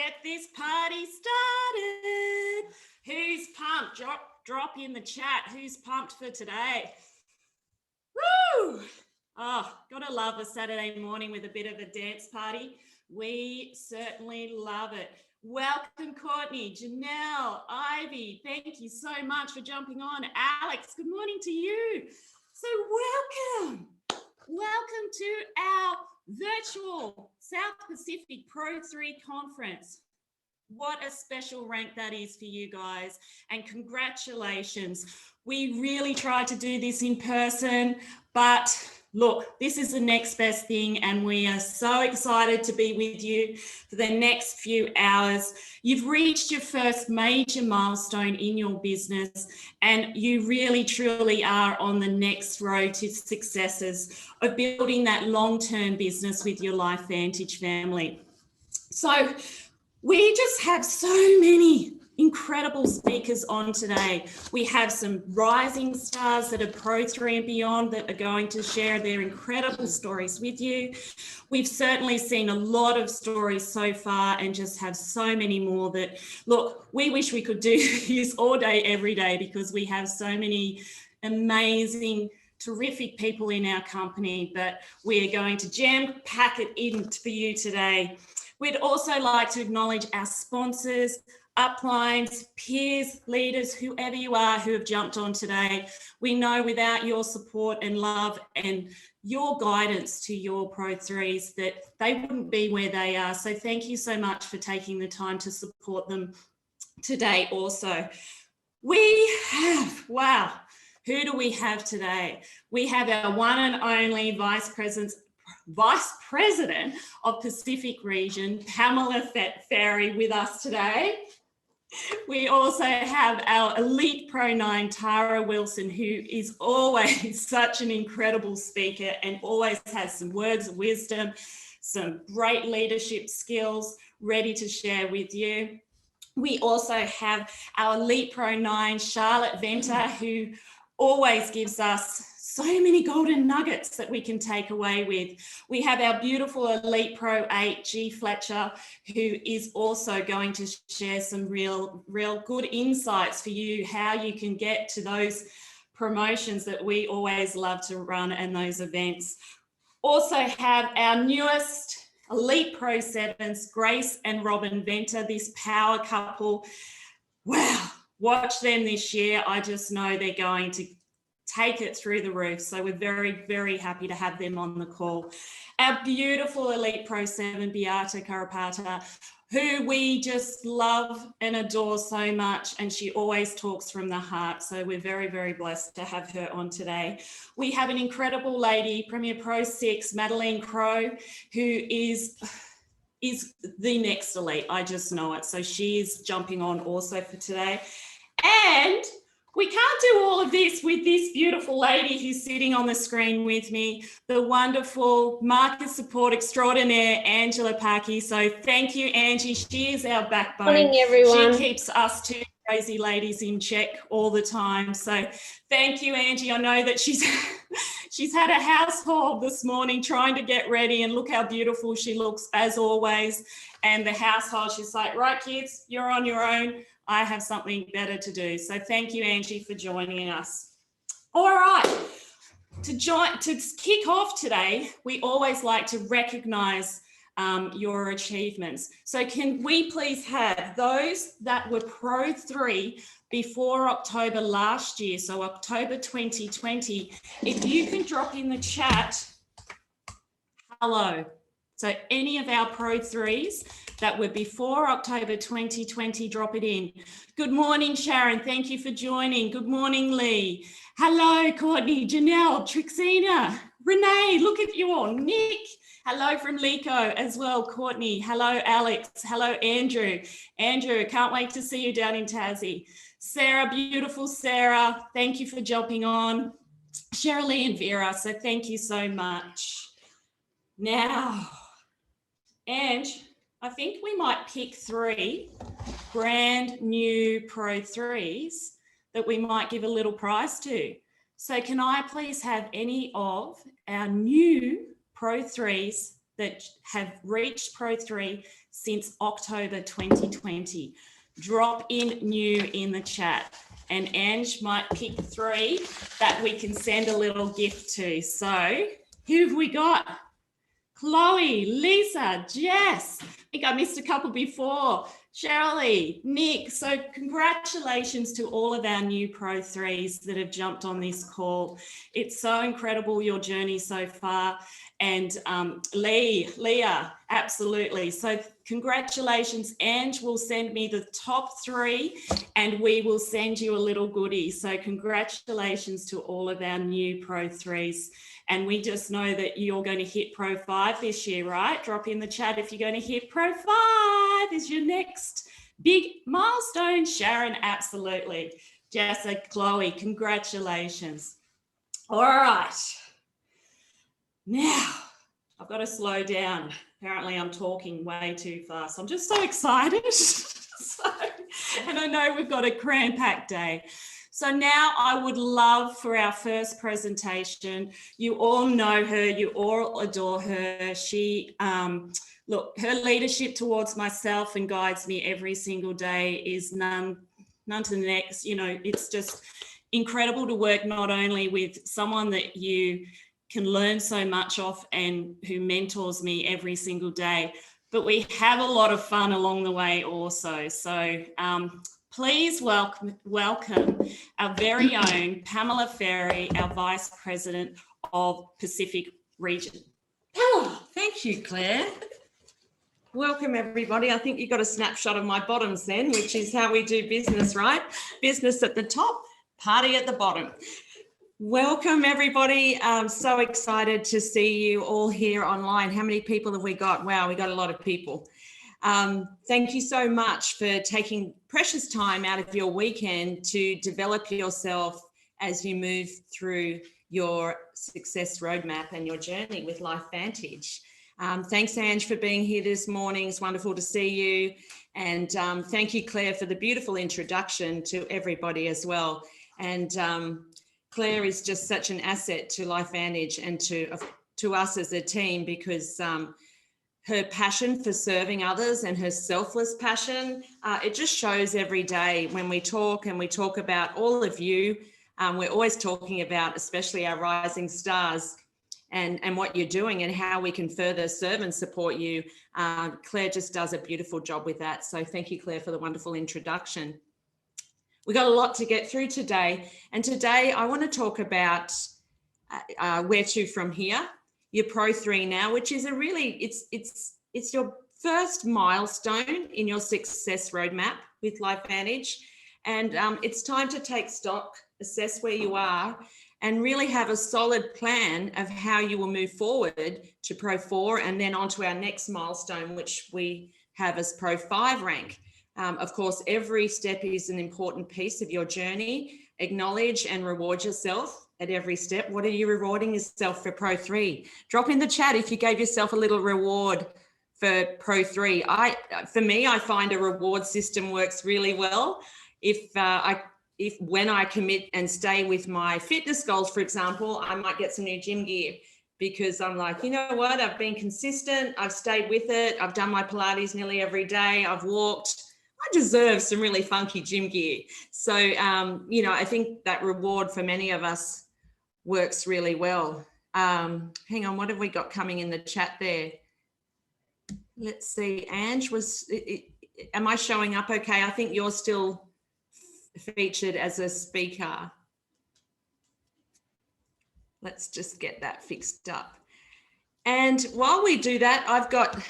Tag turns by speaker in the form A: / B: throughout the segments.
A: get this party started. Who's pumped? Drop in the chat. Who's pumped for today? Woo! Oh, gotta love a Saturday morning with a bit of a dance party. We certainly love it. Welcome, Courtney, Janelle, Ivy. Thank you so much for jumping on. Alex, good morning to you. So welcome. Welcome to our virtual South Pacific Pro 3 conference. What a special rank that is for you guys, and congratulations. We really tried to do this in person, but look, this is the next best thing, and we are so excited to be with you for the next few hours. You've reached your first major milestone in your business, and you really truly are on the next road to successes of building that long-term business with your LifeVantage family. So we just have so many incredible speakers on today. We have some rising stars that are Pro 3 and beyond that are going to share their incredible stories with you. We've certainly seen a lot of stories so far and just have so many more that, look, we wish we could do this all day, every day, because we have so many amazing, terrific people in our company, but we're going to jam pack it in for you today. We'd also like to acknowledge our sponsors, uplines, peers, leaders, whoever you are who have jumped on today. We know without your support and love and your guidance to your Pro 3s that they wouldn't be where they are. So thank you so much for taking the time to support them today also. We have, wow, who do we have today? We have our one and only Vice President of Pacific Region, Pamela Ferry, with us today. We also have our Elite Pro 9, Tara Wilson, who is always such an incredible speaker and always has some words of wisdom, some great leadership skills ready to share with you. We also have our Elite Pro 9, Charlotte Venter, who always gives us so many golden nuggets that we can take away with. We have our beautiful Elite Pro 8, G Fletcher, who is also going to share some real good insights for you, how you can get to those promotions that we always love to run and those events. Also have our newest Elite Pro 7s, Grace and Robin Venter, this power couple. Wow, watch them this year. I just know they're going to take it through the roof. So we're very, very happy to have them on the call. Our beautiful Elite Pro 7, Beata Karapata, who we just love and adore so much, and she always talks from the heart. So we're very, very blessed to have her on today. We have an incredible lady, Premier Pro 6, Madeleine Crow, who is the next elite. I just know it. So she is jumping on also for today. And we can't do all of this with this beautiful lady who's sitting on the screen with me, the wonderful market support extraordinaire, Angela Parkey. So thank you, Angie. She is our backbone.
B: Morning, everyone.
A: She keeps us two crazy ladies in check all the time. So thank you, Angie. I know that she's had a household this morning trying to get ready, and look how beautiful she looks as always. And the household, she's like, right, kids, you're on your own. I have something better to do. So thank you, Angie, for joining us. All right, to kick off today, we always like to recognise your achievements. So can we please have those that were Pro 3 before October last year, so October 2020, if you can drop in the chat, hello. So any of our Pro 3s that were before October 2020, drop it in. Good morning, Sharon. Thank you for joining. Good morning, Lee. Hello, Courtney, Janelle, Trixina, Renee, look at you all. Nick, hello from Lico as well, Courtney. Hello, Alex. Hello, Andrew. Andrew, can't wait to see you down in Tassie. Sarah, beautiful Sarah, thank you for jumping on. Shirley and Vera, so thank you so much. Now, Ange, I think we might pick 3 brand new Pro 3s that we might give a little prize to. So can I please have any of our new Pro 3s that have reached Pro 3 since October 2020. Drop in new in the chat, and Ange might pick 3 that we can send a little gift to. So who have we got? Chloe, Lisa, Jess. I think I missed a couple before. Shirley, Nick. So congratulations to all of our new Pro 3s that have jumped on this call. It's so incredible, your journey so far. And Leah, absolutely. So congratulations. Ange will send me the top 3 and we will send you a little goodie. So congratulations to all of our new Pro 3s. And we just know that you're going to hit Pro 5 this year, right? Drop in the chat if you're going to hit Pro 5 is your next big milestone. Sharon, absolutely. Jessica, Chloe, congratulations. All right. Now, I've got to slow down. Apparently, I'm talking way too fast. I'm just so excited. And I know we've got a cram-packed day. So now I would love for our first presentation. You all know her, you all adore her. She, look, her leadership towards myself and guides me every single day is none to the next. You know, it's just incredible to work not only with someone that you can learn so much off and who mentors me every single day, but we have a lot of fun along the way also. So please welcome our very own Pamela Ferry, our Vice President of Pacific Region.
B: Oh, thank you, Claire. Welcome, everybody. I think you got a snapshot of my bottoms then, which is how we do business, right? Business at the top, party at the bottom. Welcome, everybody. I'm so excited to see you all here online. How many people have we got? Wow, we got a lot of people. Thank you so much for taking precious time out of your weekend to develop yourself as you move through your success roadmap and your journey with LifeVantage. Thanks, Ange, for being here this morning. It's wonderful to see you. And thank you, Claire, for the beautiful introduction to everybody as well. And Claire is just such an asset to LifeVantage and to us as a team, because her passion for serving others and her selfless passion, it just shows every day when we talk, and we talk about all of you. We're always talking about, especially our rising stars, and what you're doing and how we can further serve and support you. Claire just does a beautiful job with that. So thank you, Claire, for the wonderful introduction. We've got a lot to get through today. And today I want to talk about where to from here. You're Pro 3 now, which is a really, it's your first milestone in your success roadmap with LifeVantage. And it's time to take stock, assess where you are, and really have a solid plan of how you will move forward to Pro 4 and then on to our next milestone, which we have as Pro 5 rank. Of course, every step is an important piece of your journey. Acknowledge and reward yourself at every step. What are you rewarding yourself for Pro 3? Drop in the chat if you gave yourself a little reward for Pro 3. For me, I find a reward system works really well. When I commit and stay with my fitness goals, for example, I might get some new gym gear, because I'm like, you know what, I've been consistent, I've stayed with it, I've done my Pilates nearly every day, I've walked, I deserve some really funky gym gear. So, you know, I think that reward for many of us works really well. Hang on, what have we got coming in the chat there? Let's see, Ange, am I showing up okay? I think you're still featured as a speaker. Let's just get that fixed up. And while we do that, I've got,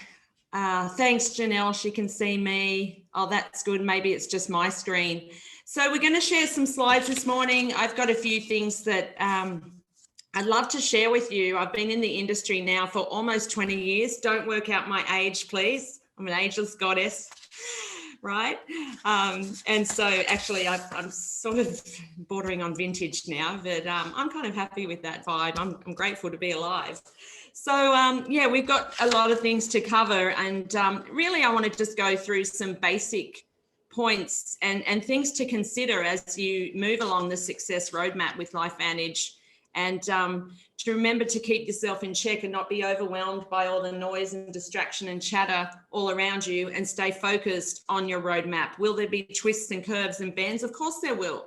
B: thanks Janelle, she can see me. Oh, that's good. Maybe it's just my screen. So we're going to share some slides this morning. I've got a few things that I'd love to share with you. I've been in the industry now for almost 20 years. Don't work out my age, please. I'm an ageless goddess, right? And so actually I'm sort of bordering on vintage now, but I'm kind of happy with that vibe. I'm grateful to be alive. So yeah, we've got a lot of things to cover, and really I want to just go through some basic points and things to consider as you move along the success roadmap with LifeVantage. And to remember to keep yourself in check and not be overwhelmed by all the noise and distraction and chatter all around you, and stay focused on your roadmap. Will there be twists and curves and bends? Of course there will.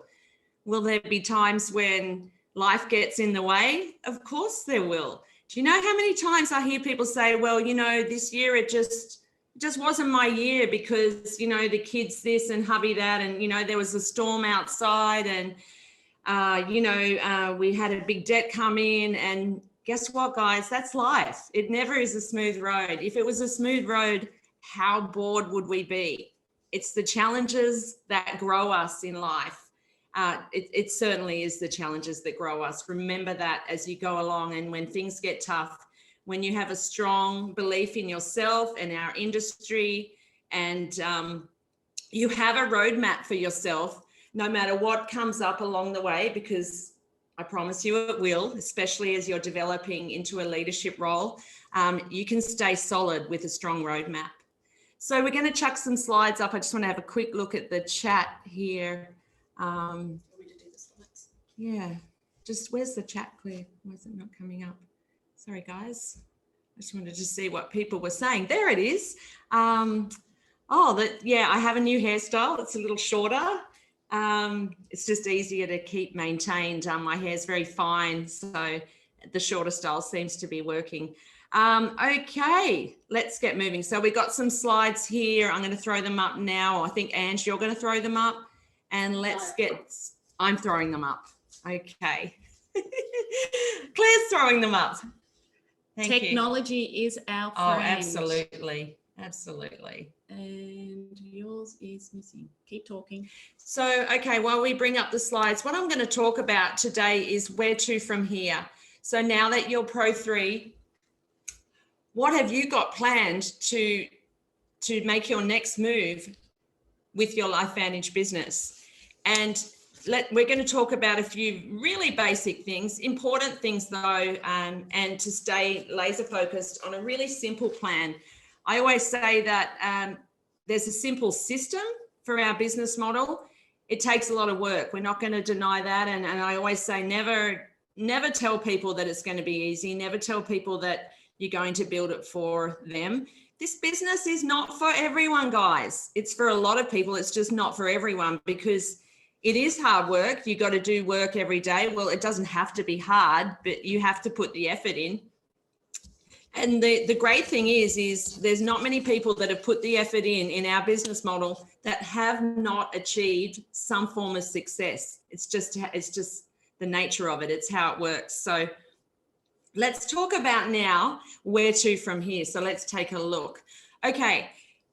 B: Will there be times when life gets in the way? Of course there will. Do you know how many times I hear people say, well, you know, this year it just wasn't my year because, you know, the kids this and hubby that, and, you know, there was a storm outside, and we had a big debt come in. And guess what, guys? That's life. It never is a smooth road. If it was a smooth road, how bored would we be? It's the challenges that grow us in life. It certainly is the challenges that grow us. Remember that as you go along, and when things get tough, when you have a strong belief in yourself and our industry, and you have a roadmap for yourself, no matter what comes up along the way, because I promise you it will, especially as you're developing into a leadership role, you can stay solid with a strong roadmap. So we're going to chuck some slides up. I just want to have a quick look at the chat here. Yeah, just where's the chat, Claire? Why is it not coming up? Sorry, guys. I just wanted to see what people were saying. There it is. I have a new hairstyle. It's a little shorter. It's just easier to keep maintained. My hair's very fine, so the shorter style seems to be working. Okay, let's get moving. So we got some slides here. I'm going to throw them up now. I think, Ange, you're going to throw them up, and I'm throwing them up. Okay. Claire's throwing them up. Thank
A: Technology is our friend.
B: Oh, absolutely. Absolutely.
A: And yours is missing. Keep talking.
B: So, okay, while we bring up the slides, what I'm going to talk about today is where to from here. So now that you're Pro 3, what have you got planned to make your next move with your LifeVantage business? And we're going to talk about a few really basic things, important things though, and to stay laser focused on a really simple plan. I always say that there's a simple system for our business model. It takes a lot of work. We're not going to deny that. And I always say never tell people that it's going to be easy. Never tell people that you're going to build it for them. This business is not for everyone, guys. It's for a lot of people. It's just not for everyone, because it is hard work. You got to do work every day. Well, it doesn't have to be hard, but you have to put the effort in. And the great thing is there's not many people that have put the effort in our business model that have not achieved some form of success. It's just the nature of it. It's how it works. So let's talk about now where to from here. So let's take a look. Okay.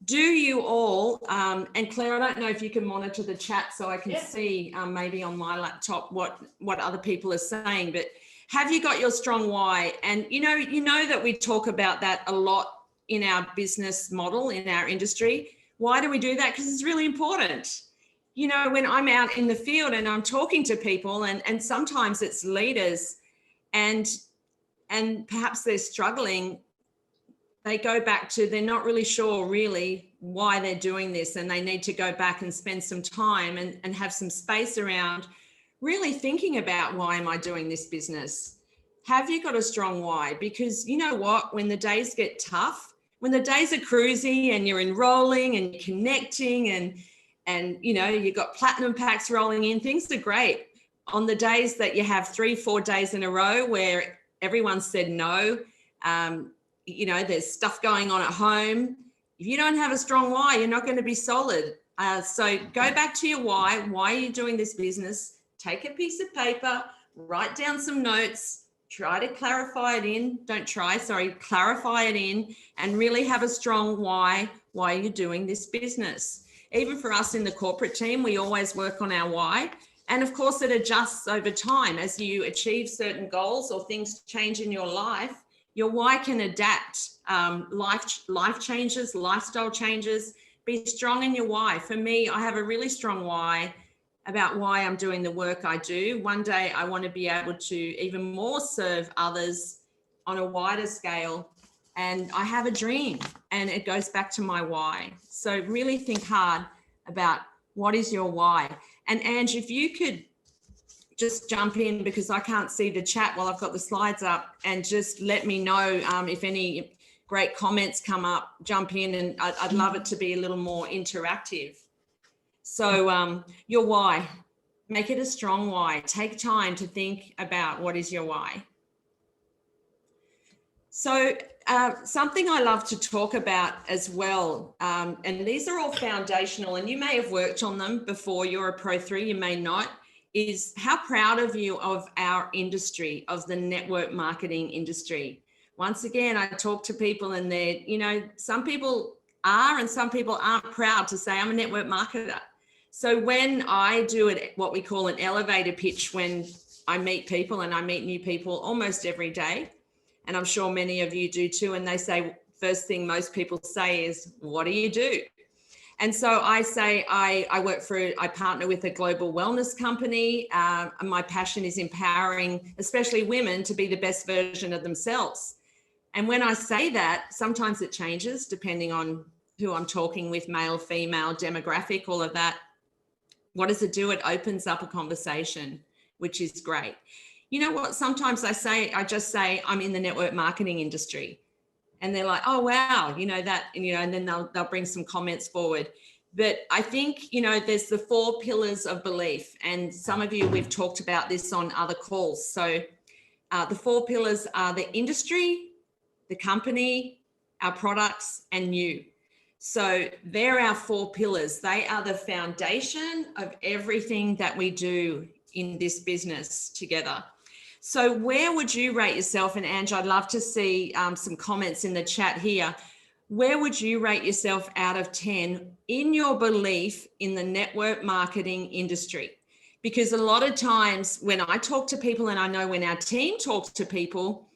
B: Do you all, and Claire, I don't know if you can monitor the chat so I can see maybe on my laptop what other people are saying, but have you got your strong why? And you know that we talk about that a lot in our business model, in our industry. Why do we do that? Because it's really important. You know, when I'm out in the field and I'm talking to people, and sometimes it's leaders, and perhaps they're struggling, they go back to, they're not really sure really why they're doing this, and they need to go back and spend some time and have some space around really thinking about, why am I doing this business? Have you got a strong why? Because you know what, when the days get tough, when the days are cruisy and you're enrolling and connecting and you know, you've got platinum packs rolling in, things are great. On the days that you have 3-4 days in a row where everyone said no, you know, there's stuff going on at home. If you don't have a strong why, you're not going to be solid. So go back to your why. Why are you doing this business? Take a piece of paper, write down some notes, try to clarify it in. Clarify it in, and really have a strong why you're doing this business. Even for us in the corporate team, we always work on our why. And of course, it adjusts over time as you achieve certain goals or things change in your life. Your why can adapt. Life changes, lifestyle changes. Be strong in your why. For me, I have a really strong why about why I'm doing the work I do. One day I want to be able to even more serve others on a wider scale. And I have a dream, and it goes back to my why. So really think hard about what is your why. And Ange, if you could just jump in, because I can't see the chat while I've got the slides up, and just let me know if any great comments come up. Jump in, and I'd love it to be a little more interactive. So your why, make it a strong why. Take time to think about what is your why. So something I love to talk about as well, and these are all foundational, and you may have worked on them before you're a Pro 3, you may not, is how proud of you of our industry, of the network marketing industry. Once again, I talk to people, and they're, you know, some people are and some people aren't proud to say, I'm a network marketer. So when I do it, what we call an elevator pitch, when I meet people, and I meet new people almost every day, and I'm sure many of you do too, and they say, first thing most people say is, what do you do? And so I say, I partner with a global wellness company. And my passion is empowering, especially women, to be the best version of themselves. And when I say that, sometimes it changes depending on who I'm talking with, male, female, demographic, all of that. What does it do? It opens up a conversation, which is great. You know what? Sometimes I just say, I'm in the network marketing industry. And they're like, oh, wow, you know, that, you know, and then they'll bring some comments forward. But I think, you know, there's the 4 pillars of belief. And some of you, we've talked about this on other calls. So the 4 pillars are the industry, the company, our products, and you. So they're our 4 pillars. They are the foundation of everything that we do in this business together. So where would you rate yourself? And Ange, I'd love to see some comments in the chat here. Where would you rate yourself out of 10 in your belief in the network marketing industry? Because a lot of times when I talk to people, and I know when our team talks to people,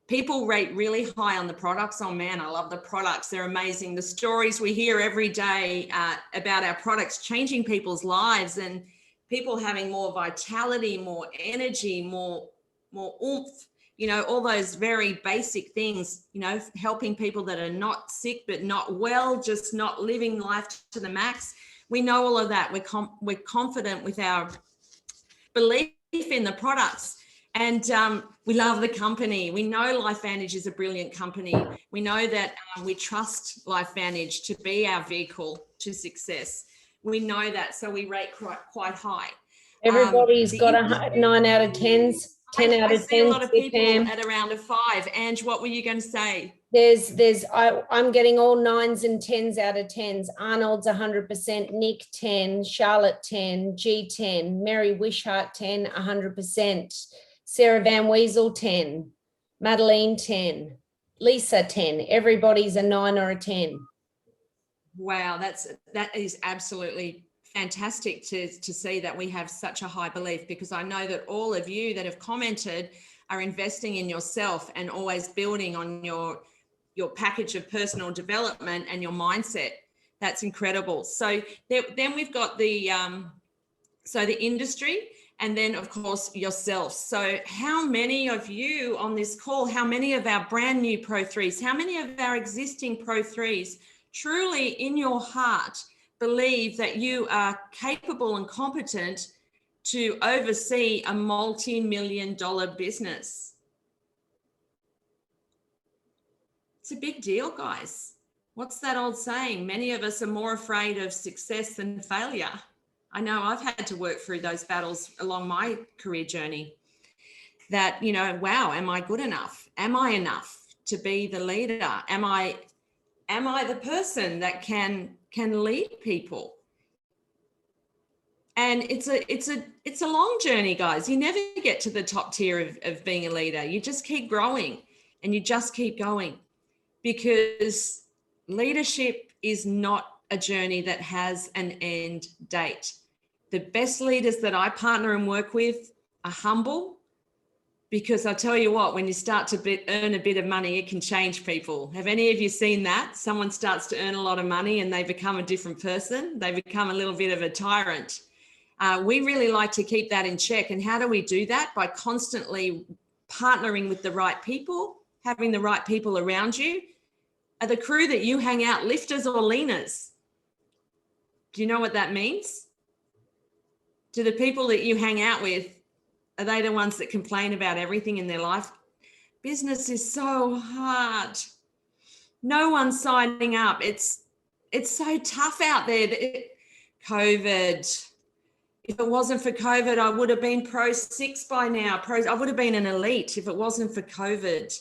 B: people rate really high on the products. Oh man, I love the products. They're amazing. The stories we hear every day about our products changing people's lives, and people having more vitality, more energy, more oomph, you know, all those very basic things, you know, helping people that are not sick but not well, just not living life to the max. We know all of that. We're confident with our belief in the products, and we love the company. We know LifeVantage is a brilliant company. We know that we trust LifeVantage to be our vehicle to success. We know that, so we rate quite high.
C: Everybody's got a 9 out of 10s. 10 out of 10.
B: I see a lot of people at around a 5. Ange, what were you going to say?
C: I'm getting all 9s and 10s out of 10s. Arnold's 100%, Nick 10, Charlotte 10, G 10, Mary Wishart 10, 100%, Sarah Van Weasel 10, Madeline 10, Lisa 10. Everybody's a 9 or a 10.
B: Wow, that is absolutely fantastic to see that we have such a high belief, because I know that all of you that have commented are investing in yourself and always building on your package of personal development and your mindset. That's incredible. So then we've got the industry, and then of course yourself. So how many of you on this call, how many of our brand new Pro 3s, how many of our existing Pro 3s truly in your heart believe that you are capable and competent to oversee a multi-million-dollar business? It's a big deal, guys. What's that old saying? Many of us are more afraid of success than failure. I know I've had to work through those battles along my career journey. That, you know, wow, am I good enough? Am I enough to be the leader? Am I the person that can lead people? And it's a long journey, guys. You never get to the top tier of being a leader. You just keep growing, and you just keep going, because leadership is not a journey that has an end date. The best leaders that I partner and work with are humble, because I tell you what, when you start to earn a bit of money, it can change people. Have any of you seen that? Someone starts to earn a lot of money and they become a different person. They become a little bit of a tyrant. We really like to keep that in check. And how do we do that? By constantly partnering with the right people, having the right people around you. Are the crew that you hang out lifters or leaners? Do you know what that means? Do the people that you hang out with Are they the ones that complain about everything in their life? Business is so hard. No one's signing up. It's so tough out there. COVID. If it wasn't for COVID, I would have been Pro 6 by now. I would have been an elite if it wasn't for COVID.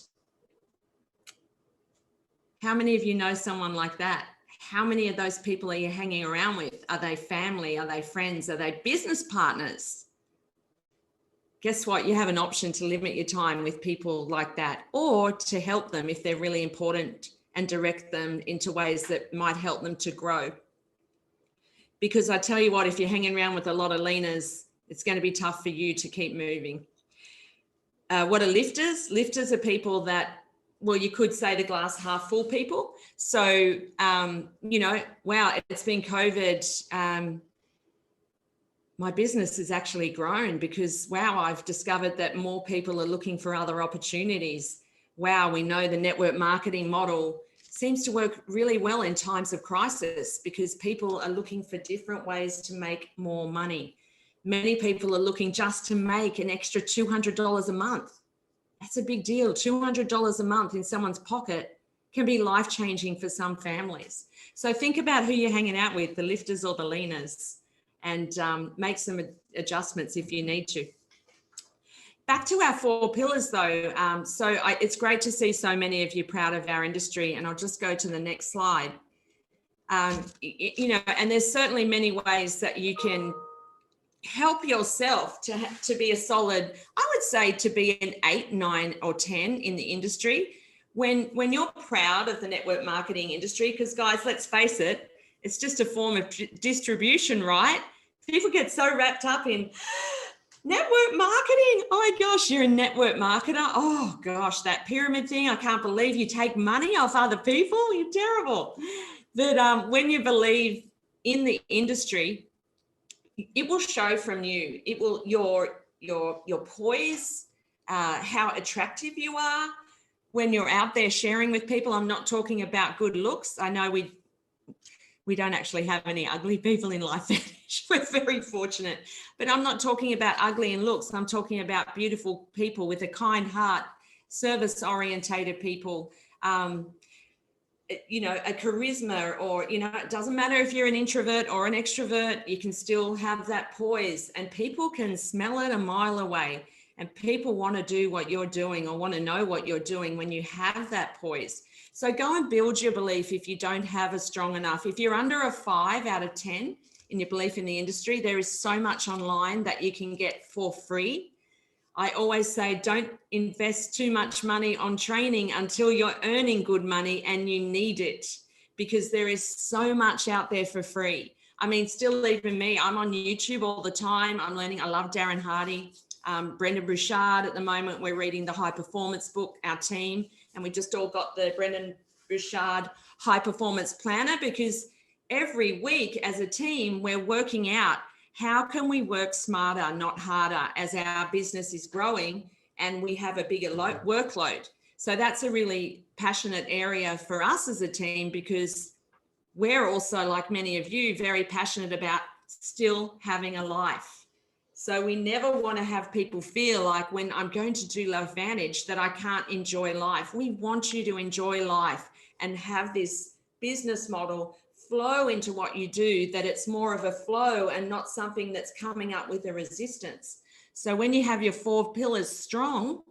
B: How many of you know someone like that? How many of those people are you hanging around with? Are they family? Are they friends? Are they business partners? Guess what? You have an option to limit your time with people like that, or to help them if they're really important and direct them into ways that might help them to grow. Because I tell you what, if you're hanging around with a lot of leaners, it's going to be tough for you to keep moving. What are lifters? Lifters are people that, well, you could say the glass half full people. So, you know, wow, it's been COVID. My business has actually grown because, wow, I've discovered that more people are looking for other opportunities. Wow, we know the network marketing model seems to work really well in times of crisis because people are looking for different ways to make more money. Many people are looking just to make an extra $200 a month. That's a big deal. $200 a month in someone's pocket can be life-changing for some families. So think about who you're hanging out with, the lifters or the leaners, and make some adjustments if you need to. Back to our 4 pillars though. It's great to see so many of you proud of our industry, and I'll just go to the next slide. You know, and there's certainly many ways that you can help yourself to be a solid, I would say to be an 8, 9 or 10 in the industry. When you're proud of the network marketing industry, because guys, let's face it, it's just a form of distribution, right? People get so wrapped up in network marketing. Oh my gosh, you're a network marketer. Oh gosh, that pyramid thing. I can't believe you take money off other people. You're terrible. But when you believe in the industry, it will show from you. It will your poise, how attractive you are when you're out there sharing with people. I'm not talking about good looks. I know we don't actually have any ugly people in LifeVantage. We're very fortunate. But I'm not talking about ugly in looks. I'm talking about beautiful people with a kind heart, service-orientated people, you know, a charisma, or, you know, it doesn't matter if you're an introvert or an extrovert, you can still have that poise, and people can smell it a mile away, and people want to do what you're doing or want to know what you're doing when you have that poise. So go and build your belief if you don't have a strong enough. If you're under a 5 out of 10 in your belief in the industry, there is so much online that you can get for free. I always say, don't invest too much money on training until you're earning good money and you need it, because there is so much out there for free. I mean, still even me, I'm on YouTube all the time. I'm learning. I love Darren Hardy, Brendan Burchard. At the moment, we're reading the High Performance book, our team, and we just all got the Brendan Burchard High Performance Planner, because every week as a team, we're working out how can we work smarter, not harder, as our business is growing and we have a bigger workload. So that's a really passionate area for us as a team, because we're also, like many of you, very passionate about still having a life. So we never want to have people feel like, when I'm going to do LifeVantage, that I can't enjoy life. We want you to enjoy life and have this business model flow into what you do, that it's more of a flow and not something that's coming up with a resistance. So when you have your 4 pillars strong,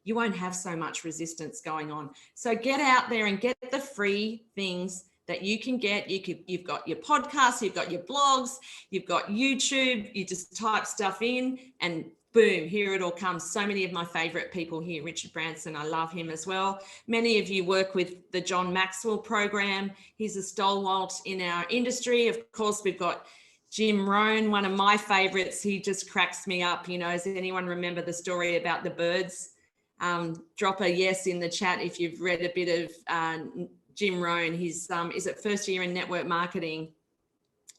B: you won't have so much resistance going on. So get out there and get the free things that you can get. You've got your podcasts, you've got your blogs, you've got YouTube. You just type stuff in and boom, here it all comes. So many of my favorite people here, Richard Branson, I love him as well. Many of you work with the John Maxwell program. He's a stalwart in our industry. Of course, we've got Jim Rohn, one of my favorites. He just cracks me up. You know, does anyone remember the story about the birds? Drop a yes in the chat if you've read a bit of Jim Rohn. He's is it first year in network marketing.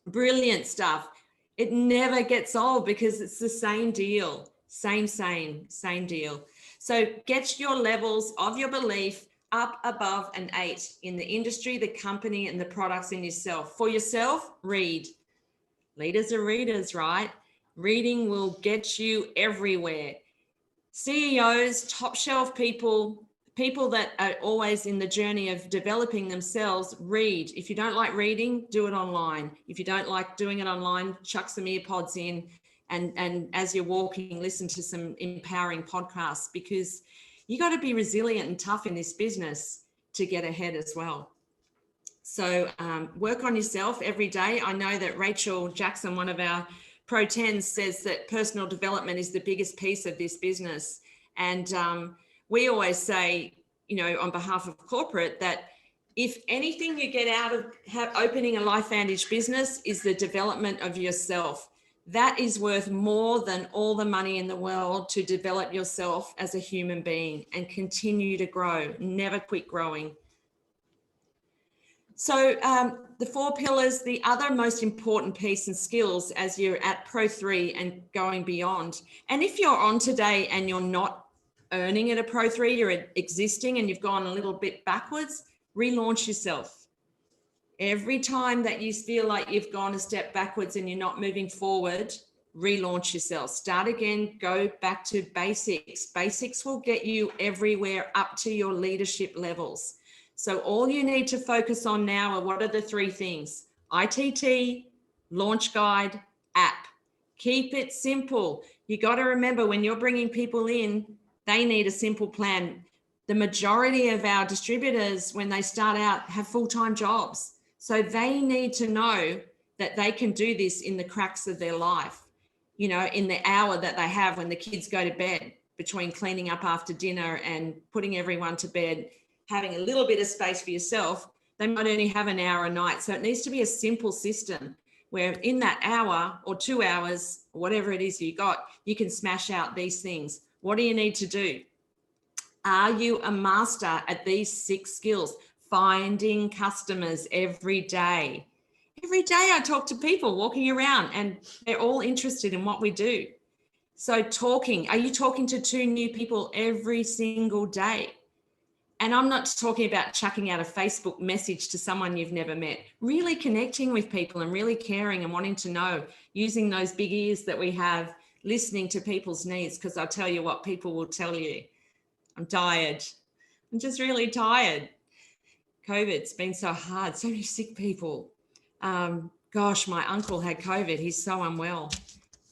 B: Brilliant stuff. It never gets old because it's the same deal, same deal. So get your levels of your belief up above an 8 in the industry, the company, and the products in yourself. For yourself, read. Leaders are readers, right? Reading will get you everywhere. CEOs, top shelf people, people that are always in the journey of developing themselves, read. If you don't like reading, do it online. If you don't like doing it online, chuck some ear pods in and as you're walking, listen to some empowering podcasts, because you got to be resilient and tough in this business to get ahead as well. So work on yourself every day. I know that Rachel Jackson, one of our Pro 10s, says that personal development is the biggest piece of this business. And we always say, you know, on behalf of corporate, that if anything you get out of opening a LifeVantage business is the development of yourself. That is worth more than all the money in the world, to develop yourself as a human being and continue to grow, never quit growing. So the 4 pillars, the other most important piece and skills as you're at Pro 3 and going beyond. And if you're on today and you're not earning at a Pro 3, you're existing and you've gone a little bit backwards, relaunch yourself. Every time that you feel like you've gone a step backwards and you're not moving forward, relaunch yourself. Start again, go back to basics. Basics will get you everywhere up to your leadership levels. So all you need to focus on now are, what are the 3 things? ITT, launch guide, app. Keep it simple. You got to remember, when you're bringing people in, they need a simple plan. The majority of our distributors, when they start out, have full-time jobs. So they need to know that they can do this in the cracks of their life, you know, in the hour that they have when the kids go to bed, between cleaning up after dinner and putting everyone to bed, having a little bit of space for yourself. They might only have an hour a night. So it needs to be a simple system where in that hour or 2 hours, whatever it is you got, you can smash out these things. What do you need to do? Are you a master at these 6 skills? Finding customers every day. Every day I talk to people walking around and they're all interested in what we do. So talking, are you talking to 2 new people every single day? And I'm not talking about chucking out a Facebook message to someone you've never met. Really connecting with people and really caring and wanting to know, using those big ears that we have, listening to people's needs, because I'll tell you what, people will tell you. I'm tired. I'm just really tired. COVID's been so hard, so many sick people. Gosh, my uncle had COVID. He's so unwell.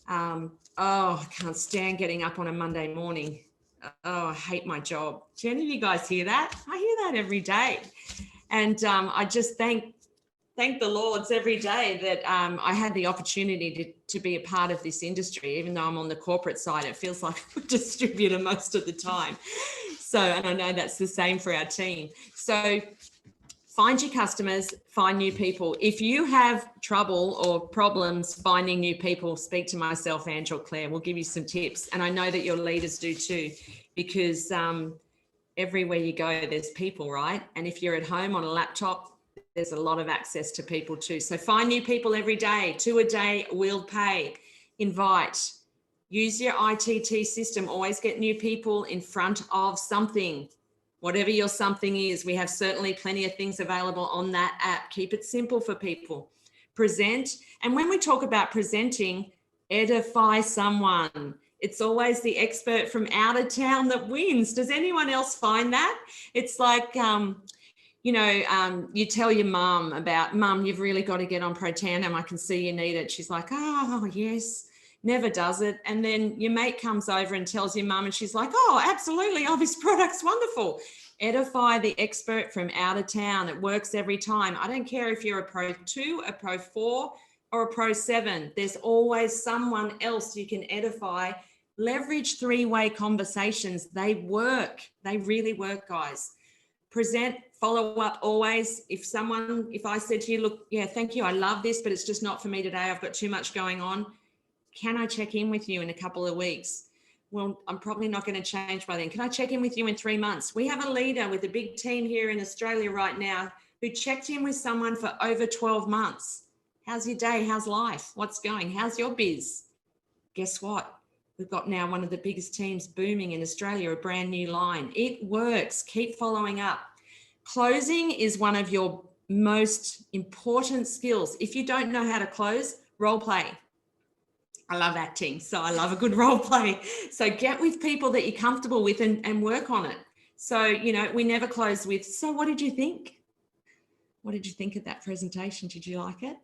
B: I can't stand getting up on a Monday morning. Oh, I hate my job. Do any of you guys hear that? I hear that every day. And I just thank the Lords every day that I had the opportunity to be a part of this industry. Even though I'm on the corporate side, it feels like I'm a distributor most of the time. So, and I know that's the same for our team. So find your customers, find new people. If you have trouble or problems finding new people, speak to myself, Angela, Claire. We'll give you some tips. And I know that your leaders do too, because everywhere you go, there's people, right? And if you're at home on a laptop, there's a lot of access to people too. So find new people every day. 2 a day will pay. Invite. Use your ITT system. Always get new people in front of something. Whatever your something is, we have certainly plenty of things available on that app. Keep it simple for people. Present. And when we talk about presenting, edify someone. It's always the expert from out of town that wins. Does anyone else find that? It's like, you tell your mum about, Mum, you've really got to get on Pro Tandem. I can see you need it. She's like, oh, yes. Never does it. And then your mate comes over and tells your mum and she's like, oh, absolutely. Oh, this product's wonderful. Edify the expert from out of town. It works every time. I don't care if you're a Pro 2, a Pro 4 or a Pro 7. There's always someone else you can edify. Leverage 3-way conversations. They work. They really work, guys. Present, follow up always. If I said to you, look, yeah, thank you. I love this, but it's just not for me today. I've got too much going on. Can I check in with you in a couple of weeks? Well, I'm probably not going to change by then. Can I check in with you in 3 months? We have a leader with a big team here in Australia right now who checked in with someone for over 12 months. How's your day? How's life? What's going? How's your biz? Guess what? We've got now one of the biggest teams booming in Australia, a brand new line. It works. Keep following up. Closing is one of your most important skills. If you don't know how to close, role play. I love acting, so I love a good role play. So get with people that you're comfortable with and work on it. So, you know, we never close with, so what did you think? What did you think of that presentation? Did you like it?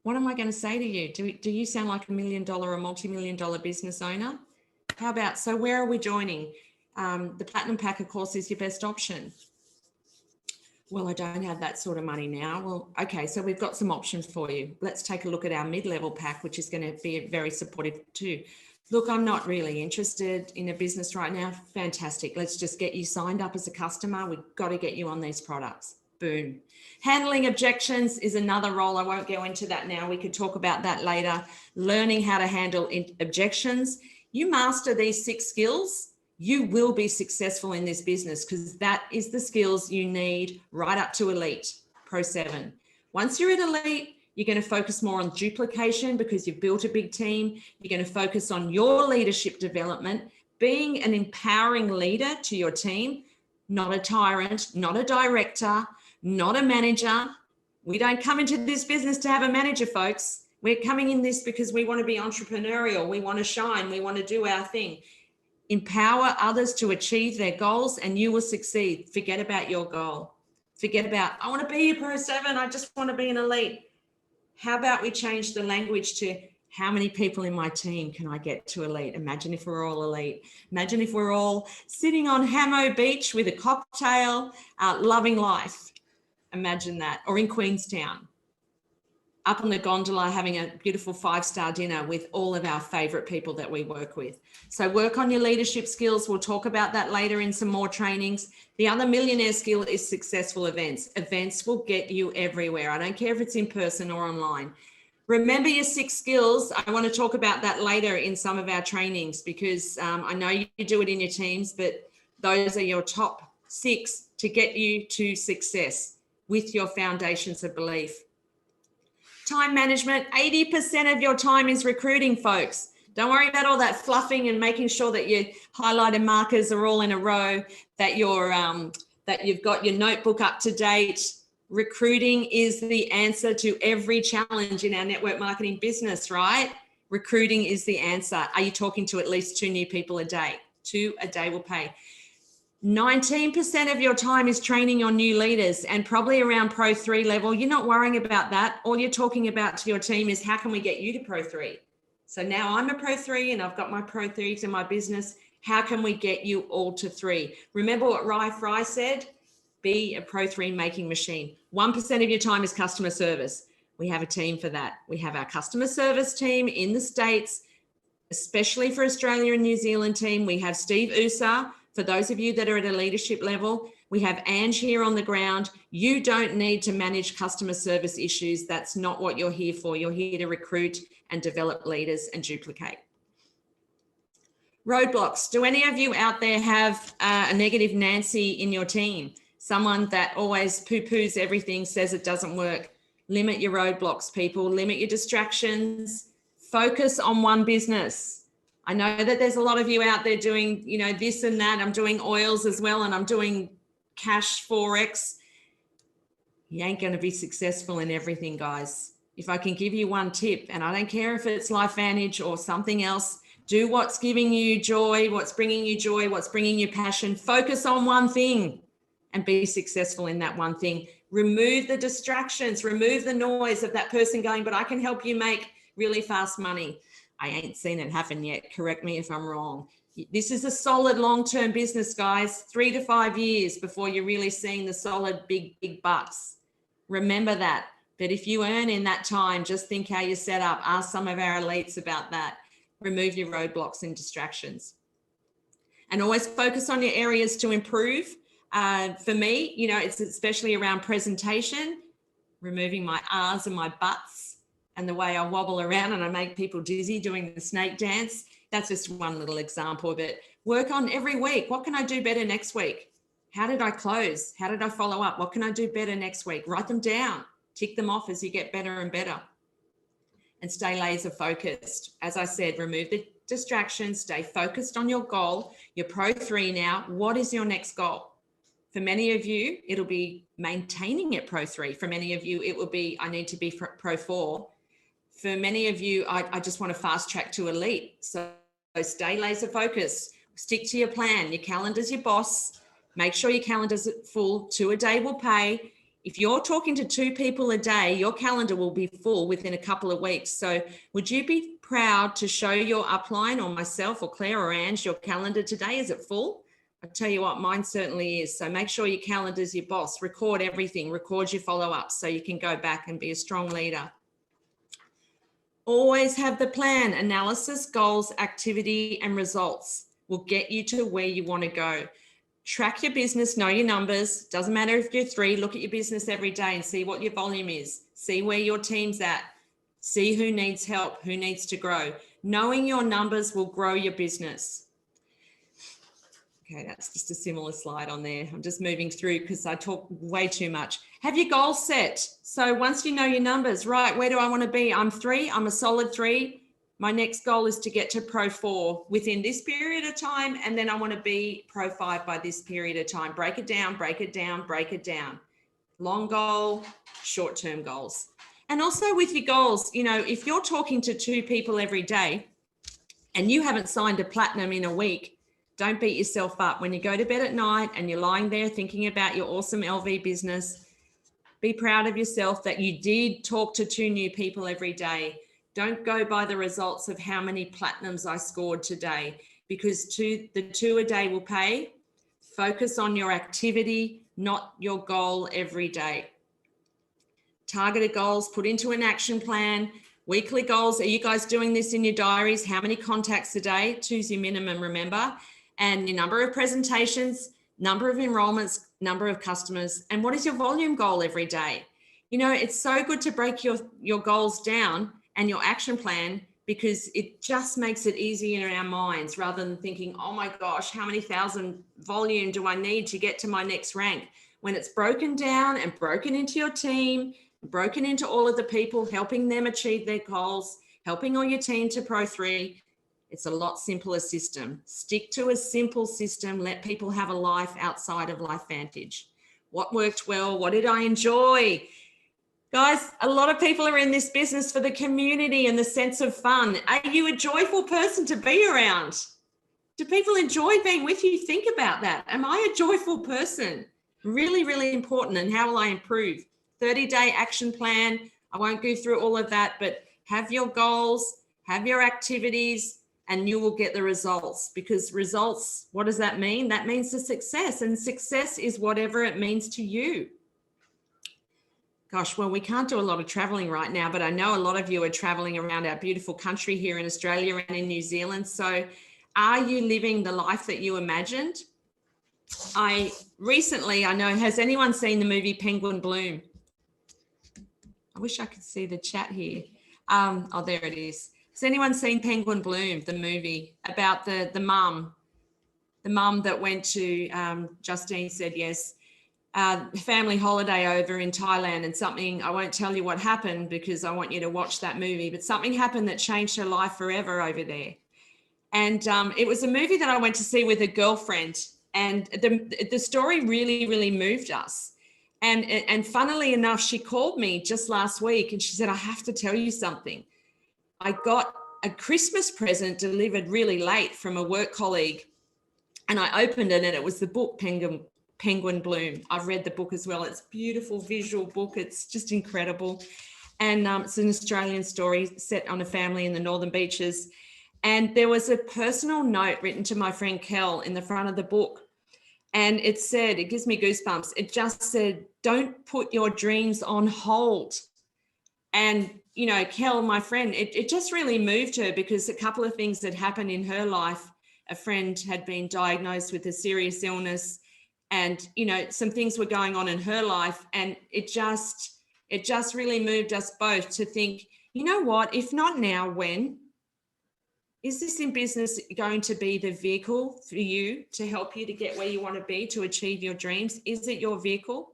B: What am I going to say to you? Do you sound like $1 million or multi-million-dollar business owner? How about, so where are we joining? The Platinum Pack, of course, is your best option. Well, I don't have that sort of money now. Well, okay, so we've got some options for you. Let's take a look at our mid-level pack, which is going to be very supportive too. Look, I'm not really interested in a business right now. Fantastic. Let's just get you signed up as a customer. We've got to get you on these products. Boom. Handling objections is another role. I won't go into that now. We could talk about that later. Learning how to handle objections. You master these 6 skills, you will be successful in this business, because that is the skills you need right up to elite, Pro 7. Once you're at elite, you're going to focus more on duplication because you've built a big team. You're going to focus on your leadership development, being an empowering leader to your team, not a tyrant, not a director, not a manager. We don't come into this business to have a manager, folks. We're coming in this because we want to be entrepreneurial. We want to shine. We want to do our thing. Empower others to achieve their goals and you will succeed. Forget about your goal. Forget about, I want to be a Pro 7. I just want to be an elite. How about we change the language to how many people in my team can I get to elite? Imagine if we're all elite. Imagine if we're all sitting on Hamo Beach with a cocktail, loving life. Imagine that. Or in Queenstown, up on the gondola, having a beautiful 5-star dinner with all of our favorite people that we work with. So work on your leadership skills. We'll talk about that later in some more trainings. The other millionaire skill is successful events. Events will get you everywhere. I don't care if it's in person or online. Remember your 6 skills. I want to talk about that later in some of our trainings, because I know you do it in your teams, but those are your top 6 to get you to success with your foundations of belief. Time management, 80% of your time is recruiting, folks. Don't worry about all that fluffing and making sure that your highlighted markers are all in a row, that you've got your notebook up to date. Recruiting is the answer to every challenge in our network marketing business, right? Recruiting is the answer. Are you talking to at least 2 new people a day? 2 a day will pay. 19% of your time is training your new leaders, and probably around Pro 3 level. You're not worrying about that. All you're talking about to your team is how can we get you to Pro 3? So now I'm a Pro 3 and I've got my Pro 3s in my business. How can we get you all to 3? Remember what Ry Fry said? Be a Pro 3 making machine. 1% of your time is customer service. We have a team for that. We have our customer service team in the States, especially for Australia and New Zealand team. We have Steve Usa. For those of you that are at a leadership level, we have Ange here on the ground. You don't need to manage customer service issues. That's not what you're here for. You're here to recruit and develop leaders and duplicate. Roadblocks. Do any of you out there have a negative Nancy in your team? Someone that always poo-poos everything, says it doesn't work. Limit your roadblocks, people. Limit your distractions. Focus on one business. I know that there's a lot of you out there doing, you know, this and that. I'm doing oils as well, and I'm doing cash Forex. You ain't going to be successful in everything, guys. If I can give you one tip, and I don't care if it's LifeVantage or something else, do what's giving you joy, what's bringing you joy, what's bringing you passion. Focus on one thing and be successful in that one thing. Remove the distractions, remove the noise of that person going, but I can help you make really fast money. I ain't seen it happen yet. Correct me if I'm wrong. This is a solid long-term business, guys. 3 to 5 years before you're really seeing the solid big bucks. Remember that. But if you earn in that time, just think how you're set up. Ask some of our elites about that. Remove your roadblocks and distractions. And always focus on your areas to improve. For me, you know, it's especially around presentation, removing my R's and my buts, and the way I wobble around and I make people dizzy doing the snake dance. That's just one little example of it. Work on every week. What can I do better next week? How did I close? How did I follow up? What can I do better next week? Write them down. Tick them off as you get better and better. And stay laser focused. As I said, remove the distractions. Stay focused on your goal. You're Pro 3 now. What is your next goal? For many of you, it'll be maintaining at Pro 3. For many of you, it will be, I need to be Pro 4. For many of you, I just want to fast track to elite. So stay laser focused, stick to your plan. Your calendar's your boss. Make sure your calendar's full. 2 a day will pay. If you're talking to 2 people a day, your calendar will be full within a couple of weeks. So would you be proud to show your upline or myself or Claire or Ange your calendar today? Is it full? I tell you what, mine certainly is. So make sure your calendar's your boss. Record everything. Record your follow-ups so you can go back and be a strong leader. Always have the plan. Analysis, goals, activity, and results will get you to where you want to go. Track your business, know your numbers. Doesn't matter if you're 3, look at your business every day and see what your volume is. See where your team's at. See who needs help, who needs to grow. Knowing your numbers will grow your business. Okay, that's just a similar slide on there. I'm just moving through because I talk way too much. Have your goals set. So once you know your numbers, right, where do I want to be? I'm 3, I'm a solid 3. My next goal is to get to Pro 4 within this period of time. And then I want to be Pro 5 by this period of time. Break it down, break it down, break it down. Long goal, short-term goals. And also with your goals, you know, if you're talking to 2 people every day and you haven't signed a platinum in a week, don't beat yourself up. When you go to bed at night and you're lying there thinking about your awesome LV business, be proud of yourself that you did talk to 2 new people every day. Don't go by the results of how many platinums I scored today, because the 2 a day will pay. Focus on your activity, not your goal every day. Targeted goals, put into an action plan. Weekly goals, are you guys doing this in your diaries? How many contacts a day? 2's your minimum, remember? And your number of presentations, number of enrollments, number of customers, and what is your volume goal every day? You know, it's so good to break your goals down and your action plan, because it just makes it easier in our minds rather than thinking, oh my gosh, how many thousand volume do I need to get to my next rank? When it's broken down and broken into your team, broken into all of the people, helping them achieve their goals, helping all your team to Pro 3, it's a lot simpler system. Stick to a simple system. Let people have a life outside of LifeVantage. What worked well? What did I enjoy? Guys, a lot of people are in this business for the community and the sense of fun. Are you a joyful person to be around? Do people enjoy being with you? Think about that. Am I a joyful person? Really, really important. And how will I improve? 30-day action plan. I won't go through all of that, but have your goals, have your activities, and you will get the results. Because results, what does that mean? That means the success, and success is whatever it means to you. Gosh, well, we can't do a lot of traveling right now, but I know a lot of you are traveling around our beautiful country here in Australia and in New Zealand. So are you living the life that you imagined? I know, has anyone seen the movie Penguin Bloom? I wish I could see the chat here. Oh, there it is. Has anyone seen Penguin Bloom, the movie about the mum that went to, Justine said yes, family holiday over in Thailand, and something, I won't tell you what happened because I want you to watch that movie, but something happened that changed her life forever over there. And it was a movie that I went to see with a girlfriend, and the story really, really moved us. And funnily enough, she called me just last week and she said, I have to tell you something. I got a Christmas present delivered really late from a work colleague, and I opened it and it was the book Penguin Bloom. I've read the book as well. It's a beautiful visual book. It's just incredible. And it's an Australian story set on a family in the Northern Beaches. And there was a personal note written to my friend Kel in the front of the book. And it said, it gives me goosebumps. It just said, don't put your dreams on hold. And, you know, Kel, my friend, it just really moved her, because a couple of things that happened in her life. A friend had been diagnosed with a serious illness, and, you know, some things were going on in her life. And it just really moved us both to think, you know what, if not now, when? Is this in business going to be the vehicle for you to help you to get where you want to be, to achieve your dreams? Is it your vehicle?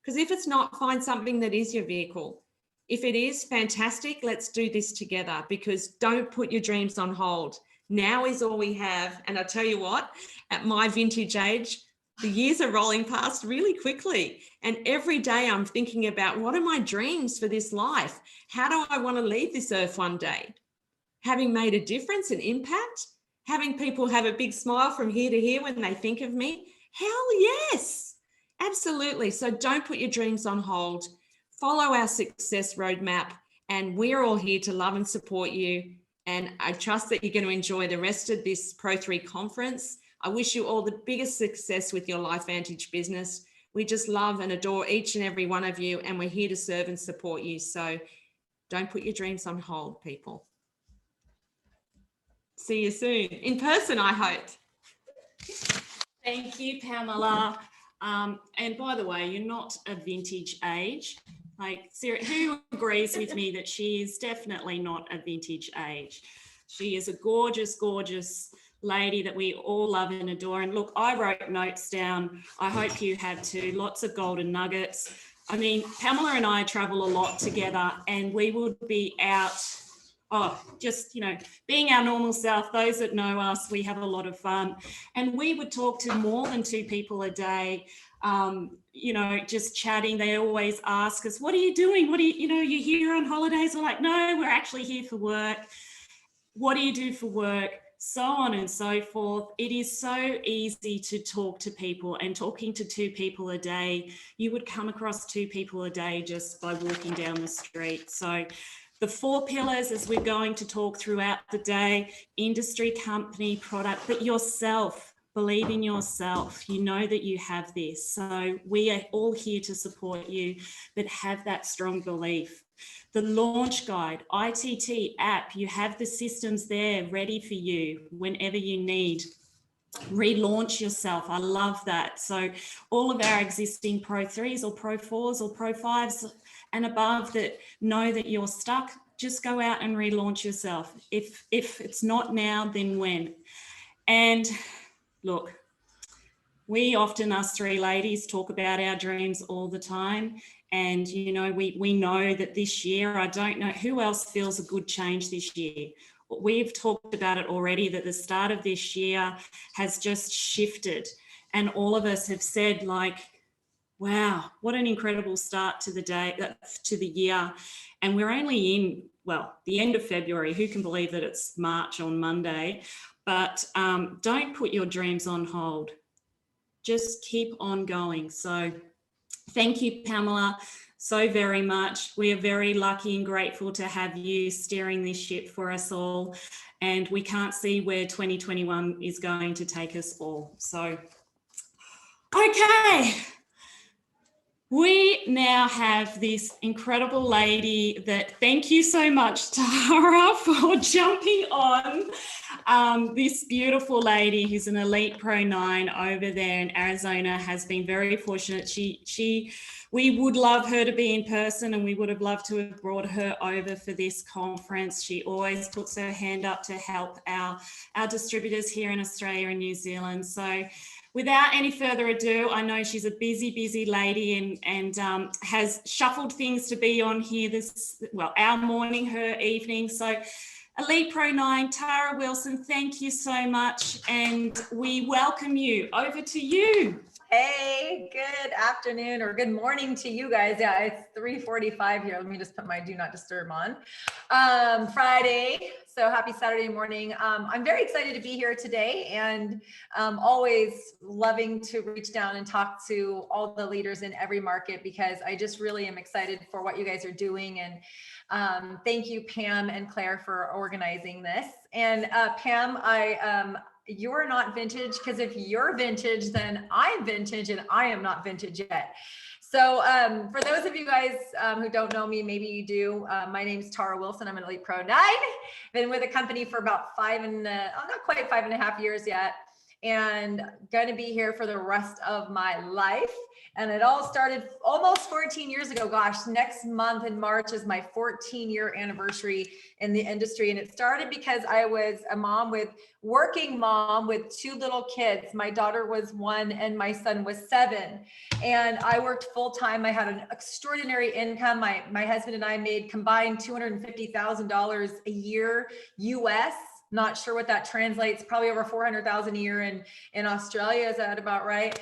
B: Because if it's not, find something that is your vehicle. If it is, fantastic, let's do this together, because don't put your dreams on hold. Now is all we have. And I tell you what, at my vintage age, The years are rolling past really quickly. And every day I'm thinking about, what are my dreams for this life? How do I want to leave this earth one day? Having made a difference and impact, having people have a big smile from here to here when they think of me. Hell yes, absolutely. So don't put your dreams on hold. Follow our success roadmap, and we're all here to love and support you. And I trust that you're going to enjoy the rest of this Pro3 conference. I wish you all the biggest success with your LifeVantage business. We just love and adore each and every one of you, and we're here to serve and support you. So don't put your dreams on hold, people. See you soon, in person, I hope.
A: Thank you, Pamela. And by the way, you're not a vintage age. Like, Sarah, who agrees with me that she is definitely not a vintage age? She is a gorgeous, gorgeous lady that we all love and adore. And look, I wrote notes down. I hope you have too. Lots of golden nuggets. I mean, Pamela and I travel a lot together, and we would be out, just, you know, being our normal self. Those that know us, we have a lot of fun. And we would talk to more than 2 people a day, you know, just chatting. They always ask us, what are you doing? What do you know, you're here on holidays? We're like, no, we're actually here for work. What do you do for work? So on and so forth. It is so easy to talk to people, and talking to 2 people a day, you would come across 2 people a day just by walking down the street. So the 4 pillars, as we're going to talk throughout the day: industry, company, product, but yourself. Believe in yourself. You know that you have this. So we are all here to support you, but have that strong belief. The launch guide, ITT app, you have the systems there ready for you whenever you need. Relaunch yourself. I love that. So all of our existing Pro 3s or Pro 4s or Pro 5s and above that know that you're stuck, just go out and relaunch yourself. If it's not now, then when? And look, we often, us 3 ladies, talk about our dreams all the time. And, you know, we know that this year, I don't know who else feels a good change this year. We've talked about it already, that the start of this year has just shifted. And all of us have said, like, wow, what an incredible start to the day, to the year. And we're only in, well, the end of February. Who can believe that it's March on Monday? But don't put your dreams on hold. Just keep on going. So thank you, Pamela, so very much. We are very lucky and grateful to have you steering this ship for us all. And we can't see where 2021 is going to take us all. So, okay. We now have this incredible lady that, thank you so much, Tara, for jumping on. This beautiful lady who's an Elite Pro 9 over there in Arizona has been very fortunate. We would love her to be in person, and we would have loved to have brought her over for this conference. She always puts her hand up to help our distributors here in Australia and New Zealand. So without any further ado, I know she's a busy, busy lady and has shuffled things to be on here our morning, her evening. So Elite Pro 9, Tara Wilson, thank you so much. And we welcome you. Over to you.
D: Hey, good afternoon or good morning to you guys. Yeah, it's 3:45 here. Let me just put my do not disturb on. Friday, so happy Saturday morning. I'm very excited to be here today, and always loving to reach down and talk to all the leaders in every market, because I just really am excited for what you guys are doing. And thank you, Pam and Claire, for organizing this. And Pam, you're not vintage, because if you're vintage, then I'm vintage, and I am not vintage yet. So for those of you guys who don't know me, maybe you do, my name is Tara Wilson. I'm an Elite Pro 9. Been with the company for about not quite 5.5 years yet, and going to be here for the rest of my life. And it all started almost 14 years ago. Gosh, next month in March is my 14-year anniversary in the industry. And it started because I was a working mom with 2 little kids. My daughter was 1 and my son was 7. And I worked full time. I had an extraordinary income. My husband and I made combined $250,000 a year US. Not sure what that translates, probably over 400,000 a year in Australia. Is that about right?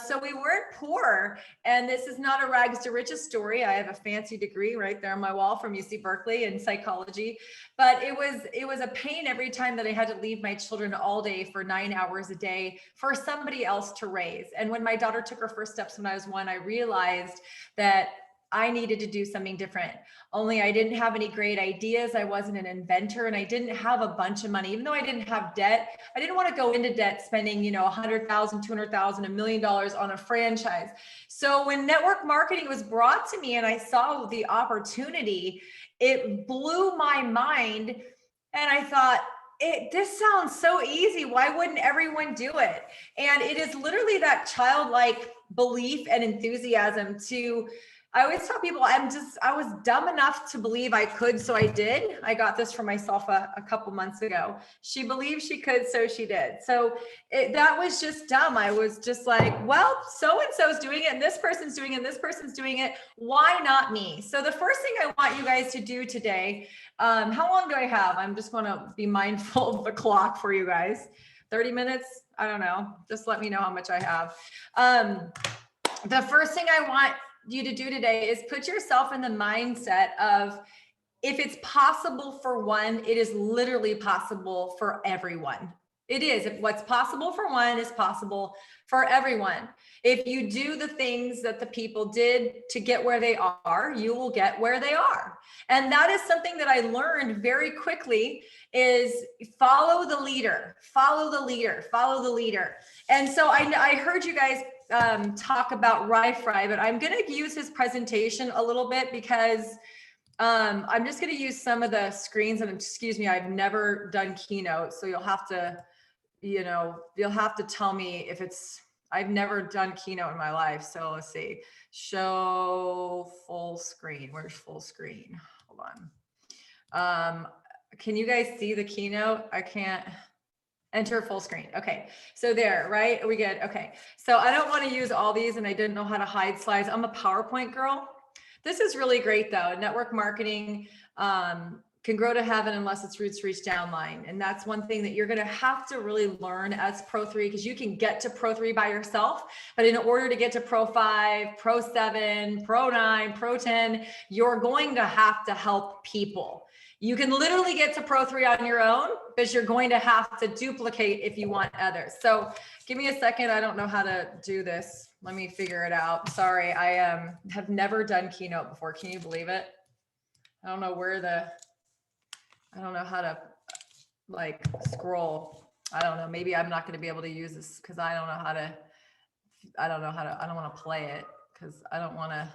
D: So we weren't poor. And this is not a rags to riches story. I have a fancy degree right there on my wall from UC Berkeley in psychology. But it was a pain every time that I had to leave my children all day for 9 hours a day for somebody else to raise. And when my daughter took her first steps when I was 1, I realized that I needed to do something different. Only I didn't have any great ideas. I wasn't an inventor, and I didn't have a bunch of money. Even though I didn't have debt, I didn't want to go into debt spending, $100,000, $200,000, $1 million on a franchise. So when network marketing was brought to me and I saw the opportunity, it blew my mind. And I thought, this sounds so easy. Why wouldn't everyone do it? And it is literally that childlike belief and enthusiasm to, I always tell people I was dumb enough to believe I could, so I did. I got this for myself a couple months ago. She believed she could, so she did. So that was just dumb. I was just like, well, so-and-so's doing it, and this person's doing it, and this person's doing it. Why not me? So the first thing I want you guys to do today, how long do I have? I'm just going to be mindful of the clock for you guys. 30 minutes? I don't know. Just let me know how much I have. The first thing I want you to do today is put yourself in the mindset of, if it's possible for one, it is literally possible for everyone. It is. If what's possible for one is possible for everyone. If you do the things that the people did to get where they are, you will get where they are. And that is something that I learned very quickly, is follow the leader, follow the leader, follow the leader. And so I heard you guys talk about Ry Fry, but I'm going to use his presentation a little bit because I'm just going to use some of the screens. And excuse me, I've never done Keynote, so you'll have to tell me if it's, I've never done Keynote in my life. So let's see, show full screen. Where's full screen? Hold on. Can you guys see the Keynote? I can't. Enter full screen. Okay, so there, right? Are we good? Okay, so I don't want to use all these, and I didn't know how to hide slides. I'm a PowerPoint girl. This is really great though. Network marketing can grow to heaven unless its roots reach downline. And that's one thing that you're going to have to really learn as Pro 3, because you can get to Pro 3 by yourself. But in order to get to Pro 5, Pro 7, Pro 9, Pro 10, you're going to have to help people. You can literally get to Pro 3 on your own, but you're going to have to duplicate if you want others. So give me a second. I don't know how to do this. Let me figure it out. Sorry, I have never done Keynote before. Can you believe it? I don't know I don't know how to like scroll. I don't know. Maybe I'm not going to be able to use this because I don't want to play it because I don't want to.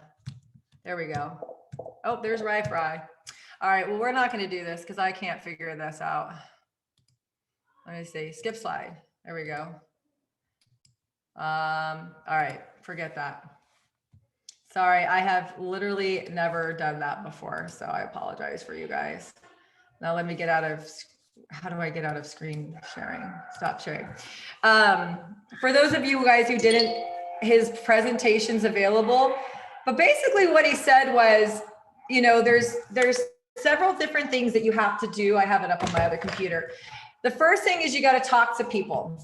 D: There we go. Oh, there's Ry Fry. All right, well, we're not going to do this because I can't figure this out. Let me see, skip slide. There we go. All right, forget that. Sorry, I have literally never done that before, so I apologize for you guys. Now let me get out of, how do I get out of screen sharing? Stop sharing. For those of you guys who didn't, his presentation's available, but basically what he said was, there's several different things that you have to do. I have it up on my other computer. The first thing is you got to talk to people,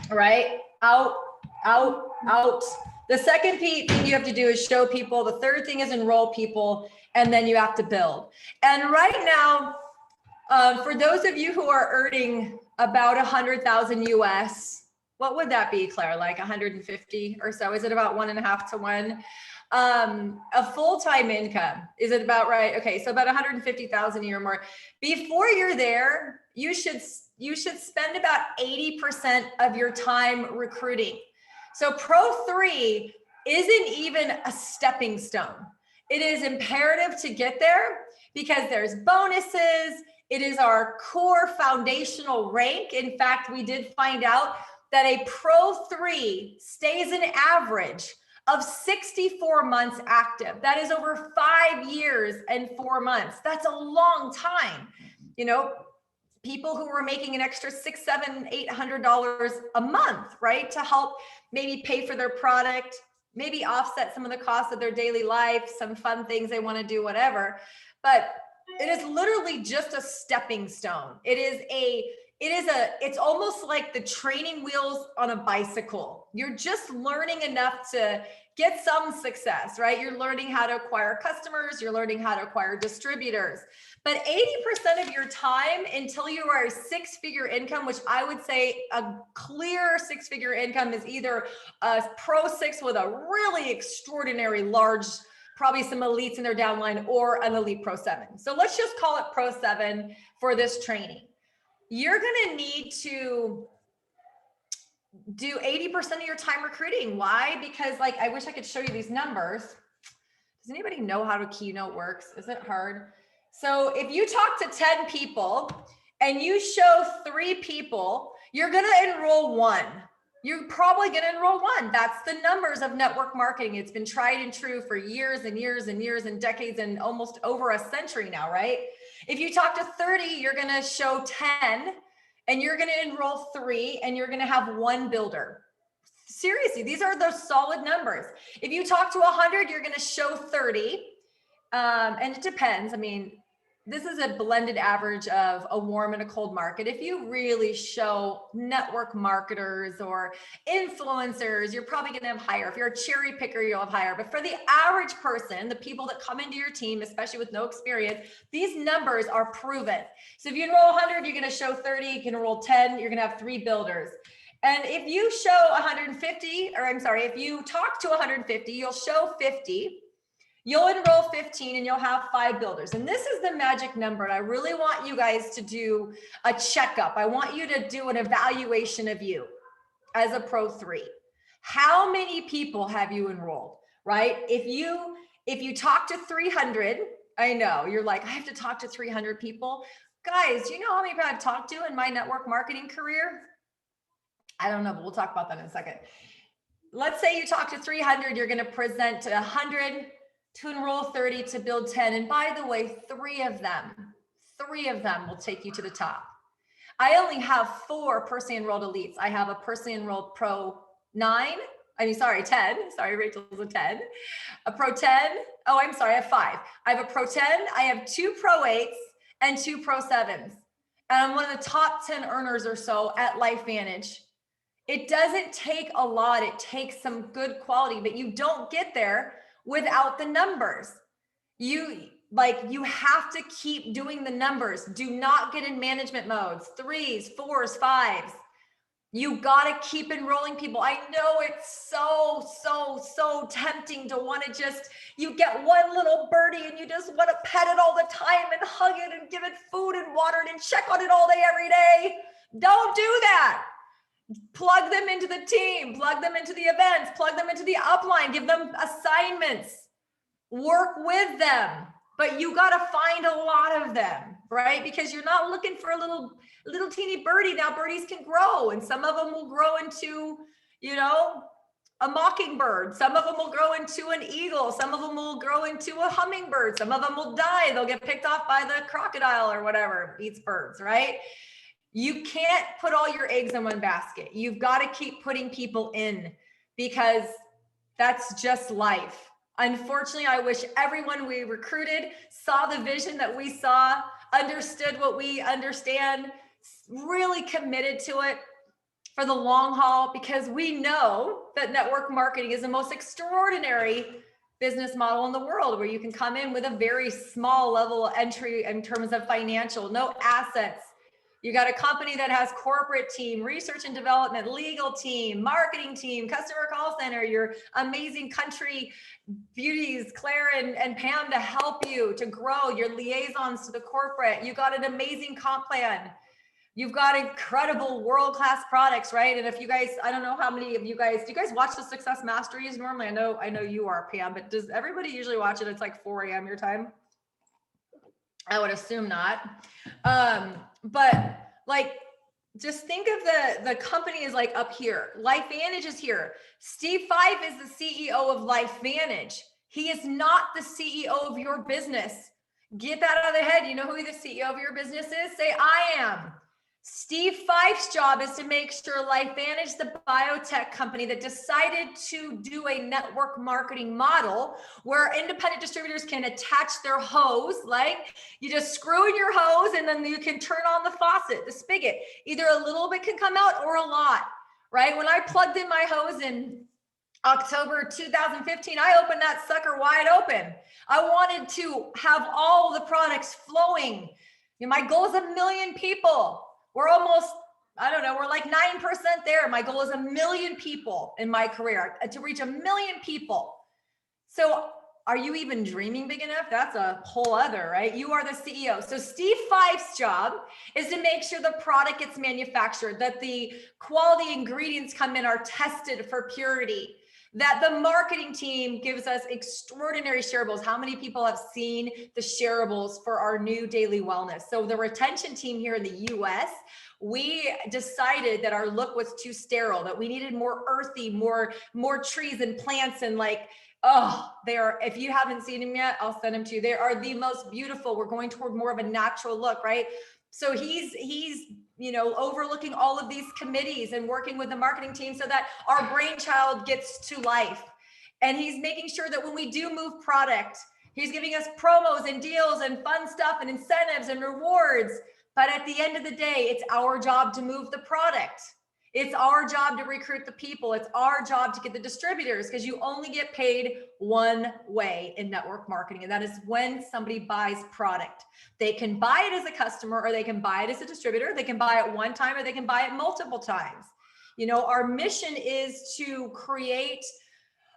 D: right? Out. The second thing you have to do is show people. The third thing is enroll people, and then you have to build. And right now, for those of you who are earning about 100,000 US, what would that be, Claire? Like 150 or so? Is it about 1.5 to 1? A full-time income, is it about right? Okay, so about 150,000 a year more. Before you're there, you should spend about 80% of your time recruiting. So Pro 3 isn't even a stepping stone. It is imperative to get there because there's bonuses. It is our core foundational rank. In fact, we did find out that a Pro 3 stays an average of 64 months active. That is over 5 years and 4 months. That's a long time. People who were making an extra $600, $700, $800 a month, right? To help maybe pay for their product, maybe offset some of the costs of their daily life, some fun things they want to do, whatever. But It is literally just a stepping stone. It's almost like the training wheels on a bicycle. You're just learning enough to get some success, right? You're learning how to acquire customers, you're learning how to acquire distributors. But 80% of your time until you are a six-figure income, which I would say a clear six-figure income is either a Pro 6 with a really extraordinary large, probably some elites in their downline, or an elite Pro 7. So let's just call it Pro 7 for this training. You're gonna need to do 80% of your time recruiting. Why? Because like, I wish I could show you these numbers. Does anybody know how Keynote works? Is it hard? So if you talk to 10 people and you show 3 people, you're gonna enroll 1. You're probably gonna enroll 1. That's the numbers of network marketing. It's been tried and true for years and years and years and decades and almost over a century now, right? If you talk to 30, you're gonna show 10 and you're gonna enroll 3 and you're gonna have 1 builder. Seriously, these are the solid numbers. If you talk to 100, you're gonna show 30. And it depends. I mean, this is a blended average of a warm and a cold market. If you really show network marketers or influencers, you're probably going to have higher. If you're a cherry picker, you'll have higher. But for the average person, the people that come into your team, especially with no experience, these numbers are proven. So if you enroll 100, you're going to show 30. You can enroll 10, you're going to have 3 builders. And if you show 150, or I'm sorry, if you talk to 150, you'll show 50. You'll enroll 15 and you'll have 5 builders. And this is the magic number. And I really want you guys to do a checkup. I want you to do an evaluation of you as a Pro 3. How many people have you enrolled, right? If you talk to 300, I know you're like, I have to talk to 300 people. Guys, do you know how many people I've talked to in my network marketing career? I don't know, but we'll talk about that in a second. Let's say you talk to 300, you're going to present to 100, to enroll 30, to build 10. And by the way, 3 of them will take you to the top. I only have 4 personally enrolled elites. I have a personally enrolled Pro 10. Sorry, Rachel's a 10. A Pro 10. Oh, I'm sorry, I have 5. I have a Pro 10. I have 2 Pro 8s and 2 Pro 7s. And I'm one of the top 10 earners or so at LifeVantage. It doesn't take a lot. It takes some good quality, but you don't get there without the numbers. You have to keep doing the numbers. Do not get in management modes, 3s, 4s, 5s. You got to keep enrolling people. I know it's so tempting to want to you get one little birdie and you just want to pet it all the time and hug it and give it food and water it and check on it all day, every day. Don't do that. Plug them into the team, plug them into the events, plug them into the upline, give them assignments, work with them, but you got to find a lot of them, right? Because you're not looking for a little teeny birdie. Now birdies can grow and some of them will grow into, a mockingbird. Some of them will grow into an eagle. Some of them will grow into a hummingbird. Some of them will die. They'll get picked off by the crocodile or whatever eats birds, right? You can't put all your eggs in one basket. You've got to keep putting people in because that's just life. Unfortunately, I wish everyone we recruited saw the vision that we saw, understood what we understand, really committed to it for the long haul, because we know that network marketing is the most extraordinary business model in the world, where you can come in with a very small level entry in terms of financial, no assets. You got a company that has corporate team, research and development, legal team, marketing team, customer call center, your amazing country beauties, Claire and Pam, to help you to grow your liaisons to the corporate. You got an amazing comp plan. You've got incredible world-class products, right? And if you guys, I don't know how many of you guys, do you guys watch the Success Masteries normally? I know you are, Pam, but does everybody usually watch it? It's like 4 a.m. your time. I would assume not. But like, just think of the company is like up here. LifeVantage is here. Steve Fife is the CEO of LifeVantage. He is not the CEO of your business. Get that out of the head. You know who the CEO of your business is? Say, I am. Steve Fife's job is to make sure LifeVantage, the biotech company that decided to do a network marketing model where independent distributors can attach their hose, like you just screw in your hose and then you can turn on the faucet, the spigot. Either a little bit can come out or a lot, right? When I plugged in my hose in October 2015, I opened that sucker wide open. I wanted to have all the products flowing. My goal is 1 million people. We're almost, I don't know, we're like 9% there. My goal is 1 million people in my career, to reach 1 million people. So are you even dreaming big enough? That's a whole other, right? You are the CEO. So Steve Fife's job is to make sure the product gets manufactured, that the quality ingredients come in are tested for purity, that the marketing team gives us extraordinary shareables. How many people have seen the shareables for our new daily wellness? So the retention team here in the US, we decided that our look was too sterile, that we needed more earthy, more trees and plants, and like, oh, they are, if you haven't seen them yet, I'll send them to you. They are the most beautiful. We're going toward more of a natural look, right? So he's overlooking all of these committees and working with the marketing team so that our brainchild gets to life. And he's making sure that when we do move product, he's giving us promos and deals and fun stuff and incentives and rewards. But at the end of the day, it's our job to move the product. It's our job to recruit the people. It's our job to get the distributors, because you only get paid one way in network marketing, and that is when somebody buys product. They can buy it as a customer, or they can buy it as a distributor. They can buy it one time, or they can buy it multiple times. Our mission is to create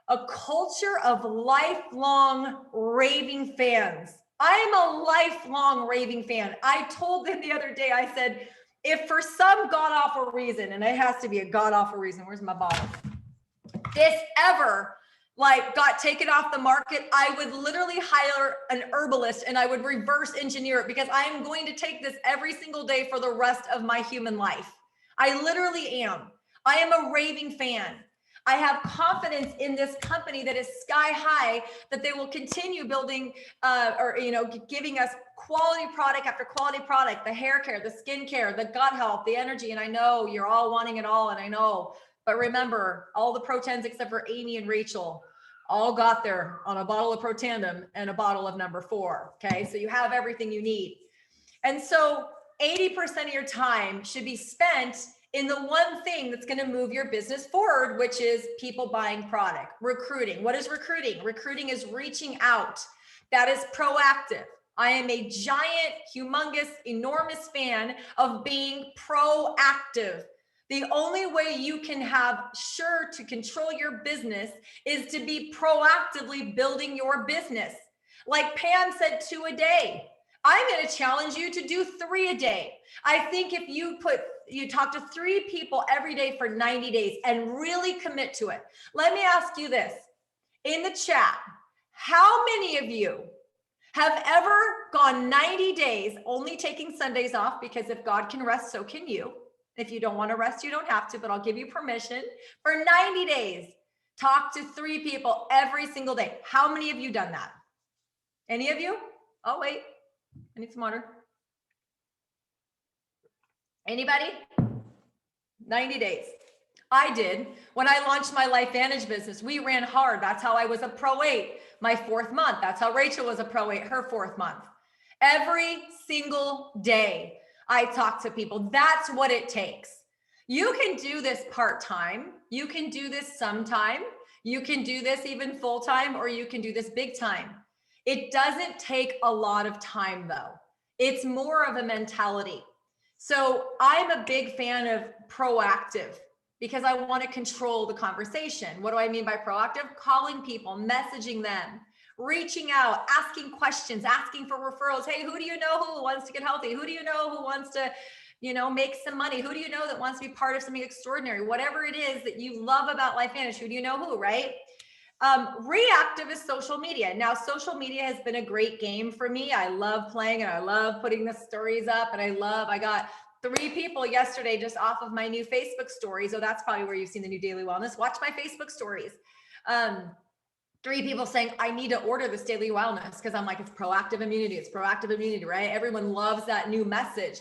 D: a culture of lifelong raving fans. I am a lifelong raving fan. I told them the other day, I said, if for some god-awful reason, and it has to be a god-awful reason, where's my bottle? This ever got taken off the market, I would literally hire an herbalist and I would reverse engineer it, because I am going to take this every single day for the rest of my human life. I literally am. I am a raving fan. I have confidence in this company that is sky high, that they will continue building giving us quality product after quality product, the hair care, the skin care, the gut health, the energy. And I know you're all wanting it all, and I know, but remember, all the Pro-Tens except for Amy and Rachel all got there on a bottle of Protandim and a bottle of number 4. Okay. So you have everything you need. And so 80% of your time should be spent in the one thing that's going to move your business forward, which is people buying product. Recruiting. What is recruiting? Recruiting is reaching out. That is proactive. I am a giant, humongous, enormous fan of being proactive. The only way you can have sure to control your business is to be proactively building your business. Like Pam said, 2 a day. I'm going to challenge you to do 3 a day. I think if you talk to 3 people every day for 90 days and really commit to it. Let me ask you this in the chat. How many of you have ever gone 90 days only taking Sundays off? Because if God can rest, so can you. If you don't want to rest, you don't have to, but I'll give you permission for 90 days. Talk to 3 people every single day. How many of you done that? Any of you? Oh, wait. I need some water. Anybody? 90 days. I did. When I launched my LifeVantage business, we ran hard. That's how I was a Pro 8 my 4th month. That's how Rachel was a Pro 8 her 4th month. Every single day, I talk to people. That's what it takes. You can do this part-time. You can do this sometime. You can do this even full-time, or you can do this big time. It doesn't take a lot of time though. It's more of a mentality. So I'm a big fan of proactive because I want to control the conversation. What do I mean by proactive? Calling people, messaging them, reaching out, asking questions, asking for referrals. Hey, who do you know who wants to get healthy? Who do you know who wants to, make some money? Who do you know that wants to be part of something extraordinary? Whatever it is that you love about LifeVantage, who do you know who, right? Reactive is social media. Now, social media has been a great game for me. I love playing and I love putting the stories up, and I got 3 people yesterday just off of my new Facebook story. So that's probably where you've seen the new Daily Wellness. Watch my Facebook stories. 3 people saying, I need to order this Daily Wellness, because I'm like, it's proactive immunity. It's proactive immunity, right? Everyone loves that new message.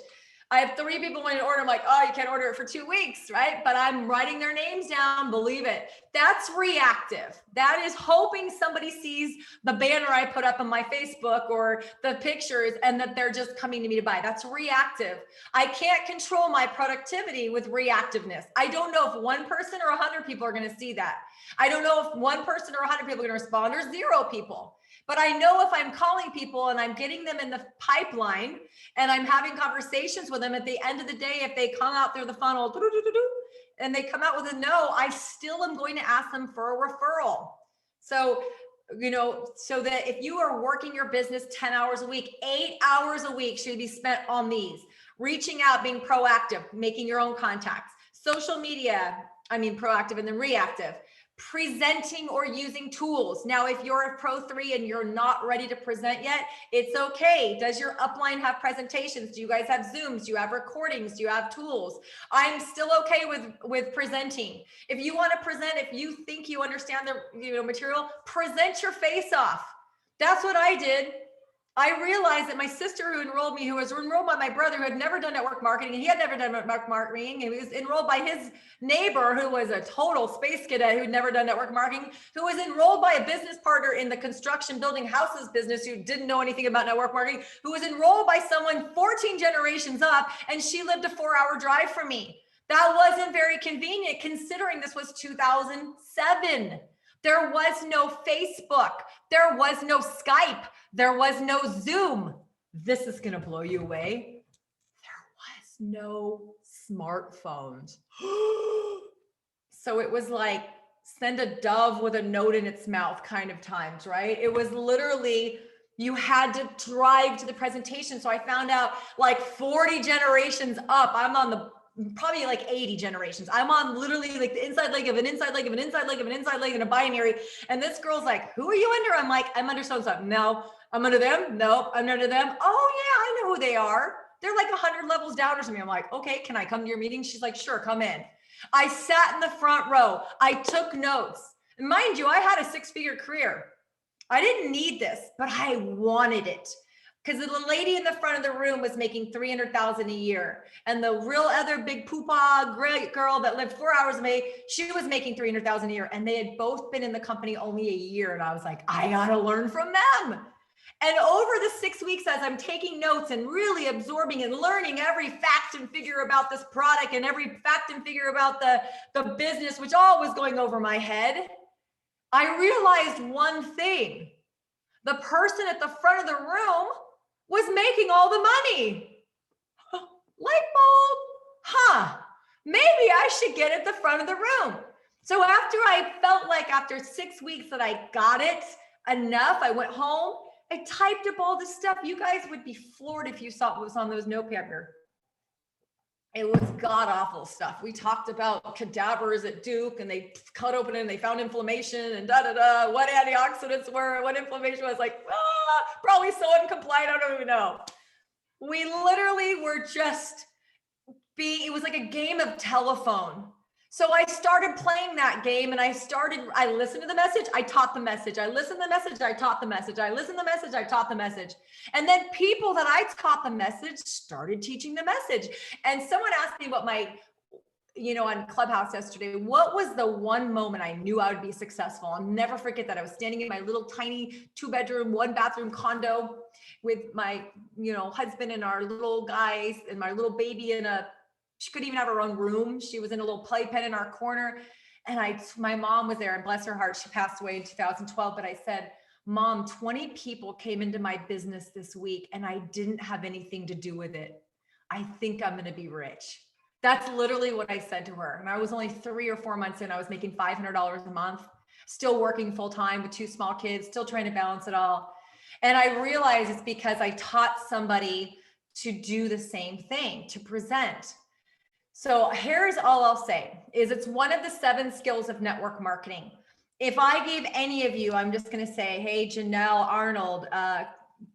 D: I have 3 people wanting to order. I'm like, oh, you can't order it for 2 weeks, right? But I'm writing their names down, believe it. That's reactive. That is hoping somebody sees the banner I put up on my Facebook or the pictures and that they're just coming to me to buy. That's reactive. I can't control my productivity with reactiveness. I don't know if 1 person or 100 people are going to see that. I don't know if 1 person or 100 people are going to respond or 0 people. But I know if I'm calling people and I'm getting them in the pipeline and I'm having conversations with them, at the end of the day, if they come out through the funnel and they come out with a no, I still am going to ask them for a referral. So, so that if you are working your business 10 hours a week, 8 hours a week should be spent on these: reaching out, being proactive, making your own contacts, social media, proactive and then reactive, presenting or using tools. Now, if you're a Pro 3 and you're not ready to present yet, it's okay. Does your upline have presentations? Do you guys have Zooms? Do you have recordings? Do you have tools? I'm still okay with presenting. If you want to present, if you think you understand the material, present your face off. That's what I did. I realized that my sister who enrolled me, who was enrolled by my brother who had never done network marketing, and he had never done network marketing, and he was enrolled by his neighbor who was a total space cadet who had never done network marketing, who was enrolled by a business partner in the construction building houses business who didn't know anything about network marketing, who was enrolled by someone 14 generations up, and she lived a 4-hour drive from me. That wasn't very convenient considering this was 2007. There was no Facebook. There was no Skype. There was no Zoom. This is going to blow you away. There was no smartphones. So it was like send a dove with a note in its mouth kind of times, right? It was literally, you had to drive to the presentation. So I found out like 40 generations up, I'm on the probably like 80 generations. I'm on literally like the inside leg of an inside leg of an inside leg of an inside leg in a binary. And this girl's like, who are you under? I'm like, I'm under so-and-so. No, I'm under them. No, I'm under them. Oh yeah, I know who they are. They're like 100 levels down or something. I'm like, okay, can I come to your meeting? She's like, sure, come in. I sat in the front row. I took notes. And mind you, I had a 6-figure career. I didn't need this, but I wanted it. Because the lady in the front of the room was making $300,000 a year. And the real other big poopah great girl that lived 4 hours away, she was making $300,000 a year. And they had both been in the company only a year. And I was like, I gotta learn from them. And over the 6 weeks, as I'm taking notes and really absorbing and learning every fact and figure about this product and every fact and figure about the business, which all was going over my head, I realized one thing. The person at the front of the room was making all the money. Light bulb, maybe I should get at the front of the room. So after I felt like after 6 weeks that I got it enough, I went home, I typed up all this stuff. You guys would be floored if you saw what was on those notepad. It was god awful stuff. We talked about cadavers at Duke and they cut open it and they found inflammation and what antioxidants were, what inflammation was, like, probably so uncompliant, I don't even know. We literally were just it was like a game of telephone. So I started playing that game and I listened to the message, I taught the message. I listened to the message, I taught the message. I listened to the message, I taught the message. And then people that I taught the message started teaching the message. And someone asked me what on Clubhouse yesterday, what was the one moment I knew I would be successful? I'll never forget that. I was standing in my little tiny 2-bedroom, 1-bathroom condo with my, husband and our little guys and my little baby she couldn't even have her own room. She was in a little playpen in our corner. And my mom was there, and bless her heart, she passed away in 2012. But I said, Mom, 20 people came into my business this week and I didn't have anything to do with it. I think I'm going to be rich. That's literally what I said to her. And I was only 3 or 4 months in. I was making $500 a month, still working full time with 2 small kids, still trying to balance it all. And I realized it's because I taught somebody to do the same thing, to present. So here's all I'll say is it's one of the 7 skills of network marketing. If I gave any of you, I'm just going to say, hey, Janelle, Arnold,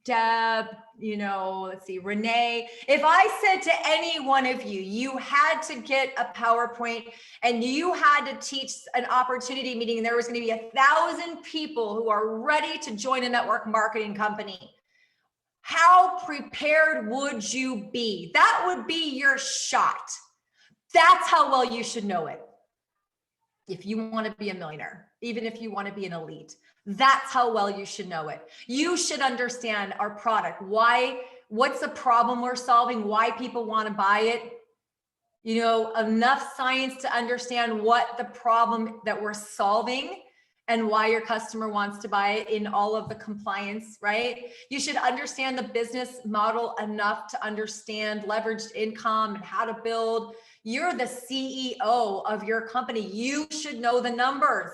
D: Deb, let's see, Renee. If I said to any one of you, you had to get a PowerPoint and you had to teach an opportunity meeting, and there was going to be 1,000 people who are ready to join a network marketing company, How prepared would you be? That would be your shot. That's how well you should know it. If you want to be a millionaire, even if you want to be an elite, that's how well you should know it. You should understand our product. Why, what's the problem we're solving? Why people want to buy it? You know, enough science to understand what the problem that we're solving and why your customer wants to buy it in all of the compliance, right? You should understand the business model enough to understand leveraged income and how to build. You're the CEO of your company. You should know the numbers.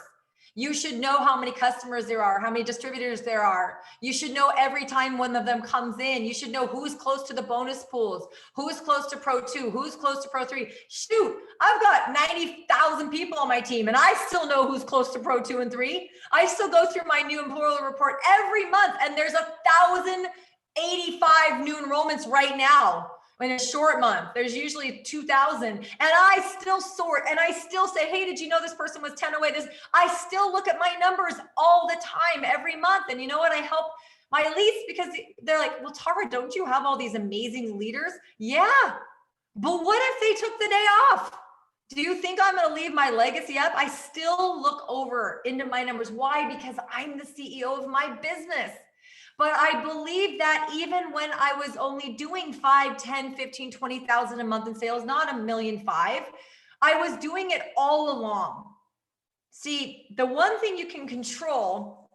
D: You should know how many customers there are, how many distributors there are. You should know every time one of them comes in. You should know who's close to the bonus pools, who's close to Pro 2, who's close to Pro 3. Shoot, I've got 90,000 people on my team and I still know who's close to Pro 2 and 3. I still go through my new employer report every month and there's 1,085 new enrollments right now. In a short month, there's usually 2,000, and I still sort and I still say, hey, did you know this person was 10 away? I still look at my numbers all the time, every month. And you know what? I help my elites because they're like, well, Tara, don't you have all these amazing leaders? Yeah, but what if they took the day off? Do you think I'm going to leave my legacy up? I still look over into my numbers. Why? Because I'm the CEO of my business. But I believe that even when I was only doing 5, 10, 15, 20,000 a month in sales, not $1.5 million, I was doing it all along. See, the one thing you can control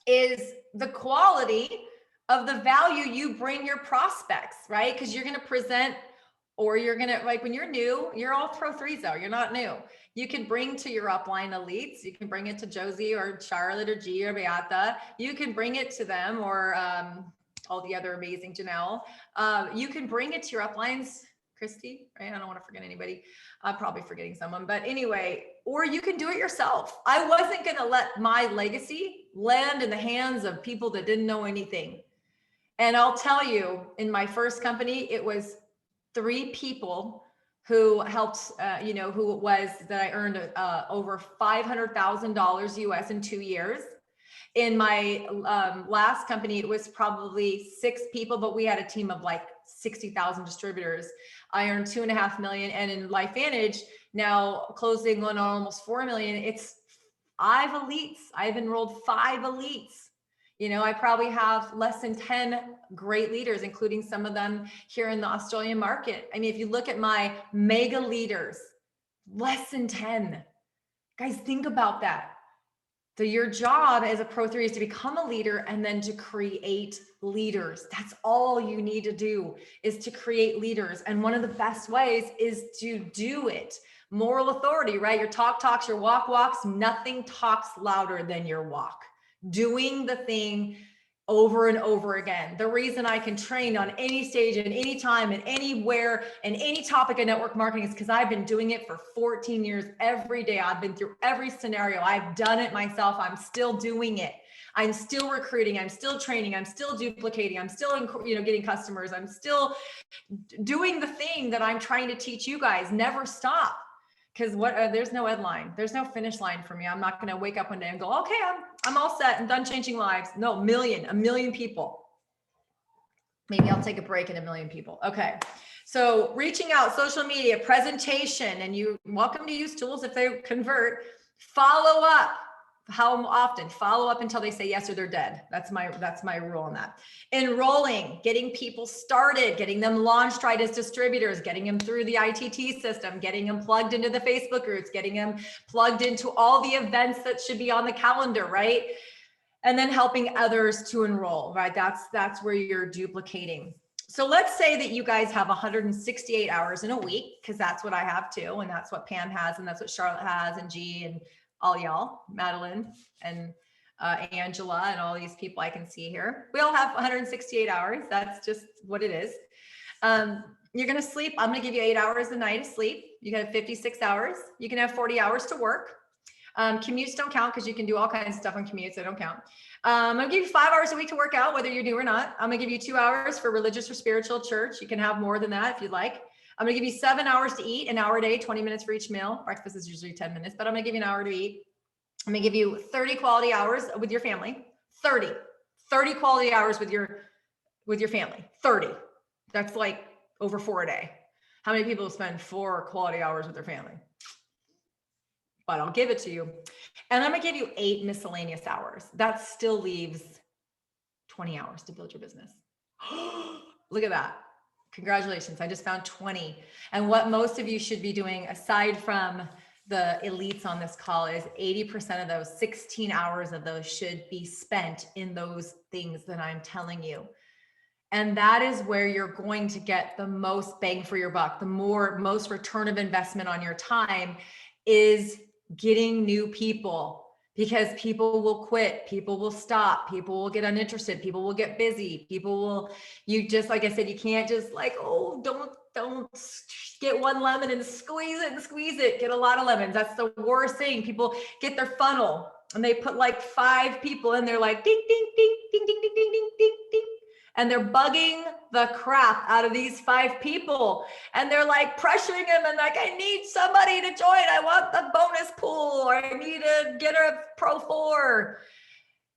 D: is the quality of the value you bring your prospects, right? Because you're going to present, or you're going to, like when you're new, you're all Pro 3s though, you're not new. You can bring to your upline elites, you can bring it to Josie or Charlotte or G or Beata. You can bring it to them or all the other amazing Janelle. You can bring it to your uplines, Christy, right? I don't want to forget anybody. I'm probably forgetting someone, but anyway, or you can do it yourself. I wasn't going to let my legacy land in the hands of people that didn't know anything. And I'll tell you, in my first company, it was 3 people who helped, who it was that I earned over $500,000 US in 2 years. In my last company, it was probably 6 people, but we had a team of like 60,000 distributors. I earned 2.5 million. And in LifeVantage, now closing on almost 4 million, it's 5 elites. I've enrolled 5 elites. You know, I probably have less than 10 great leaders, including some of them here in the Australian market. I mean, if you look at my mega leaders, less than 10. Guys, think about that. So your job as a Pro 3 is to become a leader and then to create leaders. That's all you need to do, is to create leaders. And one of the best ways is to do it. Moral authority, right? Your talk talks, your walk walks. Nothing talks louder than your walk. Doing the thing over and over again. The reason I can train on any stage and any time and anywhere and any topic of network marketing is because I've been doing it for 14 years every day. I've been through every scenario. I've done it myself. I'm still doing it. I'm still recruiting. I'm still training. I'm still duplicating. I'm still, getting customers. I'm still doing the thing that I'm trying to teach you guys. Never stop. Because there's no end line. There's no finish line for me. I'm not going to wake up one day and go, okay, I'm all set and done changing lives. No, a million people. Maybe I'll take a break in 1 million people. Okay. So reaching out, social media, presentation, and you're welcome to use tools if they convert. Follow up. How often? Follow up until they say yes or they're dead. That's my rule on that. Enrolling, getting people started, getting them launched right as distributors, getting them through the ITT system, getting them plugged into the Facebook groups, getting them plugged into all the events that should be on the calendar, right? And then helping others to enroll, right? That's where you're duplicating. So let's say that you guys have 168 hours in a week, because that's what I have too. And that's what Pam has, and that's what Charlotte has, and G, and all y'all, Madeline and Angela, and all these people I can see here. We all have 168 hours. That's just what it is. You're going to sleep. I'm going to give you 8 hours a night of sleep. You can have 56 hours. You can have 40 hours to work. Commutes don't count because you can do all kinds of stuff on commutes. They don't count. I'm going to give you 5 hours a week to work out, whether you do or not. I'm going to give you 2 hours for religious or spiritual church. You can have more than that if you'd like. I'm going to give you 7 hours to eat, an hour a day, 20 minutes for each meal. Breakfast is usually 10 minutes, but I'm going to give you an hour to eat. I'm going to give you 30 quality hours with your family, 30 quality hours with your with your family? 30. That's like over 4 a day. How many people spend 4 quality hours with their family? But I'll give it to you. And I'm gonna give you 8 miscellaneous hours. That still leaves 20 hours to build your business. Look at that. Congratulations. I just found 20. And what most of you should be doing, aside from the elites on this call, is 80% of those, 16 hours of those should be spent in those things that I'm telling you. And that is where you're going to get the most bang for your buck, the most return of investment on your time, is getting new people. Because people will quit, people will stop, people will get uninterested, people will get busy, you just, like I said, you can't just like, oh, don't get one lemon and squeeze it, get a lot of lemons. That's the worst thing. People get their funnel and they put like 5 people in there, like ding, ding, ding, ding, ding, ding, ding, ding, ding, ding. And they're bugging the crap out of these 5 people. And they're like pressuring them and like, I need somebody to join. I want the bonus pool, or I need to get a Pro 4.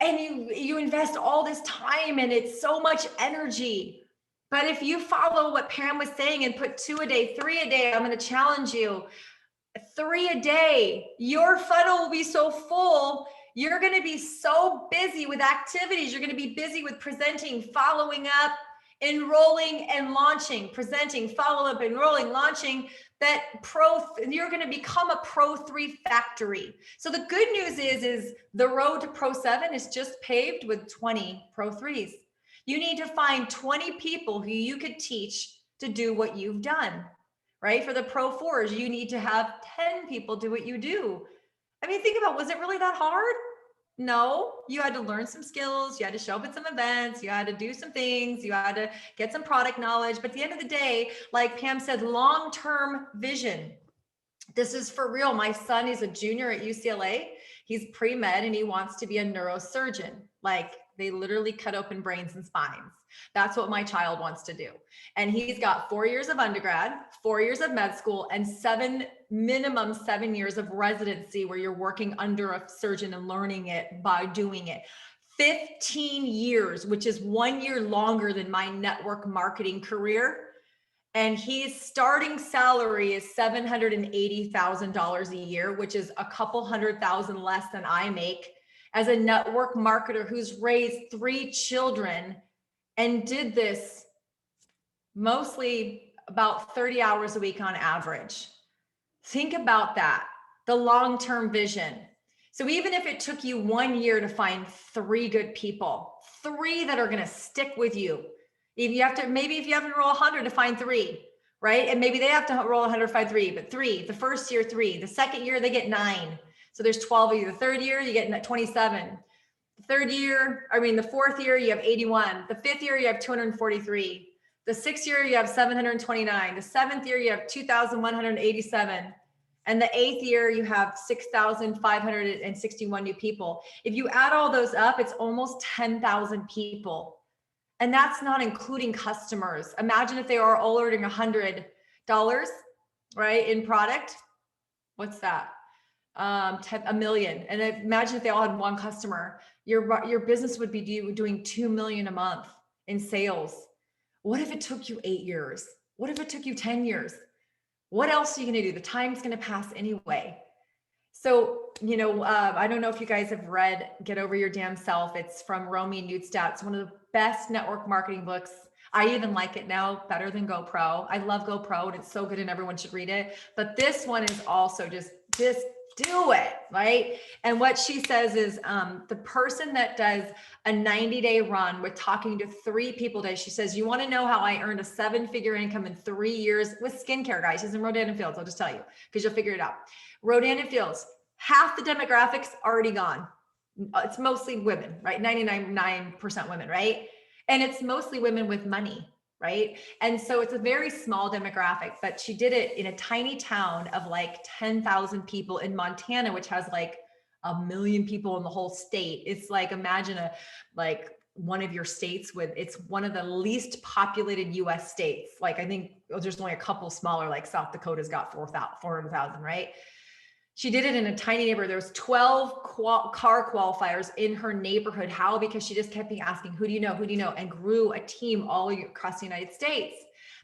D: And you invest all this time and it's so much energy. But if you follow what Pam was saying and put 2 a day, 3 a day, I'm going to challenge you. 3 a day, your funnel will be so full. You're going to be so busy with activities. You're going to be busy with presenting, following up, enrolling, and launching, presenting, follow up, enrolling, launching, that you're going to become a Pro 3 factory. So the good news is the road to Pro 7 is just paved with 20 Pro 3s. You need to find 20 people who you could teach to do what you've done, right? For the Pro 4s, you need to have 10 people do what you do. I mean, think about, was it really that hard? No, you had to learn some skills. You had to show up at some events. You had to do some things. You had to get some product knowledge. But at the end of the day, like Pam said, long-term vision. This is for real. My son is a junior at UCLA. He's pre-med and he wants to be a neurosurgeon. Like, they literally cut open brains and spines. That's what my child wants to do. And he's got 4 years of undergrad, 4 years of med school, and minimum 7 years of residency where you're working under a surgeon and learning it by doing it. 15 years, which is 1 year longer than my network marketing career. And his starting salary is $780,000 a year, which is a couple $100,000 less than I make as a network marketer who's raised 3 children and did this mostly about 30 hours a week on average. Think about that, the long-term vision. So even if it took you 1 year to find 3 good people, 3 that are going to stick with you, if you have to, maybe if you have to roll 100 to find 3, right? And maybe they have to roll 100 to find 3, but 3, the first year, 3, the second year, they get 9. So there's 12 of you. The third year, you get 27. The fourth year, you have 81. The 5th year, you have 243. The 6th year, you have 729. The 7th year, you have 2,187. And the 8th year, you have 6,561 new people. If you add all those up, it's almost 10,000 people. And that's not including customers. Imagine if they are all ordering $100, right, in product. What's that? $1 million. And imagine if they all had 1 customer, your business would be doing $2 million a month in sales. What if it took you 8 years? What if it took you 10 years? What else are you going to do? The time's going to pass anyway. So, I don't know if you guys have read Get Over Your Damn Self. It's from Romy Neustadt. It's one of the best network marketing books. I even like it now better than GoPro. I love GoPro and it's so good and everyone should read it. But this one is also just do it, right? And what she says is the person that does a 90-day run with talking to 3 people a day, she says, you want to know how I earned a 7-figure income in 3 years with skincare, guys? She's in Rodan and Fields. I'll just tell you because you'll figure it out. Rodan and Fields, half the demographics already gone. It's mostly women, right? 99% women, right? And it's mostly women with money, right? And so it's a very small demographic, but she did it in a tiny town of like 10,000 people in Montana, which has like 1 million people in the whole state. It's like, imagine one of your states it's one of the least populated US states. Like, I think there's only a couple smaller, like South Dakota's got 400,000, right? She did it in a tiny neighborhood. There was 12 car qualifiers in her neighborhood. How? Because she just kept asking, who do you know? Who do you know? And grew a team all across the United States.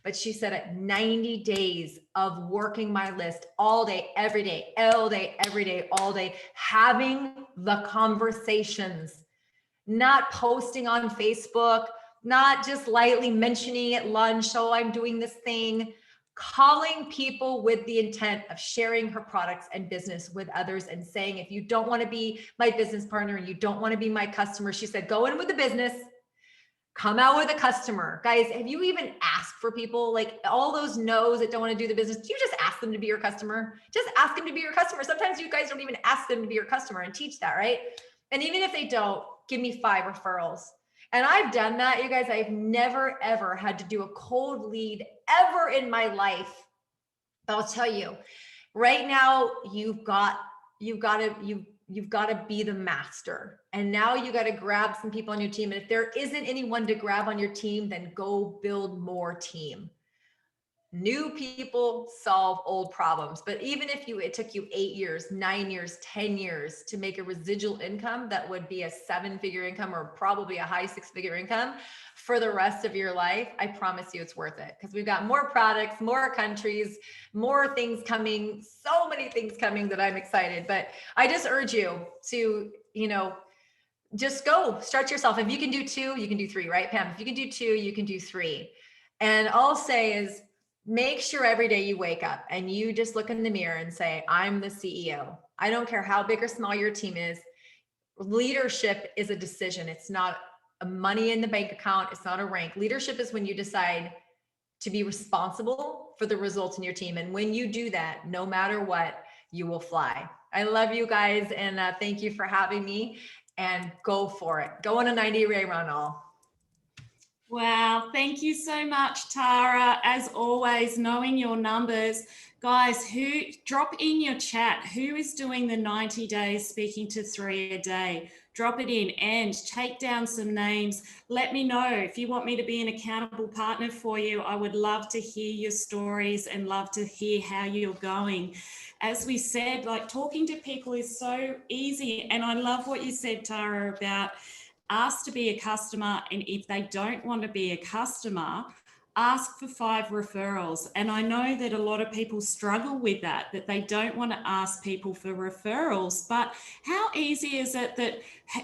D: But she said at 90 days of working my list all day, every day, all day, every day, all day, having the conversations, not posting on Facebook, not just lightly mentioning at lunch, oh, I'm doing this thing, calling people with the intent of sharing her products and business with others and saying, if you don't want to be my business partner and you don't want to be my customer, she said, go in with the business, come out with a customer. Guys, have you even asked for people, like all those no's that don't want to do the business? Do you just ask them to be your customer? Just ask them to be your customer. Sometimes you guys don't even ask them to be your customer and teach that, right? And even if they don't, give me 5 referrals. And I've done that, you guys. I've never, ever had to do a cold lead ever in my life. But I'll tell you, right now, you've got to be the master. And now you got to grab some people on your team. And if there isn't anyone to grab on your team, then go build more team. New people solve old problems. But even if it took you 8 years, 9 years, 10 years to make a residual income that would be a 7-figure income or probably a high 6-figure income for the rest of your life, I promise you it's worth it, because we've got more products, more countries, more things coming, so many things coming that I'm excited. But I just urge you to, just go stretch yourself. If you can do 2, you can do 3, right, Pam? If you can do 2, you can do 3. And all I'll say is, make sure every day you wake up and you just look in the mirror and say, I'm the CEO. I don't care how big or small your team is. Leadership is a decision. It's not a money in the bank account. It's not a rank. Leadership is when you decide to be responsible for the results in your team. And when you do that, no matter what, you will fly. I love you guys. And thank you for having me, and go for it. Go on a 90-day run all.
A: Wow, thank you so much, Tara. As always, knowing your numbers. Guys, drop in your chat, who is doing the 90 days speaking to 3 a day? Drop it in and take down some names. Let me know if you want me to be an accountable partner for you. I would love to hear your stories and love to hear how you're going. As we said, like, talking to people is so easy. And I love what you said, Tara, about ask to be a customer, and if they don't want to be a customer, ask for 5 referrals. And I know that a lot of people struggle with that they don't want to ask people for referrals. But how easy is it that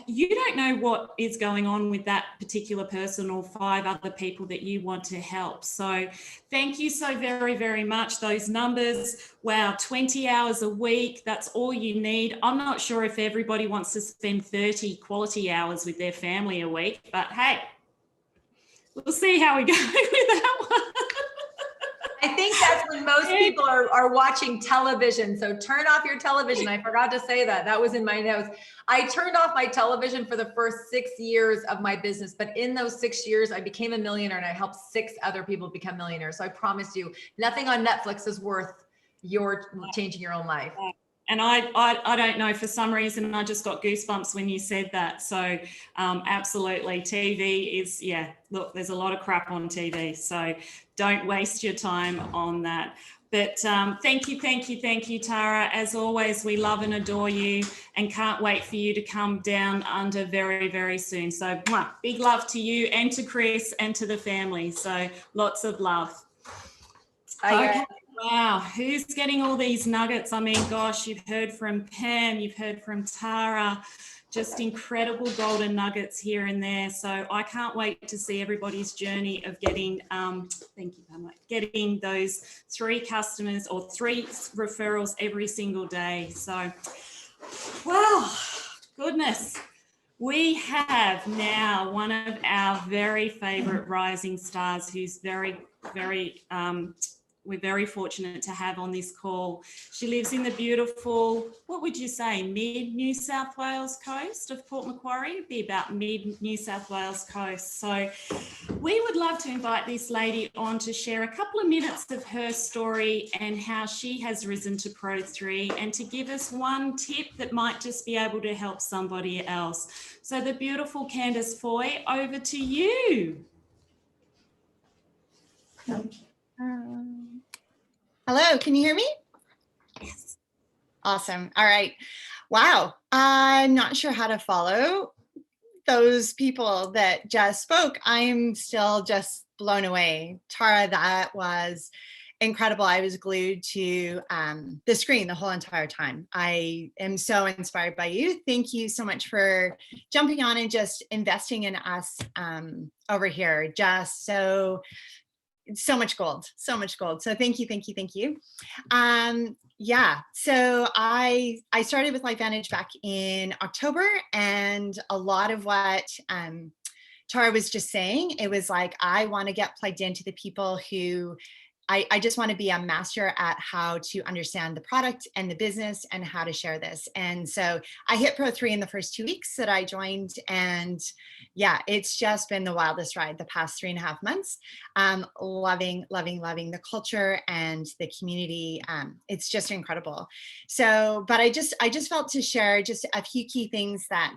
A: you don't know what is going on with that particular person or 5 other people that you want to help? So thank you so very, very much. Those numbers, wow, 20 hours a week, that's all you need. I'm not sure if everybody wants to spend 30 quality hours with their family a week, but hey, we'll see how we go with that one.
D: I think that's when most people are watching television. So turn off your television. I forgot to say that. That was in my notes. I turned off my television for the first 6 years of my business. But in those 6 years, I became a millionaire and I helped 6 other people become millionaires. So I promise you, nothing on Netflix is worth your changing your own life.
A: And I don't know, for some reason, I just got goosebumps when you said that. So absolutely, TV is, look, there's a lot of crap on TV. So don't waste your time on that. But thank you, Tara. As always, we love and adore you and can't wait for you to come down under very, very soon. So big love to you and to Chris and to the family. So lots of love. Okay. Wow, who's getting all these nuggets? I mean, gosh, you've heard from Pam, you've heard from Tara, just incredible golden nuggets here and there. So I can't wait to see everybody's journey of getting, thank you, Pam, getting those 3 customers or 3 referrals every single day. So, wow, goodness. We have now one of our very favorite rising stars who's very, very, we're very fortunate to have on this call. She lives in the beautiful, what would you say, mid-New South Wales coast of Port Macquarie? It'd be about mid-New South Wales coast. So we would love to invite this lady on to share a couple of minutes of her story and how she has risen to Pro 3 and to give us one tip that might just be able to help somebody else. So the beautiful Candice Foy, over to you.
E: Hello, can you hear me?
A: Yes.
E: Awesome. All right. Wow. I'm not sure how to follow those people that just spoke. I'm still just blown away. Tara, that was incredible. I was glued to the screen the whole entire time. I am so inspired by you. Thank you so much for jumping on and just investing in us over here. Just so much gold, so much gold. So thank you, thank you, thank you. Yeah, so I started with LifeVantage back in October, and a lot of what Tara was just saying, it was like, I want to get plugged into the people who I just want to be a master at how to understand the product and the business and how to share this. And so I hit Pro 3 in the first 2 weeks that I joined. And yeah, it's just been the wildest ride the past 3.5 months. Loving the culture and the community. It's just incredible. So, but I just felt to share just a few key things that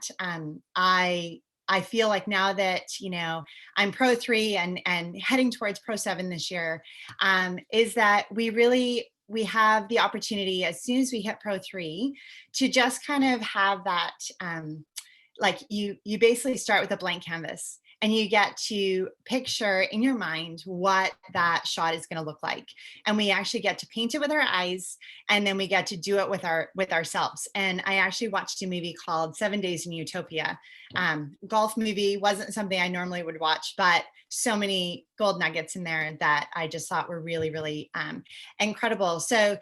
E: I feel like now that, you know, I'm Pro 3 and heading towards Pro 7 this year, is that we have the opportunity as soon as we hit Pro 3 to just kind of have that, like you basically start with a blank canvas. And you get to picture in your mind what that shot is going to look like. And we actually get to paint it with our eyes, and then we get to do it with ourselves. And I actually watched a movie called 7 Days in Utopia. Golf movie, wasn't something I normally would watch, but so many gold nuggets in there that I just thought were really, really incredible. So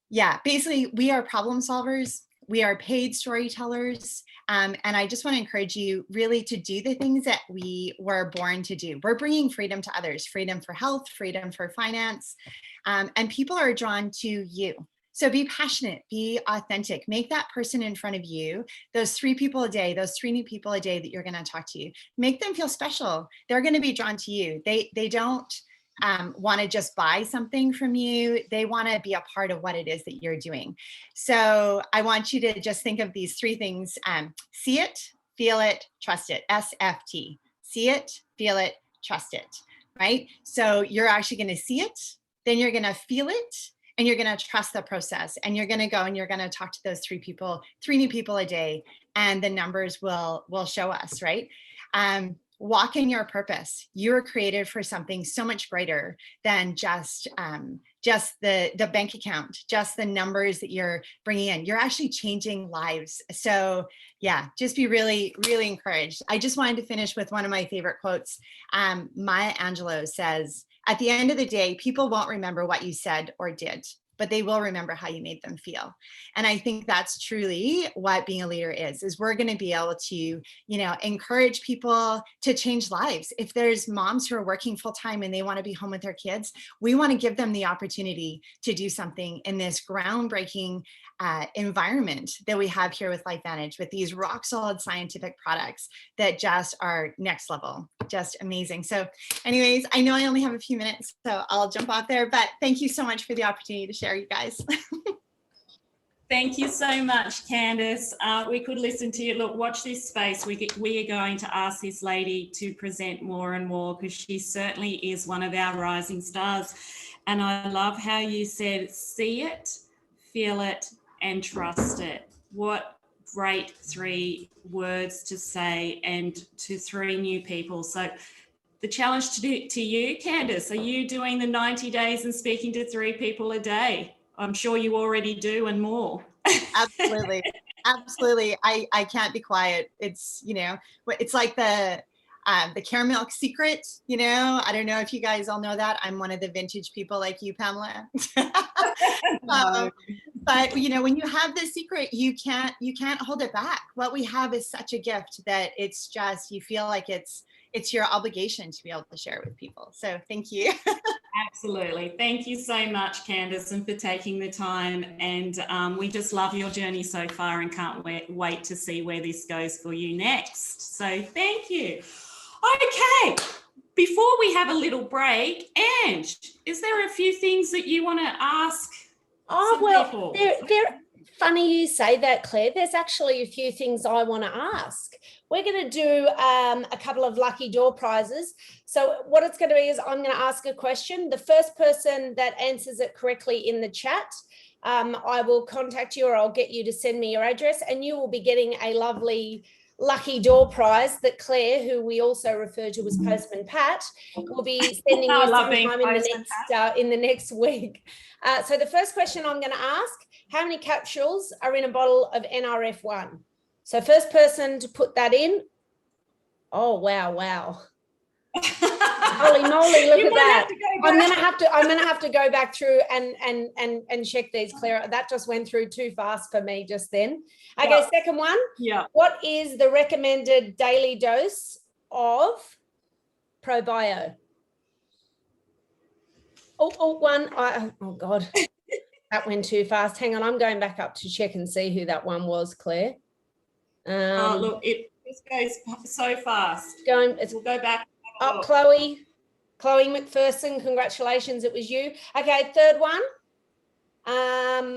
E: yeah, basically we are problem solvers. We are paid storytellers. And I just want to encourage you really to do the things that we were born to do. We're bringing freedom to others, freedom for health, freedom for finance, and people are drawn to you. So be passionate, be authentic, make that person in front of you, those 3 people a day, those 3 new people a day that you're going to talk to, make them feel special. They're going to be drawn to you. They don't want to just buy something from you. They want to be a part of what it is that you're doing. So I want you to just think of these 3 things. See it, feel it, trust it, SFT. See it, feel it, trust it, right? So you're actually going to see it, then you're going to feel it, and you're going to trust the process. And you're going to go and you're going to talk to those 3 people, 3 new people a day, and the numbers will show us, right? Walk in your purpose. You were created for something so much greater than just the bank account, just the numbers that you're bringing in. You're actually changing lives. So yeah, just be really, really encouraged. I just wanted to finish with one of my favorite quotes. Maya Angelou says, "At the end of the day, people won't remember what you said or did, but they will remember how you made them feel." And I think that's truly what being a leader is we're going to be able to, you know, encourage people to change lives. If there's moms who are working full time and they want to be home with their kids, we want to give them the opportunity to do something in this groundbreaking environment that we have here with LifeVantage, with these rock solid scientific products that just are next level, just amazing. So anyways, I know I only have a few minutes, so I'll jump off there, but thank you so much for the opportunity to share, you guys.
A: Thank you so much, Candace. We could listen to you. Look, watch this space. We are going to ask this lady to present more and more, because she certainly is one of our rising stars. And I love how you said, see it, feel it, and trust it. What great 3 words to say, and to 3 new people. So the challenge to you, Candace, are you doing the 90 days and speaking to 3 people a day? I'm sure you already do, and more.
E: Absolutely. Absolutely. I can't be quiet. It's, you know, it's like the caramel secret, you know. I don't know if you guys all know that. I'm one of the vintage people like you, Pamela. But you know, when you have this secret, you can't hold it back. What we have is such a gift that it's just, you feel like it's your obligation to be able to share it with people. So thank you.
A: Absolutely. Thank you so much, Candace, and for taking the time. And we just love your journey so far and can't wait to see where this goes for you next. So thank you. Okay. Before we have a little break, Ange, is there a few things that you want to ask?
C: Oh, well, they're funny you say that, Claire. There's actually a few things I want to ask. We're going to do a couple of lucky door prizes. So what it's going to be is I'm going to ask a question. The first person that answers it correctly in the chat I will contact you, or I'll get you to send me your address, and you will be getting a lovely lucky door prize that Claire, who we also refer to as Postman Pat, will be sending
A: I
C: you
A: love being
C: sometime
A: Postman
C: in the next week. So the first question I'm going to ask: how many capsules are in a bottle of NRF1? So first person to put that in. Oh wow! Holy moly! Look at that. I'm gonna have to go back through and check these, Claire. That just went through too fast for me just then. Okay,
A: Yeah.
C: second one.
A: Yeah.
C: What is the recommended daily dose of ProBio? Oh God, that went too fast. Hang on, I'm going back up to check and see who that one was, Claire.
A: Oh, look, it just goes so fast.
C: We'll
A: go back.
C: Oh, Chloe McPherson, congratulations, it was you. Okay, third one.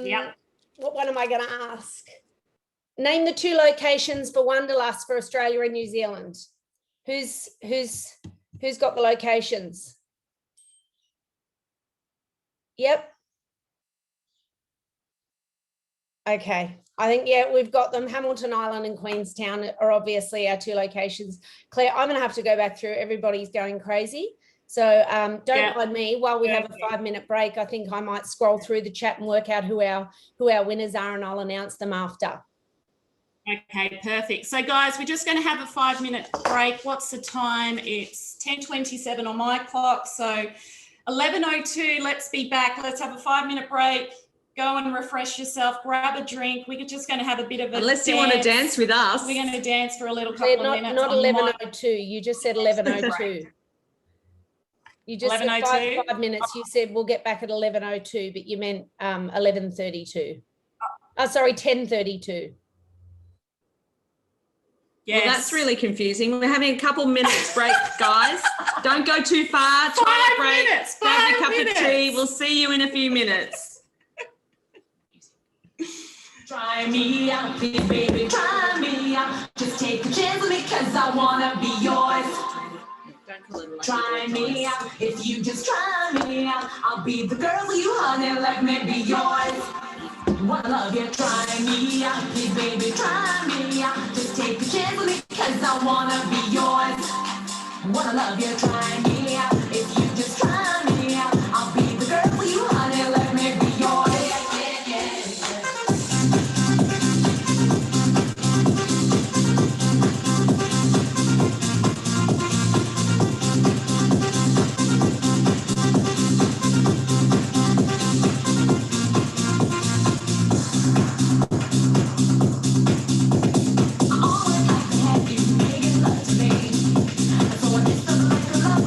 A: Yeah.
C: What one am I going to ask? Name the 2 locations for Wanderlust for Australia and New Zealand. Who's got the locations? Yep. Okay. I think, yeah, we've got them. Hamilton Island and Queenstown are obviously our 2 locations. Claire, I'm going to have to go back through. Everybody's going crazy. So don't mind me while we have a 5-minute break. I think I might scroll through the chat and work out who our winners are, and I'll announce them after.
A: Okay, perfect. So guys, we're just going to have a 5-minute break. What's the time? It's 10:27 on my clock. So 11:02, let's be back. Let's have a 5-minute break. Go and refresh yourself, grab a drink. We're just going to have a bit of a
B: Unless you want to dance with us.
A: We're going to dance for a little couple of minutes.
C: Not 11:02. You just said 11:02. You just said 5 minutes. You said we'll get back at 11:02, but you meant 11:32. Oh, sorry, 10:32.
A: Yes.
B: Well, that's really confusing. We're having a couple minutes break, guys. Don't go too far.
A: 5
B: break.
A: minutes.
B: Grab a
A: 5
B: cup
A: minutes.
B: of tea. We'll see you in a few minutes.
F: Try me out, please, baby, try me out. Just take a chance with me, cause I wanna be yours. Try me out, if you just try me out, I'll be the girl for you, honey, let me be yours. Wanna love you, try me out, please, baby, try me out. Just take a chance with me, cause I wanna be yours. Wanna love you, try me out, if you just try me out, I'll be the girl for you, honey, let me be yours. Always like to have you making love to me. So I just like a love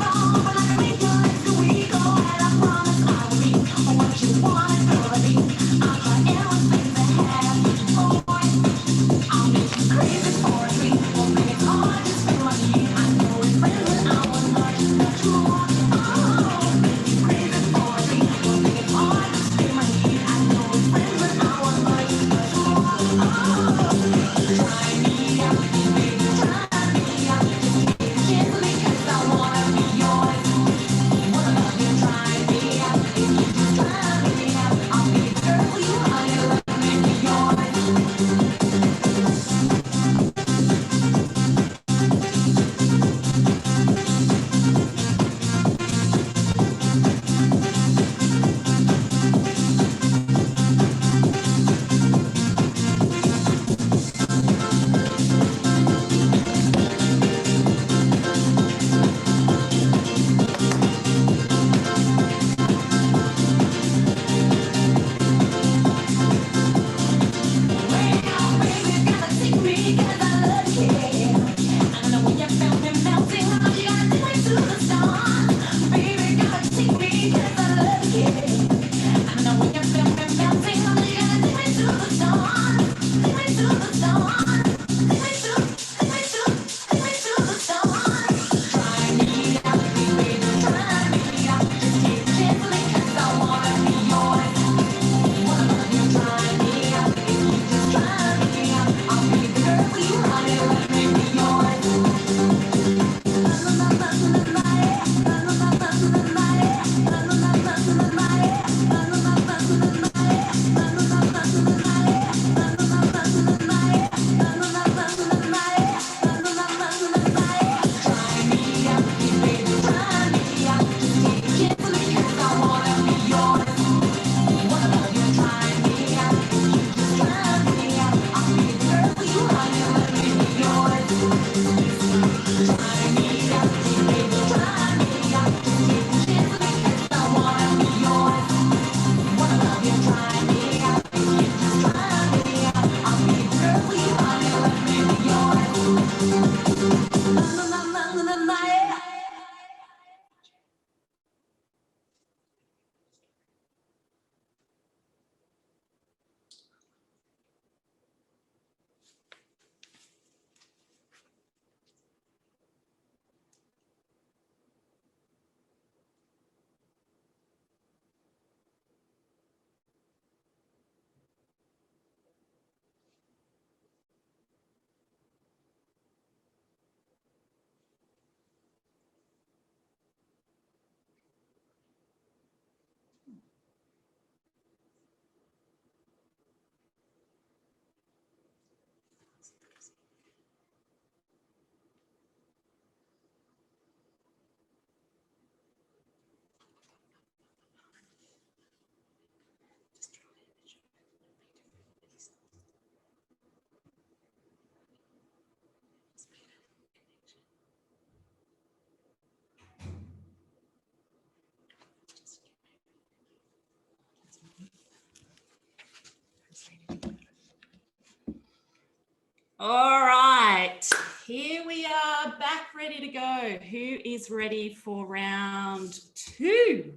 A: All right, here we are back ready to go. Who is ready for round 2?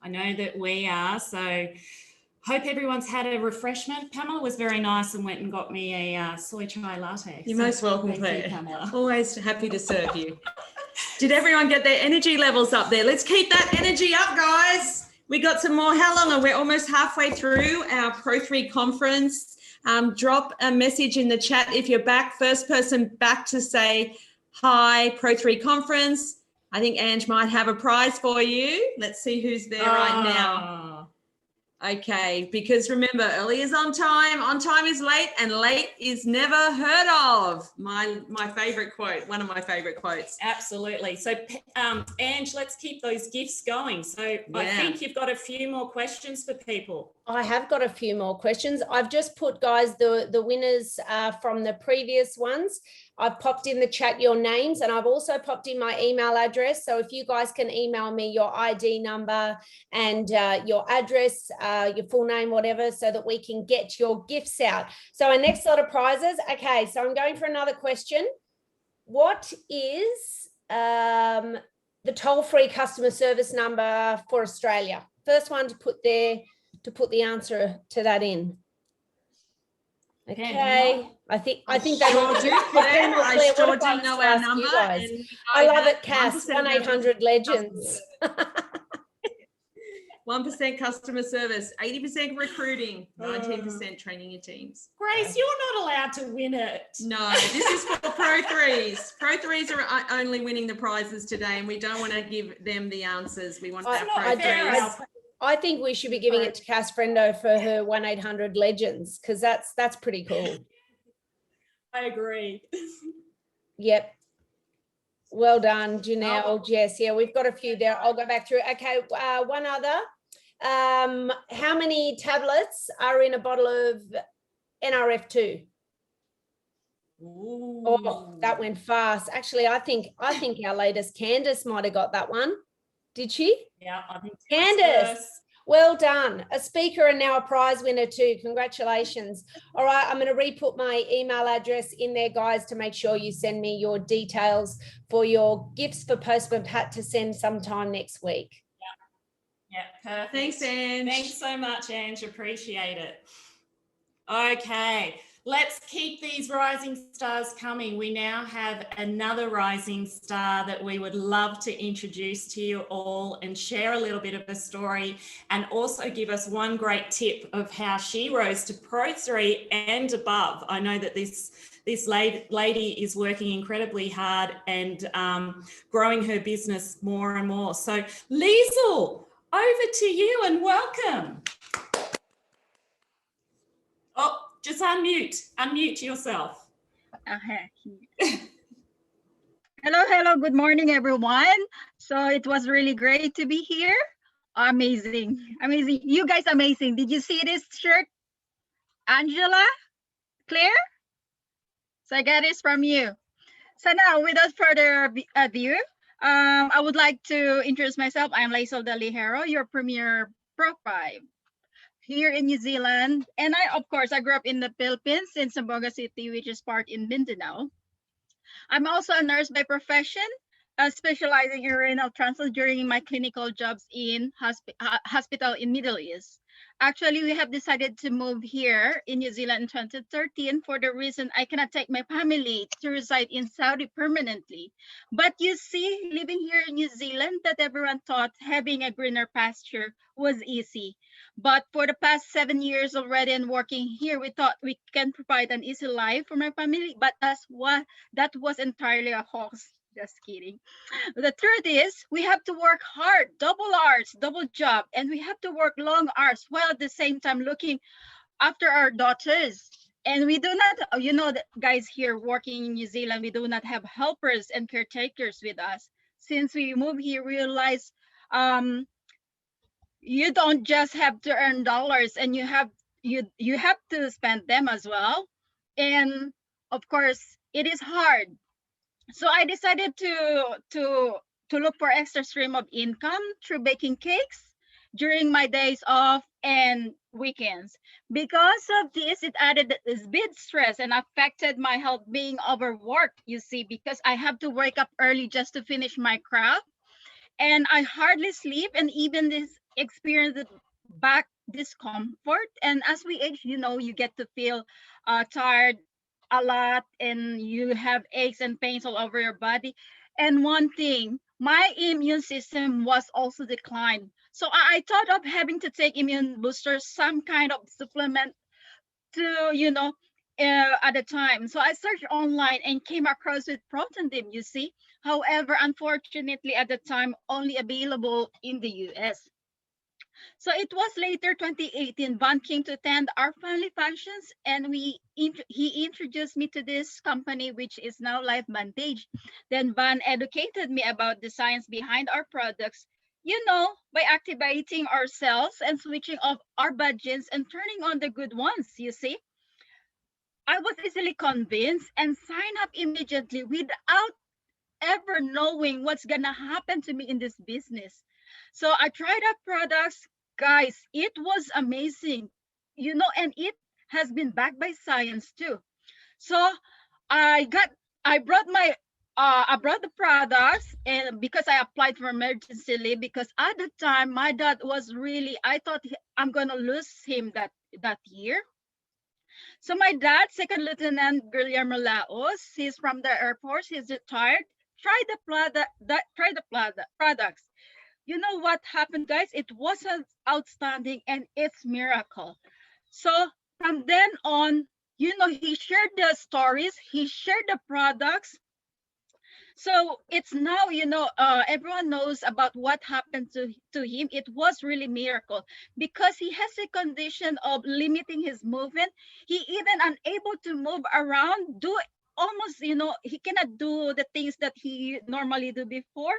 A: I know that we are, so hope everyone's had a refreshment. Pamela was very nice and went and got me a soy chai latte.
B: You're
A: So
B: most welcome,
A: thank you,
B: Claire.
A: Pamela.
B: Always happy to serve you. Did everyone get their energy levels up there? Let's keep that energy up, guys. We got some more. How long are we? Almost halfway through our Pro3 conference. Drop a message in the chat if you're back. First person back to say hi, Pro3 conference. I think Ange might have a prize for you. Let's see who's there right now. Okay, because remember, early is on time is late, and late is never heard of. My favorite quote, one of my favorite quotes.
A: Absolutely. So, Ange, let's keep those gifts going. So I
B: Yeah.
A: think you've got a few more questions for people.
C: I have got a few more questions. I've just put, guys, the winners from the previous ones. I've popped in the chat your names, and I've also popped in my email address. So if you guys can email me your ID number and your address, your full name, whatever, so that we can get your gifts out. So our next lot of prizes. Okay, so I'm going for another question. What is the toll-free customer service number for Australia? First one to put the answer to that in. Okay, I think that
B: Sure do, Claire. I sure do know our number. And
C: I love it, Cass. 1-800-LEGENDS.
B: 1% customer service, 80% recruiting, 19% training your teams.
A: Grace, you're not allowed to win it.
B: No, this is for Pro3s. Pro3s are only winning the prizes today, and we don't want to give them the answers. We want our Pro3s.
C: I think we should be giving it to Cass Friendo for her 1-800-LEGENDS, because that's pretty cool.
A: I agree.
C: Yep. Well done, Janelle, Jess. Yeah, we've got a few there. I'll go back through. Okay, one other. How many tablets are in a bottle of NRF2?
A: Ooh.
C: Oh, that went fast. Actually, I think our latest Candace might have got that one. Did she?
A: Yeah, I think
C: Candace. Well done. A speaker and now a prize winner too. Congratulations. All right, I'm going to re-put my email address in there, guys, to make sure you send me your details for your gifts for Postman Pat to send sometime next week.
A: Yeah, perfect.
B: Thanks, Ange.
A: Thanks so much, Ange. Appreciate it. Okay, let's keep these rising stars coming. We now have another rising star that we would love to introduce to you all and share a little bit of a story, and also give us one great tip of how she rose to Pro3 and above. I know that this lady is working incredibly hard and growing her business more and more. So Liesl, over to you and welcome. Oh, just unmute yourself.
G: Hello, good morning, everyone. So it was really great to be here. Amazing. You guys, amazing. Did you see this shirt, Angela, Claire? So I got this from you. So now, without further ado, I would like to introduce myself. I'm Liesl Dalihero, your premier Pro5 here in New Zealand. And I grew up in the Philippines in Zamboanga City, which is part in Mindanao. I'm also a nurse by profession, specializing in renal transplant during my clinical jobs in hospital in Middle East. Actually, we have decided to move here in New Zealand in 2013 for the reason I cannot take my family to reside in Saudi permanently. But you see, living here in New Zealand, that everyone thought having a greener pasture was easy. But for the past 7 years already and working here, we thought we can provide an easy life for my family, but that was entirely a hoax. Just kidding. The truth is, we have to work hard, double hours, double job, and we have to work long hours while at the same time looking after our daughters. And we do not, you know, guys here working in New Zealand, we do not have helpers and caretakers with us. Since we moved here, we realize you don't just have to earn dollars, and you have to spend them as well. And of course, it is hard. So I decided to look for extra stream of income through baking cakes during my days off and weekends. Because of this, it added this bit stress and affected my health being overworked, you see, because I have to wake up early just to finish my craft. And I hardly sleep and even this experience the back discomfort. And as we age, you get to feel tired a lot and you have aches and pains all over your body. And one thing, my immune system was also declined. So I thought of having to take immune boosters, some kind of supplement to, at the time. So I searched online and came across with Protandim, you see. However, unfortunately, at the time, only available in the US. So it was later 2018, Van came to attend our family functions and he introduced me to this company, which is now Life Vantage. Then Van educated me about the science behind our products, by activating our cells and switching off our bad genes and turning on the good ones, you see. I was easily convinced and signed up immediately without ever knowing what's gonna happen to me in this business. So I tried out products, guys. It was amazing, and it has been backed by science too. So I brought the products, and because I applied for emergency leave, because at the time my dad was really, I thought I'm gonna lose him that year. So my dad, Second Lieutenant Guillermo Laos, he's from the Air Force, he's retired. Try the products. You know what happened, guys? It was outstanding and it's miracle. So from then on, he shared the stories, he shared the products. So it's now, everyone knows about what happened to him. It was really miracle because he has a condition of limiting his movement. He even unable to move around, do almost, he cannot do the things that he normally do before,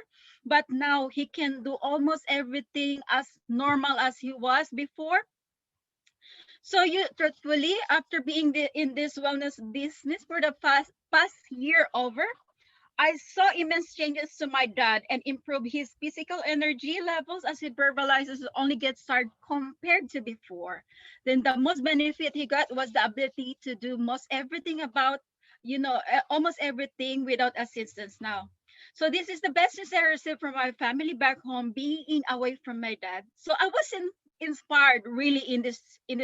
G: but now he can do almost everything as normal as he was before. So truthfully, after being in this wellness business for the past year over, I saw immense changes to my dad and improve his physical energy levels as he verbalizes only get started compared to before. Then the most benefit he got was the ability to do most everything about, almost everything without assistance now. So this is the best news I received from my family back home, being away from my dad. So I was inspired really in this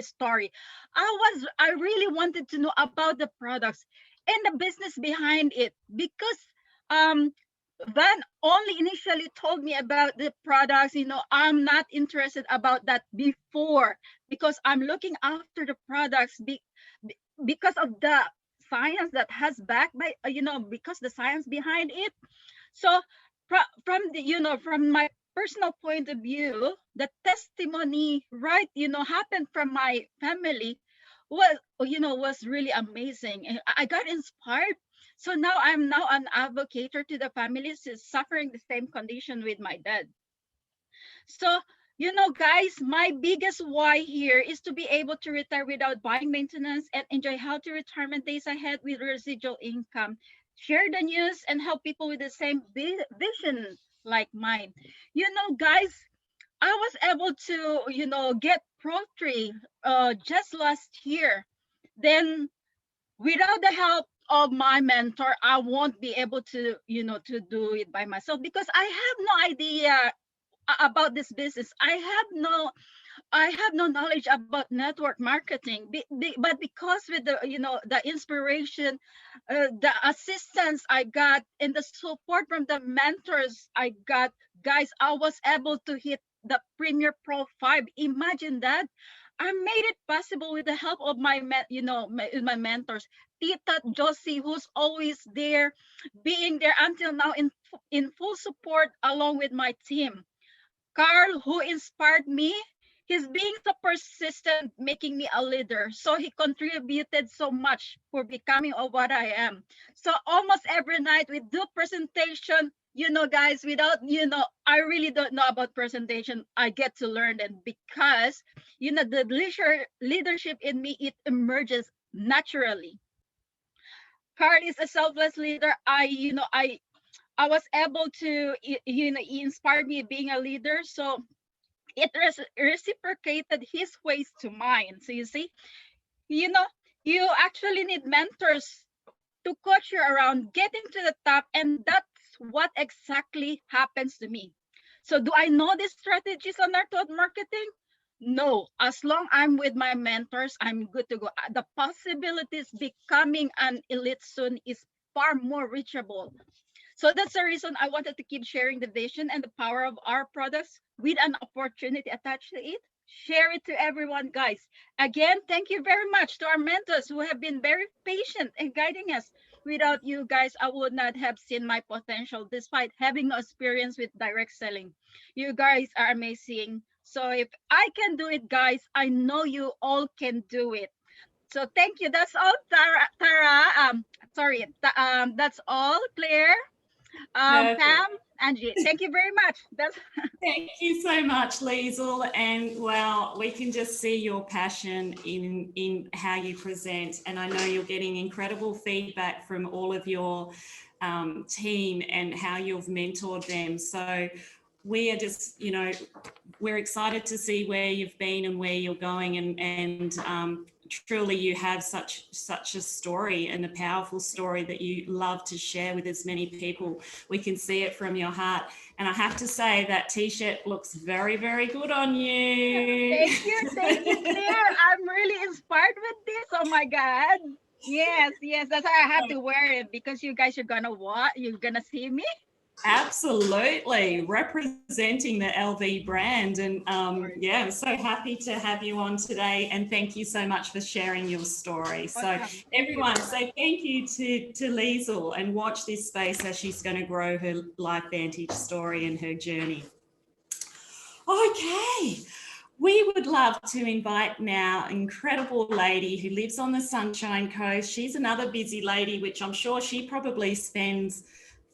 G: story. I really wanted to know about the products and the business behind it because Van only initially told me about the products. I'm not interested about that before because I'm looking after the products because of the science that has backed by, because the science behind it. So from my personal point of view, the testimony, right, happened from my family was really amazing. And I got inspired. So now I'm now an advocate to the families who's suffering the same condition with my dad. So, guys, my biggest why here is to be able to retire without buying maintenance and enjoy healthy retirement days ahead with residual income. Share the news and help people with the same vision like mine. Guys, I was able to, get Pro3 just last year. Then without the help of my mentor, I won't be able to, to do it by myself because I have no idea about this business. I have no knowledge about network marketing, but because with the inspiration, the assistance I got and the support from the mentors I got, guys, I was able to hit the Premier Pro 5. Imagine that. I made it possible with the help of my mentors, Tita Josie, who's always there, being there until now in full support along with my team. Carl, who inspired me, he's being so persistent, making me a leader. So he contributed so much for becoming of what I am. So almost every night we do presentation, guys, without, I really don't know about presentation. I get to learn it because, the leadership in me, it emerges naturally. Carl is a selfless leader. I was able to, he inspired me being a leader. So it reciprocated his ways to mine. So you see, you actually need mentors to coach you around getting to the top, and that's what exactly happens to me. So do I know the strategies on network marketing? No. As long I'm with my mentors, I'm good to go. The possibilities becoming an elite soon is far more reachable. So that's the reason I wanted to keep sharing the vision and the power of our products with an opportunity attached to it. Share it to everyone, guys. Again, thank you very much to our mentors who have been very patient in guiding us. Without you guys, I would not have seen my potential despite having no experience with direct selling. You guys are amazing. So if I can do it, guys, I know you all can do it. So thank you. That's all, Tara. That's all, Claire.
A: Perfect.
G: Pam, Angie, thank you very much.
A: Thank you so much, Liesl. And wow, we can just see your passion in how you present. And I know you're getting incredible feedback from all of your team and how you've mentored them. So we are just, we're excited to see where you've been and where you're going, and truly you have such a story, and a powerful story that you love to share with as many people. We can see it from your heart, and I have to say that t-shirt looks very, very good on you.
G: Thank you, Claire. I'm really inspired with this. Oh my God. Yes, that's why I have to wear it, because you guys are gonna you're gonna see me.
A: Absolutely, representing the LV brand. And yeah, I'm so happy to have you on today, and thank you so much for sharing your story. So everyone, say thank you to Liesl, and watch this space as she's going to grow her LifeVantage story and her journey. Okay. We would love to invite now an incredible lady who lives on the Sunshine Coast. She's another busy lady, which I'm sure she probably spends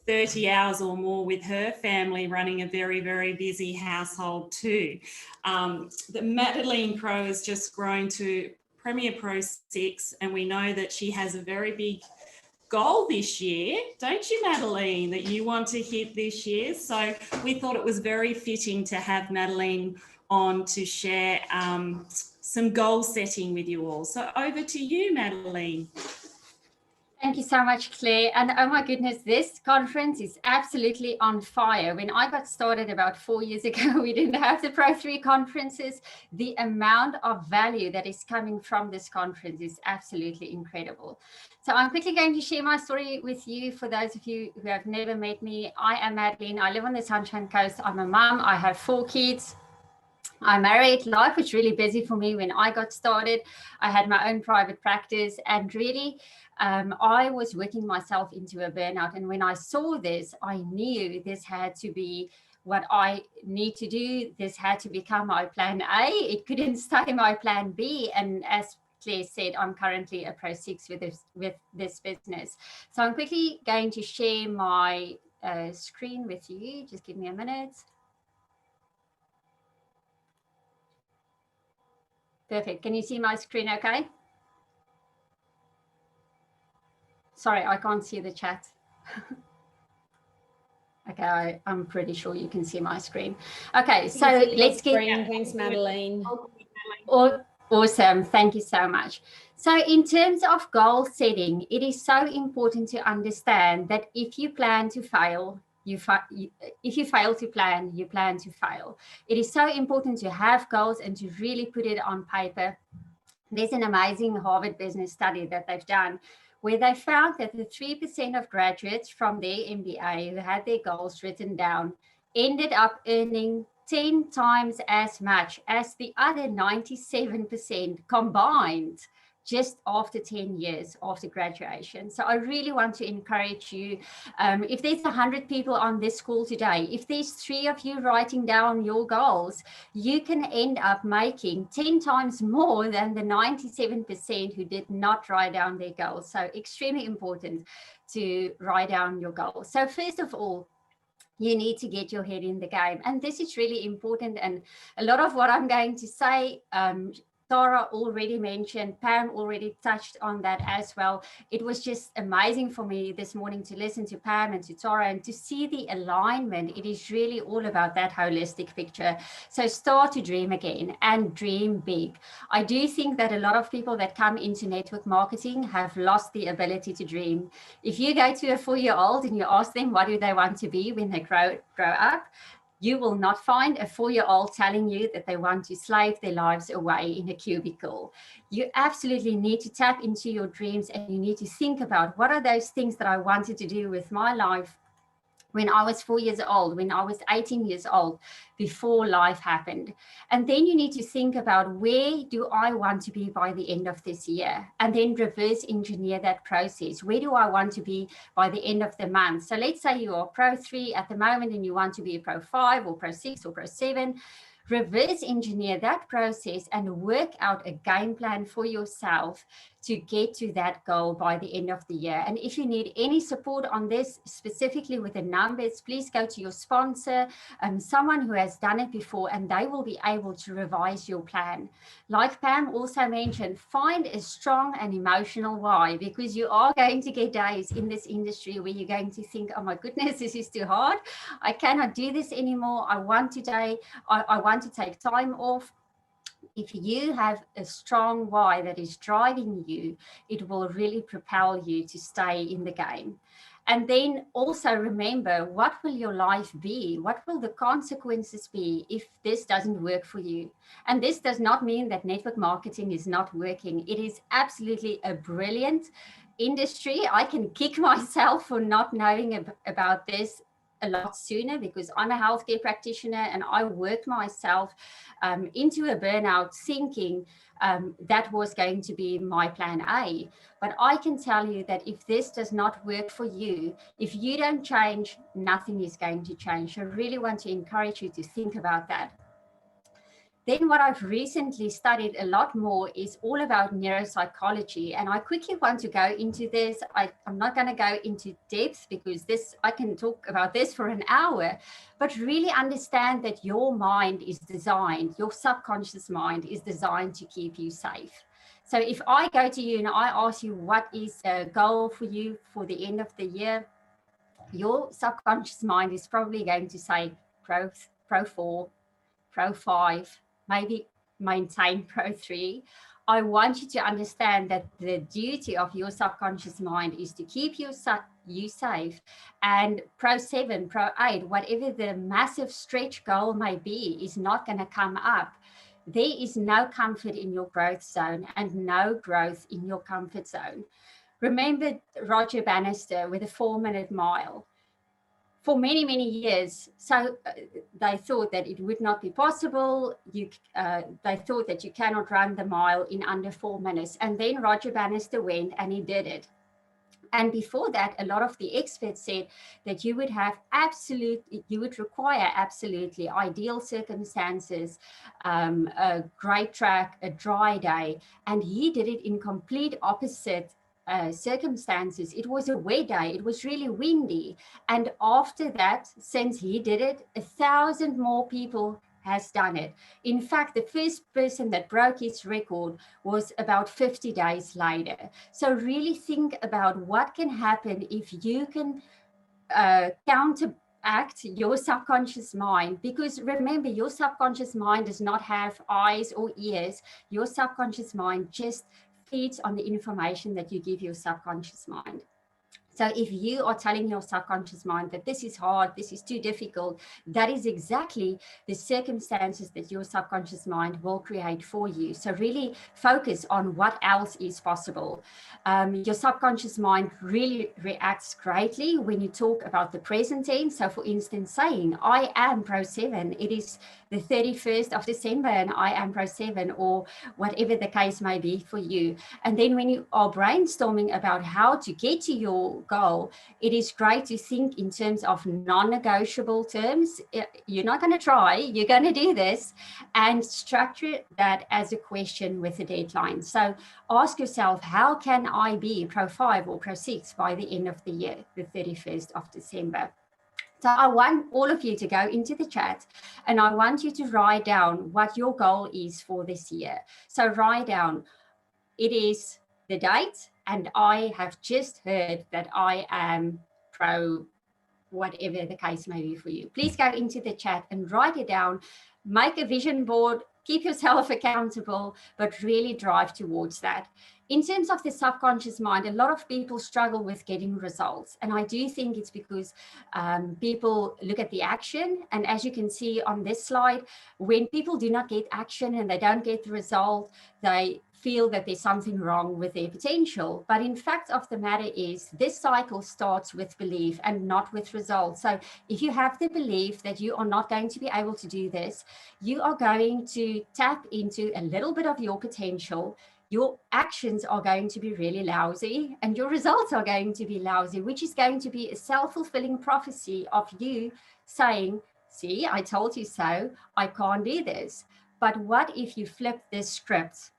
A: 30 hours or more with her family, running a very, very busy household too. The Madeline Crowe has just grown to Premier Pro 6, and we know that she has a very big goal this year, don't you, Madeline, that you want to hit this year? So we thought it was very fitting to have Madeline on to share some goal setting with you all. So over to you, Madeline.
H: Thank you so much, Claire. And oh my goodness, this conference is absolutely on fire. When I got started about 4 years ago, we didn't have the Pro 3 conferences. The amount of value that is coming from this conference is absolutely incredible. So I'm quickly going to share my story with you. For those of you who have never met me, I am Madeline. I live on the Sunshine Coast. I'm a mom. I have 4 kids. I'm married. Life was really busy for me when I got started. I had my own private practice, and really I was working myself into a burnout. And when I saw this, I knew this had to be what I need to do. This had to become my plan A. It couldn't stay my plan B. And as Claire said, I'm currently a Pro 6 with this business. So I'm quickly going to share my screen with you. Just give me a minute. Perfect. Can you see my screen okay? Sorry, I can't see the chat. Okay, I'm pretty sure you can see my screen. Okay, so let's get...
C: Thanks, Madeline.
H: Awesome. Thank you so much. So in terms of goal setting, it is so important to understand that if you plan to fail, if you fail to plan, you plan to fail. It is so important to have goals and to really put it on paper. There's an amazing Harvard business study that they've done where they found that the 3% of graduates from their MBA who had their goals written down ended up earning 10 times as much as the other 97% combined just after 10 years after graduation. So I really want to encourage you, if there's 100 people on this call today, if there's 3 of you writing down your goals, you can end up making 10 times more than the 97% who did not write down their goals. So extremely important to write down your goals. So first of all, you need to get your head in the game. And this is really important. And a lot of what I'm going to say Tara already mentioned, Pam already touched on that as well. It was just amazing for me this morning to listen to Pam and to Tara and to see the alignment. It is really all about that holistic picture. So start to dream again and dream big. I do think that a lot of people that come into network marketing have lost the ability to dream. If you go to a 4-year-old and you ask them what do they want to be when they grow up, you will not find a 4-year-old telling you that they want to slave their lives away in a cubicle. You absolutely need to tap into your dreams, and you need to think about what are those things that I wanted to do with my life when I was 4 years old, when I was 18 years old, before life happened. And then you need to think about, where do I want to be by the end of this year? And then reverse engineer that process. Where do I want to be by the end of the month? So let's say you are Pro 3 at the moment and you want to be a Pro 5 or Pro 6 or Pro 7. Reverse engineer that process and work out a game plan for yourself to get to that goal by the end of the year. And if you need any support on this, specifically with the numbers, please go to your sponsor, someone who has done it before, and they will be able to revise your plan. Like Pam also mentioned, find a strong and emotional why, because you are going to get days in this industry where you're going to think, oh my goodness, this is too hard. I cannot do this anymore. I want to take time off. If you have a strong why that is driving you, it will really propel you to stay in the game. And then also remember, what will your life be? What will the consequences be if this doesn't work for you? And this does not mean that network marketing is not working. It is absolutely a brilliant industry. I can kick myself for not knowing about this a lot sooner, because I'm a healthcare practitioner and I worked myself into a burnout thinking that was going to be my plan A. But I can tell you that if this does not work for you, if you don't change, nothing is going to change. So I really want to encourage you to think about that. Then what I've recently studied a lot more is all about neuropsychology. And I quickly want to go into this. I'm not going to go into depth because I can talk about this for an hour, but really understand that your mind is designed, your subconscious mind is designed to keep you safe. So if I go to you and I ask you, what is a goal for you for the end of the year? Your subconscious mind is probably going to say Pro 4, Pro 5, maybe maintain Pro 3. I want you to understand that the duty of your subconscious mind is to keep you safe. And Pro 7, Pro 8, whatever the massive stretch goal may be, is not going to come up. There is no comfort in your growth zone and no growth in your comfort zone. Remember Roger Bannister with the 4-minute mile. For many, many years, so they thought that it would not be possible. They thought that you cannot run the mile in under 4 minutes. And then Roger Bannister went and he did it. And before that, a lot of the experts said that you would require absolutely ideal circumstances, a great track, a dry day. And he did it in complete opposite circumstances. It was a wet day, it was really windy, and after that, since he did it, 1,000 more people has done it. In fact, the first person that broke his record was about 50 days later. So really think about what can happen if you can counteract your subconscious mind, because remember, your subconscious mind does not have eyes or ears. Your subconscious mind just feeds on the information that you give your subconscious mind. So if you are telling your subconscious mind that this is hard, this is too difficult, that is exactly the circumstances that your subconscious mind will create for you. So really focus on what else is possible. Your subconscious mind really reacts greatly when you talk about the present tense. So for instance, saying, I am Pro 7, it is the 31st of December and I am Pro 7, or whatever the case may be for you. And then when you are brainstorming about how to get to your goal, it is great to think in terms of non-negotiable terms. You're not going to try, you're going to do this, and structure that as a question with a deadline. So ask yourself, how can I be Pro 5 or Pro 6 by the end of the year, the 31st of December? So I want all of you to go into the chat and I want you to write down what your goal is for this year. So write down, it is the date, and I have just heard that I am pro whatever the case may be for you. Please go into the chat and write it down, make a vision board, keep yourself accountable, but really drive towards that. In terms of the subconscious mind, a lot of people struggle with getting results. And I do think it's because people look at the action. And as you can see on this slide, when people do not get action and they don't get the result, they feel that there's something wrong with their potential. But in fact of the matter is, this cycle starts with belief and not with results. So if you have the belief that you are not going to be able to do this, you are going to tap into a little bit of your potential. Your actions are going to be really lousy and your results are going to be lousy, which is going to be a self-fulfilling prophecy of you saying, see, I told you so, I can't do this. But what if you flip this script?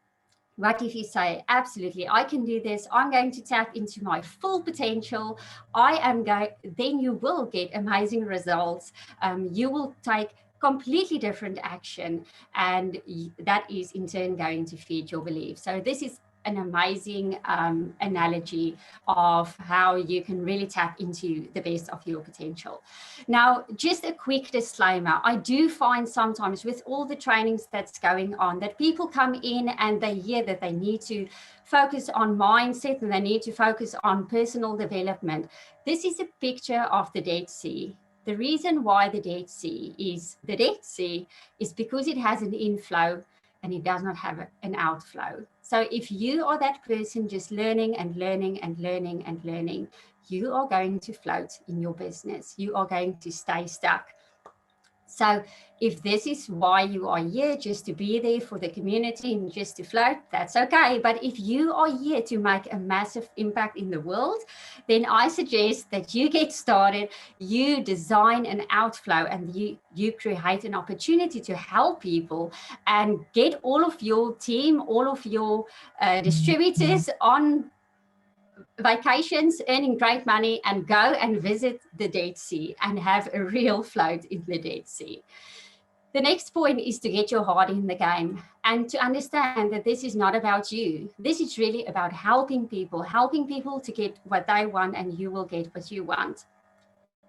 H: What if you say, absolutely, I can do this. I'm going to tap into my full potential. Then you will get amazing results. You will take completely different action, and that is in turn going to feed your belief. So this is an amazing analogy of how you can really tap into the best of your potential. Now, just a quick disclaimer. I do find sometimes with all the trainings that's going on that people come in and they hear that they need to focus on mindset and they need to focus on personal development. This is a picture of the Dead Sea. The reason why the Dead Sea is the Dead Sea is because it has an inflow and it does not have an outflow. So if you are that person just learning and learning and learning and learning, you are going to float in your business. You are going to stay stuck. So if this is why you are here, just to be there for the community and just to float, that's okay. But if you are here to make a massive impact in the world, then I suggest that you get started, you design an outflow, and you create an opportunity to help people and get all of your team, all of your distributors on vacations, earning great money, and go and visit the Dead Sea and have a real float in the Dead Sea. The next point is to get your heart in the game and to understand that this is not about you. This is really about helping people to get what they want, and you will get what you want.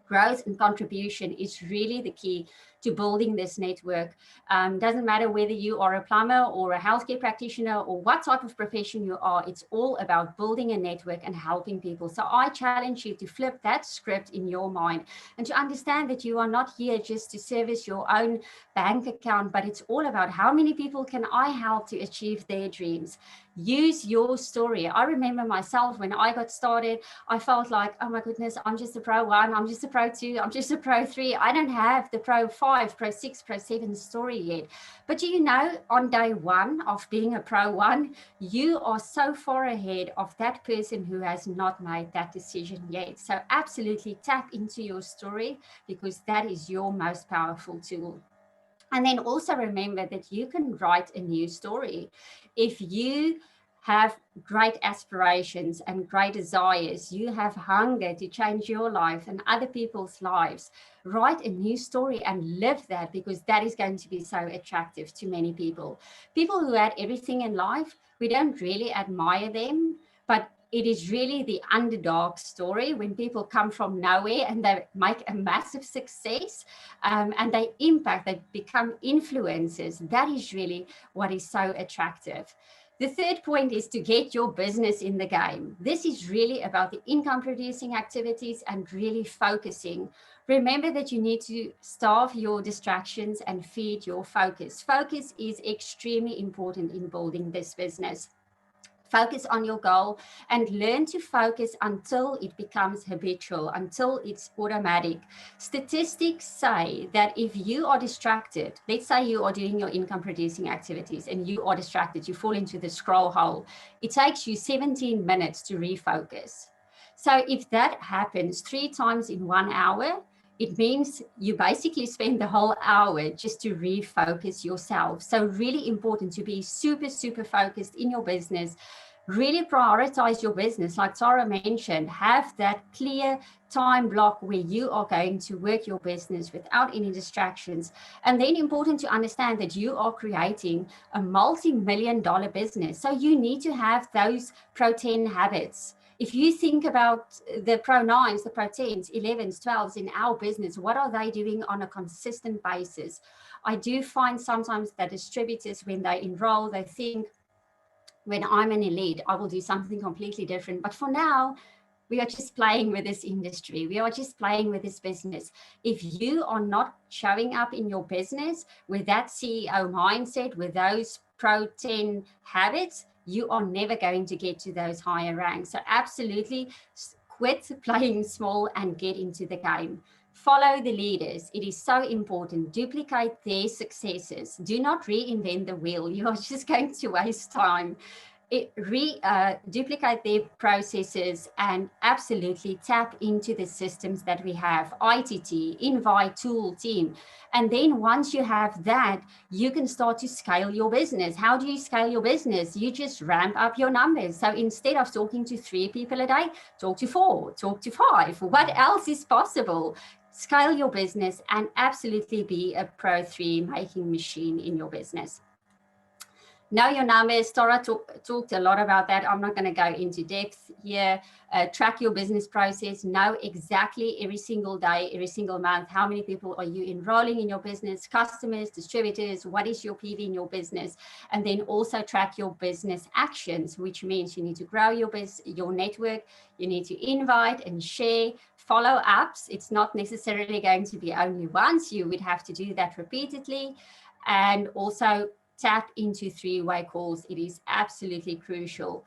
H: Growth and contribution is really the key to building this network. Doesn't matter whether you are a plumber or a healthcare practitioner or what type of profession you are, it's all about building a network and helping people. So I challenge you to flip that script in your mind and to understand that you are not here just to service your own bank account, but it's all about how many people can I help to achieve their dreams. Use your story. I remember myself when I got started, I felt like, oh my goodness, I'm just a pro 1, I'm just a pro 2, I'm just a pro 3. I don't have the pro 5, pro 6, pro 7 story yet. But you know, on day 1 of being a pro 1, you are so far ahead of that person who has not made that decision yet. So absolutely tap into your story, because that is your most powerful tool. And then also remember that you can write a new story. If you have great aspirations and great desires, you have hunger to change your life and other people's lives, write a new story and live that, because that is going to be so attractive to many people. People who had everything in life, we don't really admire them, but it is really the underdog story when people come from nowhere and they make a massive success and they impact, they become influencers. That is really what is so attractive. The third point is to get your business in the game. This is really about the income producing activities and really focusing. Remember that you need to starve your distractions and feed your focus. Focus is extremely important in building this business. Focus on your goal and learn to focus until it becomes habitual, until it's automatic. Statistics say that if you are distracted, let's say you are doing your income producing activities and you are distracted, you fall into the scroll hole, it takes you 17 minutes to refocus. So if that happens 3 times in 1 hour, it means you basically spend the whole hour just to refocus yourself. So really important to be super, super focused in your business. Really prioritize your business. Like Tara mentioned, have that clear time block where you are going to work your business without any distractions. And then important to understand that you are creating a multi-million-dollar business. So you need to have those Pro 10 habits. If you think about the Pro 9s, the Pro 10s, 11s, 12s in our business, what are they doing on a consistent basis? I do find sometimes that distributors, when they enroll, they think, when I'm an elite, I will do something completely different. But for now, we are just playing with this industry. We are just playing with this business. If you are not showing up in your business with that CEO mindset, with those Pro 10 habits, you are never going to get to those higher ranks. So absolutely quit playing small and get into the game. Follow the leaders. It is so important. Duplicate their successes. Do not reinvent the wheel. You are just going to waste time. Duplicate their processes and absolutely tap into the systems that we have, ITT, Invite, Tool, Team. And then once you have that, you can start to scale your business. How do you scale your business? You just ramp up your numbers. So instead of talking to 3 people a day, talk to 4, talk to 5. What else is possible? Scale your business and absolutely be a Pro 3 making machine in your business. Know your numbers. Tara talked a lot about that. I'm not going to go into depth here. Track your business process. Know exactly every single day, every single month, how many people are you enrolling in your business, customers, distributors, what is your PV in your business, and then also track your business actions, which means you need to grow your network, you need to invite and share, follow ups. It's not necessarily going to be only once. You would have to do that repeatedly, and also tap into 3-way calls. It is absolutely crucial.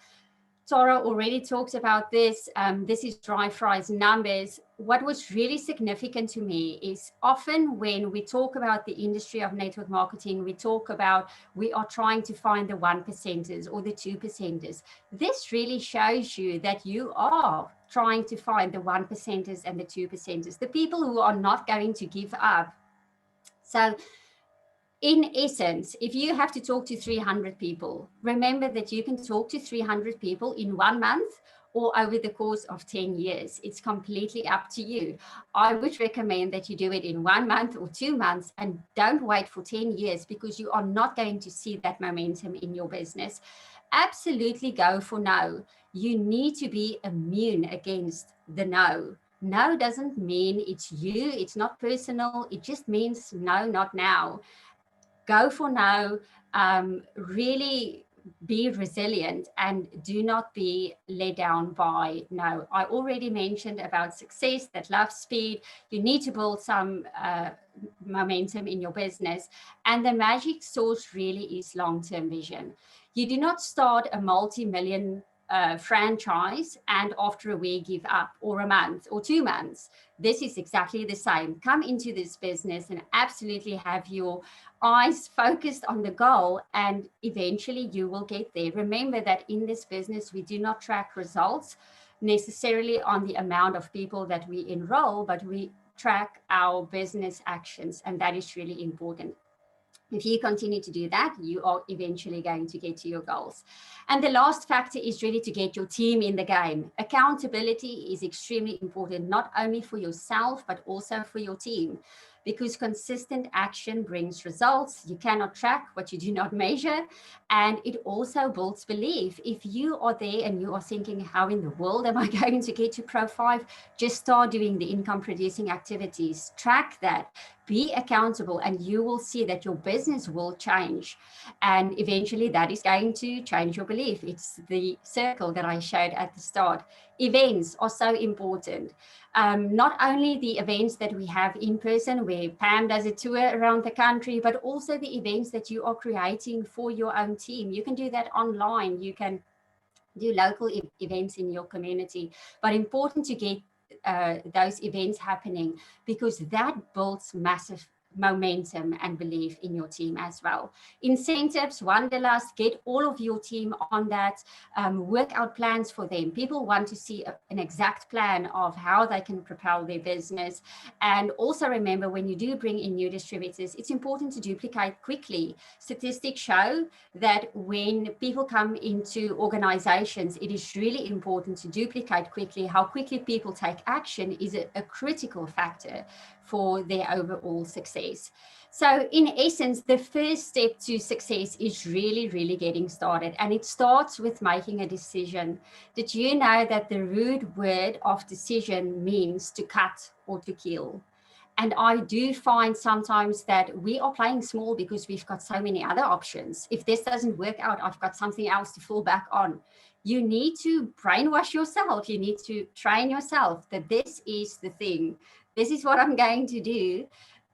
H: Tara already talked about this. This is Dry Fry's numbers. What was really significant to me is often when we talk about the industry of network marketing, we talk about we are trying to find the 1%ers or the 2%ers. This really shows you that you are trying to find the 1%ers and the 2%ers, the people who are not going to give up. So in essence, if you have to talk to 300 people, remember that you can talk to 300 people in 1 month or over the course of 10 years. It's completely up to you. I would recommend that you do it in 1 month or 2 months and don't wait for 10 years because you are not going to see that momentum in your business. Absolutely go for no. You need to be immune against the no. No doesn't mean it's you, it's not personal, it just means no, not now. Go for no, really be resilient and do not be let down by no. I already mentioned about success that loves speed. You need to build some momentum in your business. And the magic source really is long-term vision. You do not start a multi-million franchise and after a week give up, or a month or 2 months. This is exactly the same. Come into this business and absolutely have your eyes focused on the goal, and eventually you will get there. Remember that in this business, we do not track results necessarily on the amount of people that we enroll, but we track our business actions, and that is really important. If you continue to do that, you are eventually going to get to your goals. And the last factor is really to get your team in the game. Accountability is extremely important, not only for yourself, but also for your team, because consistent action brings results. You cannot track what you do not measure. And it also builds belief. If you are there and you are thinking, how in the world am I going to get to Pro 5? Just start doing the income producing activities. Track that. Be accountable, and you will see that your business will change. And eventually that is going to change your belief. It's the circle that I showed at the start. Events are so important. Not only the events that we have in person, where Pam does a tour around the country, but also the events that you are creating for your own team. You can do that online. You can do local events in your community, but important to get those events happening, because that builds massive momentum and belief in your team as well. Incentives, Wanderlust, get all of your team on that, work out plans for them. People want to see an exact plan of how they can propel their business. And also remember, when you do bring in new distributors, it's important to duplicate quickly. Statistics show that when people come into organizations, it is really important to duplicate quickly. How quickly people take action is a critical factor for their overall success. So in essence, the first step to success is really getting started. And it starts with making a decision. Did you know that the root word of decision means to cut or to kill? And I do find sometimes that we are playing small because we've got so many other options. If this doesn't work out, I've got something else to fall back on. You need to brainwash yourself. You need to train yourself that this is the thing. This is what I'm going to do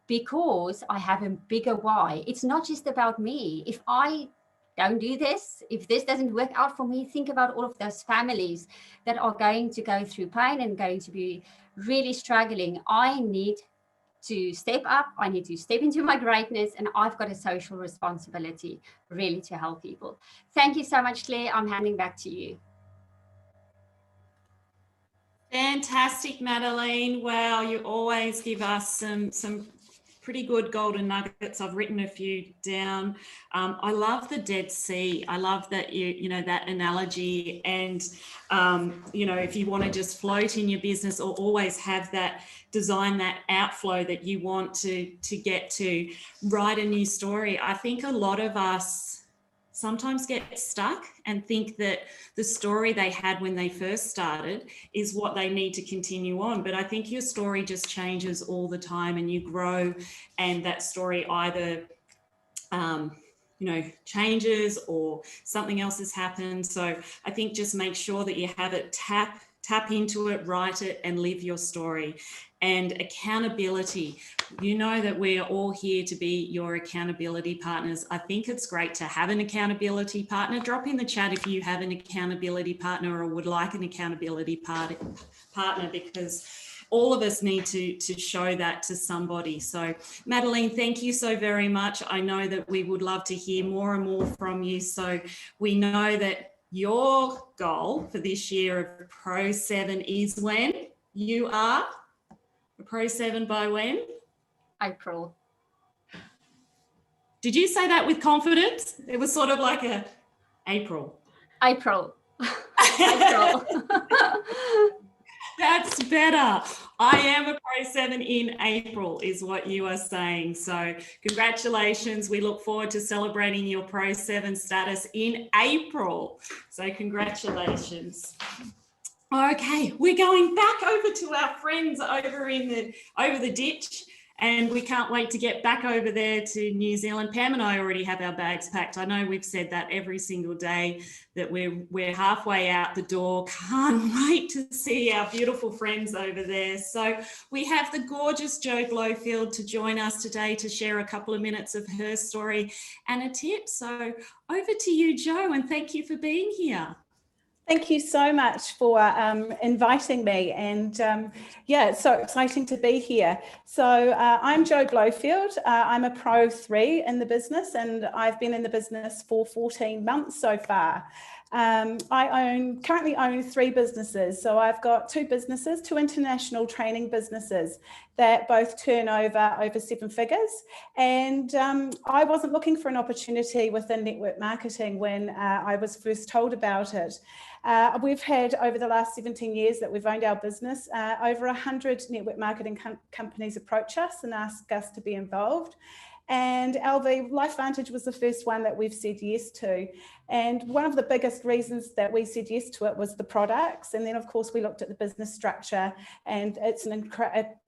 H: because I have a bigger why. It's not just about me. If I don't do this, if this doesn't work out for me, think about all of those families that are going to go through pain and going to be really struggling. I need to step up. I need to step into my greatness, and I've got a social responsibility really to help people. Thank you so much, Claire. I'm handing back to you.
A: Fantastic, Madeline. Wow, you always give us some pretty good golden nuggets. I've written a few down. I love the Dead Sea. I love that you know that analogy. And you know, if you want to just float in your business or always have that design, that outflow that you want to get to, write a new story. I think a lot of us sometimes get stuck and think that the story they had when they first started is what they need to continue on. But I think your story just changes all the time and you grow, and that story either you know, changes or something else has happened. So I think just make sure that you have it, tap into it, write it, and live your story. And accountability, you know that we are all here to be your accountability partners. I think it's great to have an accountability partner. Drop in the chat if you have an accountability partner or would like an accountability partner, because all of us need to show that to somebody. So Madeline, thank you so very much. I know that we would love to hear more and more from you. So we know that your goal for this year of Pro 7 is when? You are a Pro 7 by when?
H: April.
A: Did you say that with confidence? It was sort of like a April.
H: April. April.
A: That's better. I am a Pro 7 in April is what you are saying. So congratulations. We look forward to celebrating your Pro 7 status in April. So congratulations. Okay, we're going back over to our friends over the ditch, and we can't wait to get back over there to New Zealand. Pam and I already have our bags packed. I know we've said that every single day that we're halfway out the door. Can't wait to see our beautiful friends over there. So we have the gorgeous Jo Blofield to join us today to share a couple of minutes of her story and a tip. So over to you, Jo, and thank you for being here.
I: Thank you so much for inviting me, and yeah, it's so exciting to be here. So I'm Jo Blofield. I'm a Pro 3 in the business, and I've been in the business for 14 months so far. I currently own 3 businesses. So I've got 2 businesses, 2 international training businesses that both turn over 7 figures. And I wasn't looking for an opportunity within network marketing when I was first told about it. We've had, over the last 17 years that we've owned our business, over 100 network marketing companies approach us and ask us to be involved. And LV LifeVantage was the first one that we've said yes to. And one of the biggest reasons that we said yes to it was the products. And then, of course, we looked at the business structure, and it's an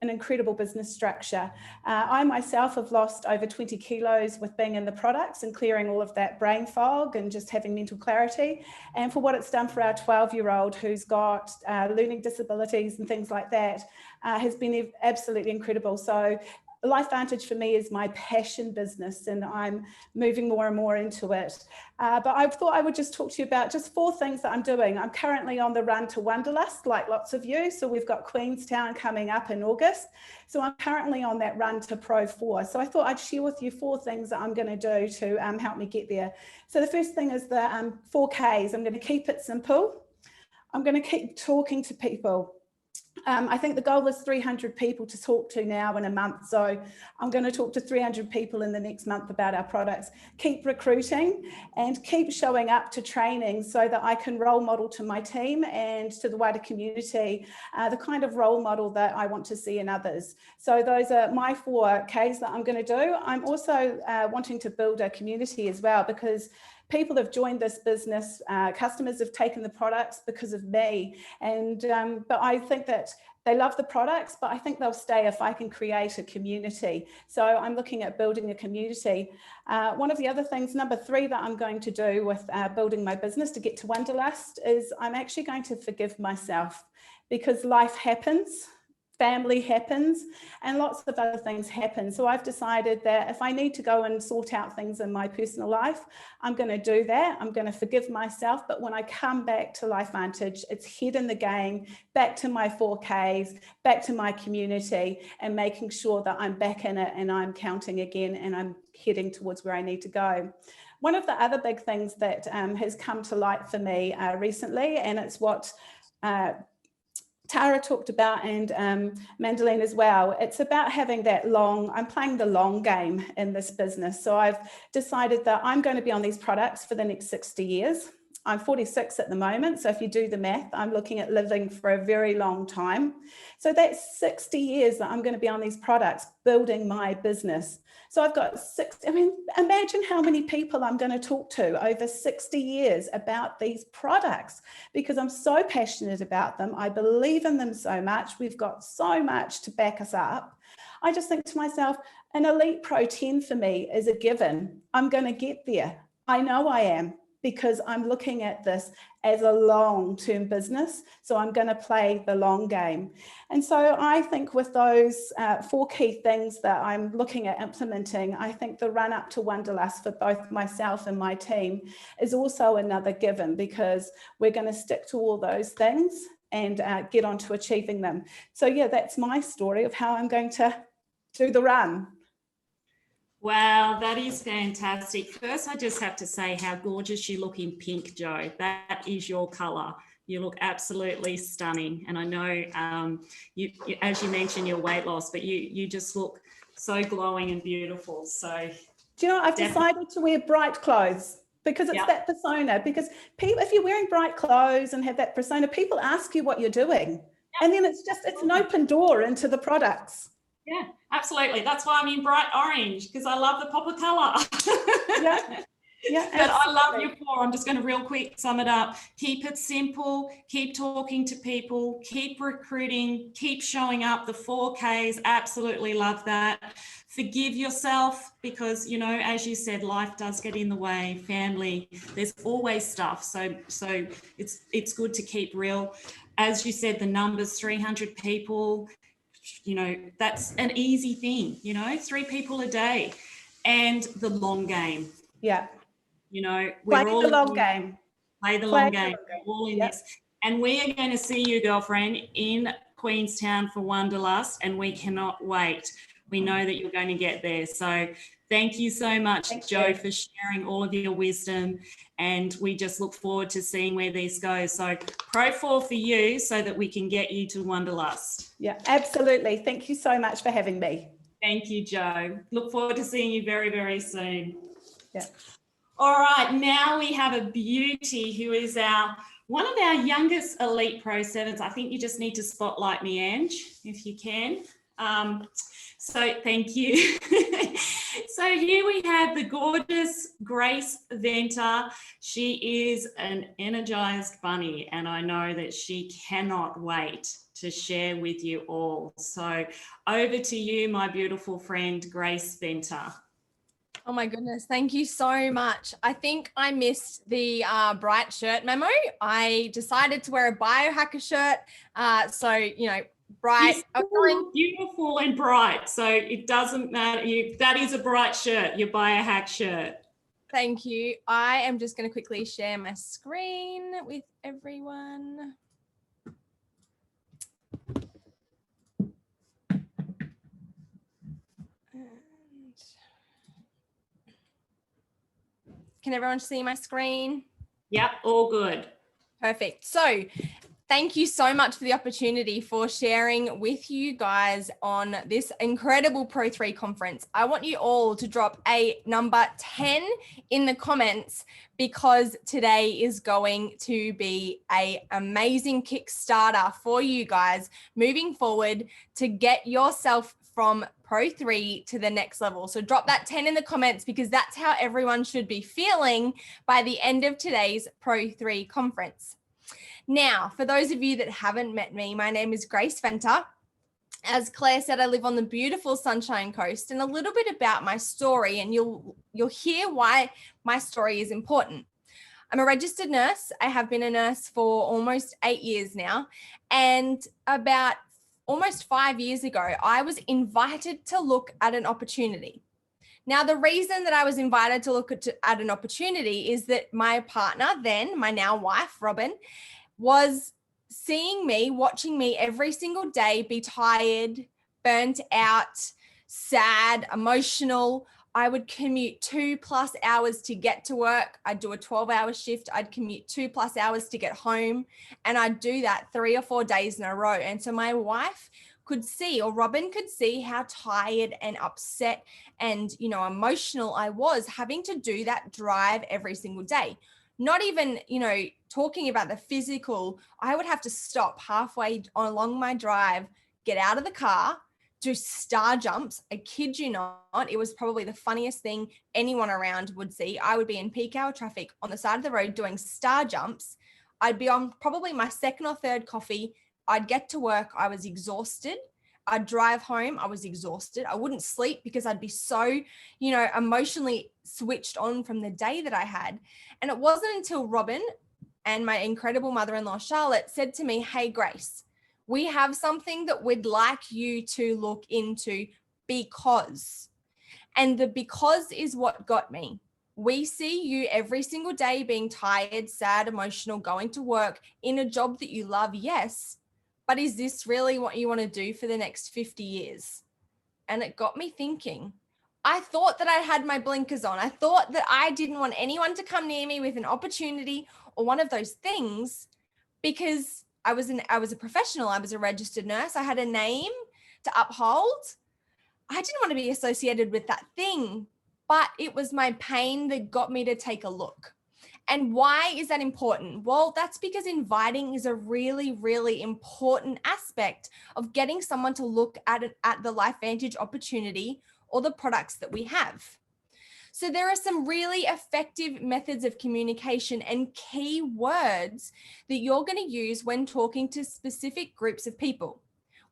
I: incredible business structure. I myself have lost over 20 kilos with being in the products and clearing all of that brain fog and just having mental clarity. And for what it's done for our 12-year-old who's got learning disabilities and things like that, has been absolutely incredible. So LifeVantage for me is my passion business, and I'm moving more and more into it. But I thought I would just talk to you about just 4 things that I'm doing. I'm currently on the run to Wanderlust, like lots of you. So we've got Queenstown coming up in August. So I'm currently on that run to Pro 4. So I thought I'd share with you 4 things that I'm going to do to help me get there. So the first thing is the 4Ks. I'm going to keep it simple. I'm going to keep talking to people. I think the goal is 300 people to talk to now in a month. So I'm going to talk to 300 people in the next month about our products. Keep recruiting and keep showing up to training so that I can role model to my team and to the wider community the kind of role model that I want to see in others. So those are my 4 Ks that I'm going to do. I'm also wanting to build a community as well, because people have joined this business, customers have taken the products because of me. And but I think that they love the products, but I think they'll stay if I can create a community. So I'm looking at building a community. One of the other things, number 3, that I'm going to do with building my business to get to Wanderlust is I'm actually going to forgive myself, because life happens. Family happens and lots of other things happen. So I've decided that if I need to go and sort out things in my personal life, I'm going to do that. I'm going to forgive myself. But when I come back to LifeVantage, it's head in the game, back to my 4Ks, back to my community, and making sure that I'm back in it and I'm counting again and I'm heading towards where I need to go. One of the other big things that has come to light for me recently, and it's what Tara talked about and Mandaline as well. It's about having that I'm playing the long game in this business. So I've decided that I'm going to be on these products for the next 60 years. I'm 46 at the moment. So if you do the math, I'm looking at living for a very long time. So that's 60 years that I'm going to be on these products, building my business. So I've got imagine how many people I'm going to talk to over 60 years about these products, because I'm so passionate about them. I believe in them so much. We've got so much to back us up. I just think to myself, an Elite Pro 10 for me is a given. I'm going to get there. I know I am, because I'm looking at this as a long-term business. So I'm going to play the long game. And so I think with those 4 key things that I'm looking at implementing, I think the run up to Wanderlust for both myself and my team is also another given, because we're going to stick to all those things and get on to achieving them. So yeah, that's my story of how I'm going to do the run.
A: Wow, that is fantastic. First, I just have to say how gorgeous you look in pink, Jo. That is your colour. You look absolutely stunning. And I know, you, as you mentioned, your weight loss, but you just look so glowing and beautiful. So,
I: do you know, I've decided to wear bright clothes, because it's that persona. Because people, if you're wearing bright clothes and have that persona, people ask you what you're doing. And then it's an open door into the products.
A: Yeah, absolutely. That's why I'm in bright orange, because I love the pop of colour. Yeah, but I love your 4. I'm just going to real quick sum it up. Keep it simple, keep talking to people, keep recruiting, keep showing up. The 4Ks, absolutely love that. Forgive yourself, because, you know, as you said, life does get in the way, family, there's always stuff. So it's good to keep real. As you said, the numbers, 300 people, you know, that's an easy thing, you know, 3 people a day, and the long game.
I: Yeah.
A: You know,
I: we're all the long game.
A: Play the long game. We're all in this. And we are going to see you, girlfriend, in Queenstown for Wanderlust, and we cannot wait. We know that you're going to get there. So thank you so much, Jo, for sharing all of your wisdom. And we just look forward to seeing where these go. So Pro 4 for you, so that we can get you to Wanderlust.
I: Yeah, absolutely. Thank you so much for having me.
A: Thank you, Jo. Look forward to seeing you very, very soon.
I: Yeah.
A: All right, now we have a beauty who is one of our youngest Elite Pro 7s. I think you just need to spotlight me, Ange, if you can. So thank you. So here we have the gorgeous Grace Venter. She is an energized bunny, and I know that she cannot wait to share with you all. So over to you, my beautiful friend, Grace Venter.
J: Oh my goodness, thank you so much. I think I missed the bright shirt memo. I decided to wear a biohacker shirt. So, you know, bright.
A: You still look beautiful and bright, so it doesn't matter. That is a bright shirt, your biohack shirt.
J: Thank you. I am just going to quickly share my screen with everyone. Can everyone see my screen?
A: Yep, all good.
J: Perfect. So thank you so much for the opportunity for sharing with you guys on this incredible Pro3 conference. I want you all to drop a number 10 in the comments because today is going to be an amazing Kickstarter for you guys moving forward to get yourself from Pro3 to the next level. So drop that 10 in the comments because that's how everyone should be feeling by the end of today's Pro3 conference. Now, for those of you that haven't met me, my name is Grace Venter. As Claire said, I live on the beautiful Sunshine Coast, and a little bit about my story, and you'll hear why my story is important. I'm a registered nurse. I have been a nurse for almost 8 years now, and about almost 5 years ago, I was invited to look at an opportunity. Now, the reason that I was invited to look at an opportunity is that my partner then, my now wife, Robin, was seeing me, watching me every single day be tired, burnt out, sad, emotional. I would commute 2+ hours to get to work. I'd do a 12-hour shift. I'd commute 2+ hours to get home. And I'd do that 3 or 4 days in a row. And so my wife could see, or Robin could see, how tired and upset and, emotional I was having to do that drive every single day. Not even, talking about the physical, I would have to stop halfway along my drive, get out of the car, do star jumps. I kid you not, it was probably the funniest thing anyone around would see. I would be in peak hour traffic on the side of the road doing star jumps. I'd be on probably my second or third coffee. I'd get to work. I was exhausted. I'd drive home. I was exhausted. I wouldn't sleep because I'd be so, emotionally switched on from the day that I had. And it wasn't until Robin and my incredible mother-in-law, Charlotte, said to me, "Hey, Grace, we have something that we'd like you to look into because," and the because is what got me. We see you every single day being tired, sad, emotional, going to work in a job that you love. Yes. But is this really what you want to do for the next 50 years? And it got me thinking. I thought that I had my blinkers on. I thought that I didn't want anyone to come near me with an opportunity or one of those things because I was a professional. I was a registered nurse. I had a name to uphold. I didn't want to be associated with that thing, but it was my pain that got me to take a look. And why is that important? Well, that's because inviting is a really, really important aspect of getting someone to look at the LifeVantage opportunity or the products that we have. So there are some really effective methods of communication and key words that you're going to use when talking to specific groups of people.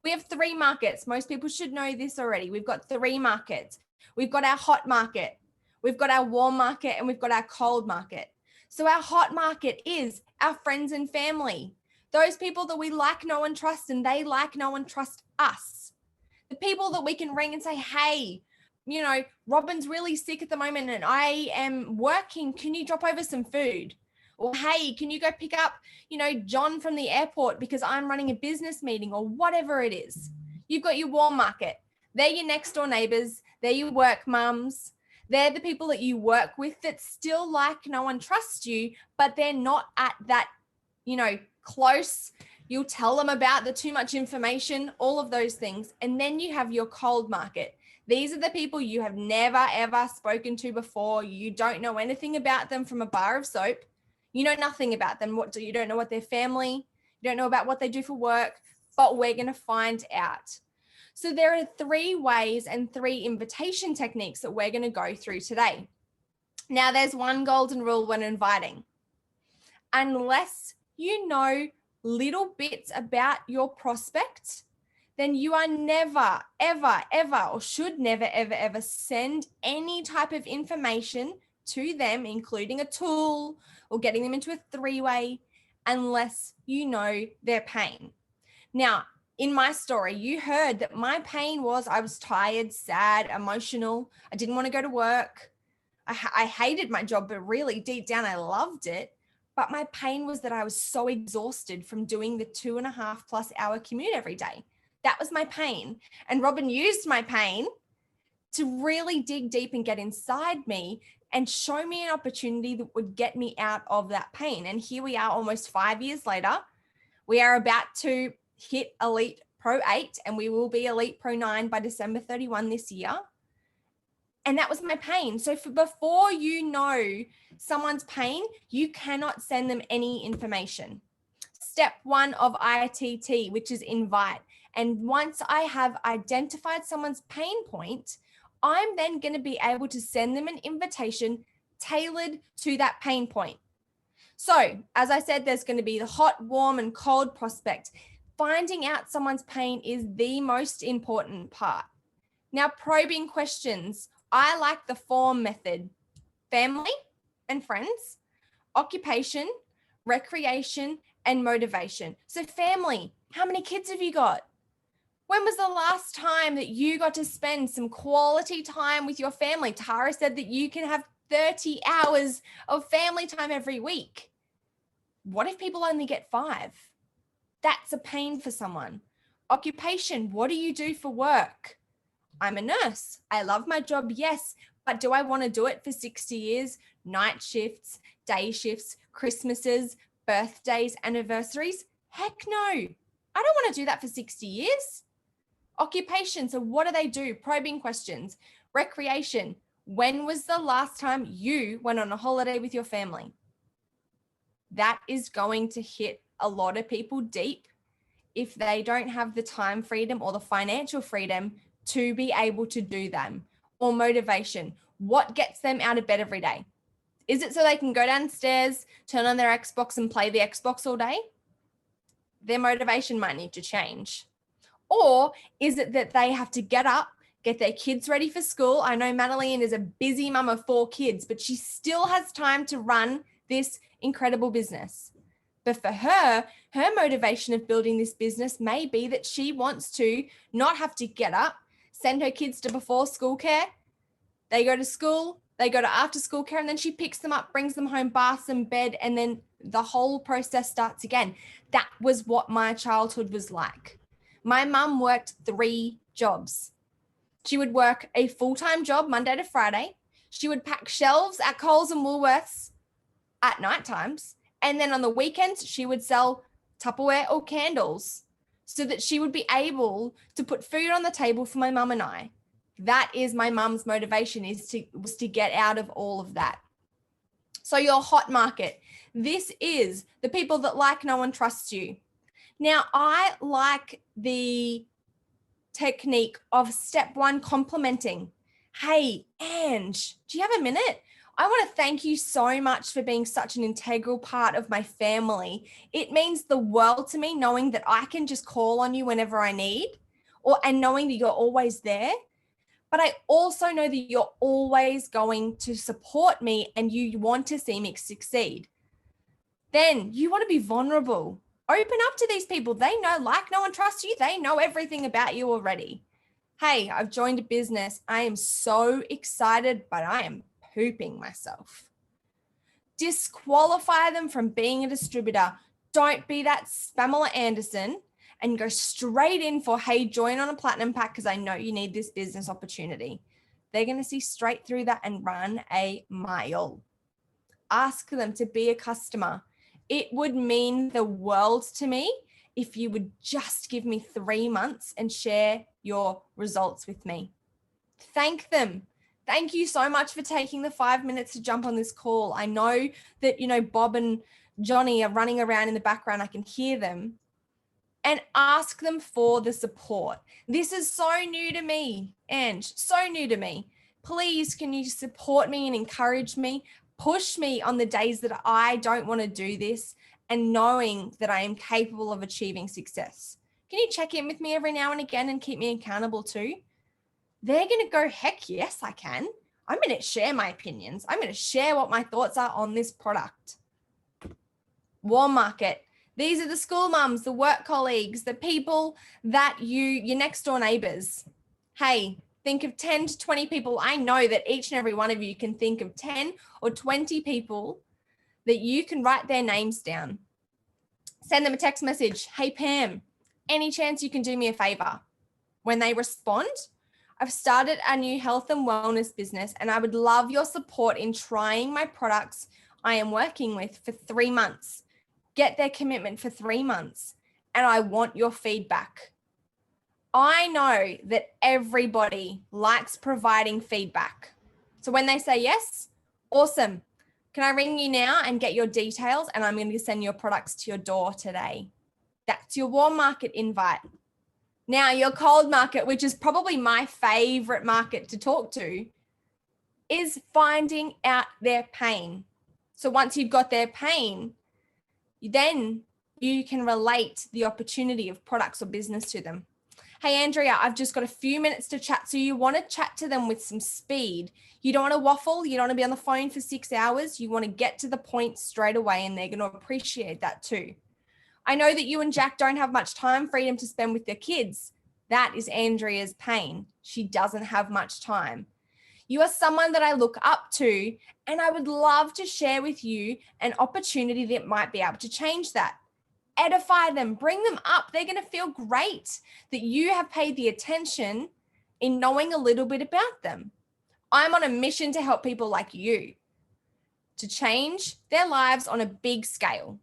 J: We have 3 markets. Most people should know this already. We've got 3 markets. We've got our hot market, we've got our warm market, and we've got our cold market. So our hot market is our friends and family, those people that we like, know, and trust, and they like, know, and trust us. The people that we can ring and say, "Hey, Robin's really sick at the moment and I am working. Can you drop over some food?" Or, "Hey, can you go pick up, John from the airport because I'm running a business meeting," or whatever it is. You've got your warm market. They're your next door neighbors. They're your work mums. They're the people that you work with that still like, know, and trust you, but they're not at that, close. You'll tell them about the too much information, all of those things. And then you have your cold market. These are the people you have never, ever spoken to before. You don't know anything about them from a bar of soap. You know nothing about them. You don't know what their family, you don't know about what they do for work, but we're going to find out. So there are 3 ways and 3 invitation techniques that we're going to go through today. Now, there's one golden rule when inviting. Unless you know little bits about your prospect, then you are never, ever, ever, or should never, ever, ever send any type of information to them, including a tool or getting them into a 3-way, unless you know their pain. Now, in my story, you heard that my pain was I was tired, sad, emotional. I didn't want to go to work. I hated my job, but really deep down, I loved it. But my pain was that I was so exhausted from doing the 2.5+ hour commute every day. That was my pain. And Robin used my pain to really dig deep and get inside me and show me an opportunity that would get me out of that pain. And here we are almost 5 years later. We are about to hit Elite Pro 8 and we will be Elite Pro 9 by December 31 this year. And that was my pain. So before you know someone's pain, you cannot send them any information. Step 1 of ITT, which is invite. And once I have identified someone's pain point, I'm then going to be able to send them an invitation tailored to that pain point. So as I said, there's going to be the hot, warm, and cold prospect. Finding out someone's pain is the most important part. Now, probing questions. I like the FORM method: family and friends, occupation, recreation, and motivation. So family, how many kids have you got? When was the last time that you got to spend some quality time with your family? Tara said that you can have 30 hours of family time every week. What if people only get 5? That's a pain for someone. Occupation, what do you do for work? I'm a nurse. I love my job, yes, but do I want to do it for 60 years? Night shifts, day shifts, Christmases, birthdays, anniversaries? Heck no. I don't want to do that for 60 years. Occupation, so what do they do? Probing questions. Recreation, when was the last time you went on a holiday with your family? That is going to hit a lot of people deep if they don't have the time freedom or the financial freedom to be able to do them. Or motivation, what gets them out of bed every day? Is it so they can go downstairs, turn on their Xbox and play the Xbox all day? Their motivation might need to change. Or is it that they have to get up, get their kids ready for school? I know Madeline is a busy mum of 4 kids, but she still has time to run this incredible business. But for her, her motivation of building this business may be that she wants to not have to get up, send her kids to before school care. They go to school, they go to after school care, and then she picks them up, brings them home, baths them, bed, and then the whole process starts again. That was what my childhood was like. My mum worked 3 jobs. She would work a full-time job Monday to Friday. She would pack shelves at Coles and Woolworths at night times. And then on the weekends, she would sell Tupperware or candles so that she would be able to put food on the table for my mum and I. That is my mum's motivation, was to get out of all of that. So your hot market, this is the people that like, know, and trust you. Now, I like the technique of step 1, complimenting. Hey, Ange, do you have a minute? I want to thank you so much for being such an integral part of my family. It means the world to me knowing that I can just call on you whenever I need, and knowing that you're always there. But I also know that you're always going to support me and you want to see me succeed. Then you want to be vulnerable. Open up to these people. They know, like, know, and trust you. They know everything about you already. Hey, I've joined a business. I am so excited, but I am pooping myself. Disqualify them from being a distributor. Don't be that Pamela Anderson and go straight in for, hey, join on a platinum pack because I know you need this business opportunity. They're going to see straight through that and run a mile. Ask them to be a customer. It would mean the world to me if you would just give me 3 months and share your results with me. Thank them. Thank you so much for taking the 5 minutes to jump on this call. I know that, Bob and Johnny are running around in the background. I can hear them. And ask them for the support. This is so new to me, Ange, so new to me. Please, can you support me and encourage me? Push me on the days that I don't want to do this and knowing that I am capable of achieving success. Can you check in with me every now and again and keep me accountable too? They're going to go, heck yes, I can. I'm going to share my opinions. I'm going to share what my thoughts are on this product. Warm market. These are the school mums, the work colleagues, the people that your next door neighbors. Hey, think of 10 to 20 people. I know that each and every one of you can think of 10 or 20 people that you can write their names down. Send them a text message. Hey, Pam, any chance you can do me a favor? When they respond, I've started a new health and wellness business and I would love your support in trying my products I am working with for 3 months. Get their commitment for 3 months and I want your feedback. I know that everybody likes providing feedback. So when they say yes, awesome. Can I ring you now and get your details? And I'm going to send your products to your door today. That's your warm market invite. Now, your cold market, which is probably my favorite market to talk to, is finding out their pain. So once you've got their pain, then you can relate the opportunity of products or business to them. Hey, Andrea, I've just got a few minutes to chat. So you want to chat to them with some speed. You don't want to waffle. You don't want to be on the phone for 6 hours. You want to get to the point straight away, and they're going to appreciate that too. I know that you and Jack don't have much time freedom to spend with their kids. That is Andrea's pain. She doesn't have much time. You are someone that I look up to, and I would love to share with you an opportunity that might be able to change that. Edify them, bring them up. They're going to feel great that you have paid the attention in knowing a little bit about them. I'm on a mission to help people like you to change their lives on a big scale.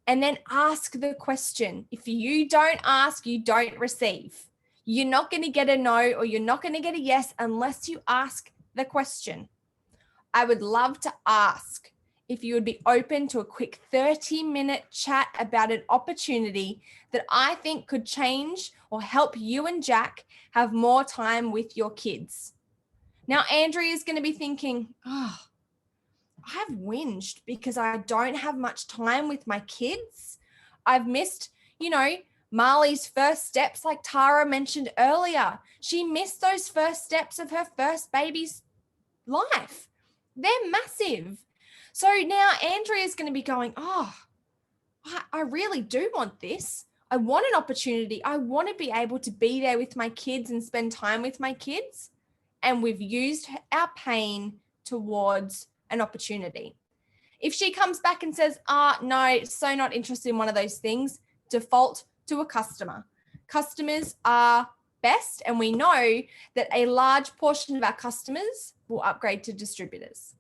J: And then ask the question. If you don't ask, you don't receive. You're not going to get a no or you're not going to get a yes unless you ask the question. I would love to ask if you would be open to a quick 30-minute chat about an opportunity that I think could change or help you and Jack have more time with your kids. Now, Andrea is going to be thinking, oh, I've whinged because I don't have much time with my kids. I've missed, Marley's first steps, like Tara mentioned earlier. She missed those first steps of her first baby's life. They're massive. So now Andrea is going to be going, oh, I really do want this. I want an opportunity. I want to be able to be there with my kids and spend time with my kids. And we've used our pain towards an opportunity. If she comes back and says, no, so not interested in one of those things, default to a customer. Customers are best, and we know that a large portion of our customers will upgrade to distributors.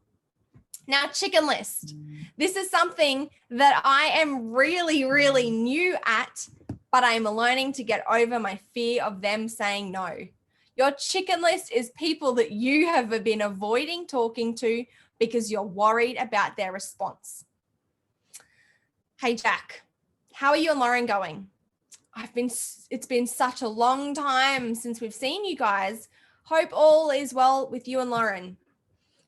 J: Now, chicken list. This is something that I am really, really new at, but I'm learning to get over my fear of them saying no. Your chicken list is people that you have been avoiding talking to because you're worried about their response. Hey, Jack, how are you and Lauren going? It's been such a long time since we've seen you guys. Hope all is well with you and Lauren.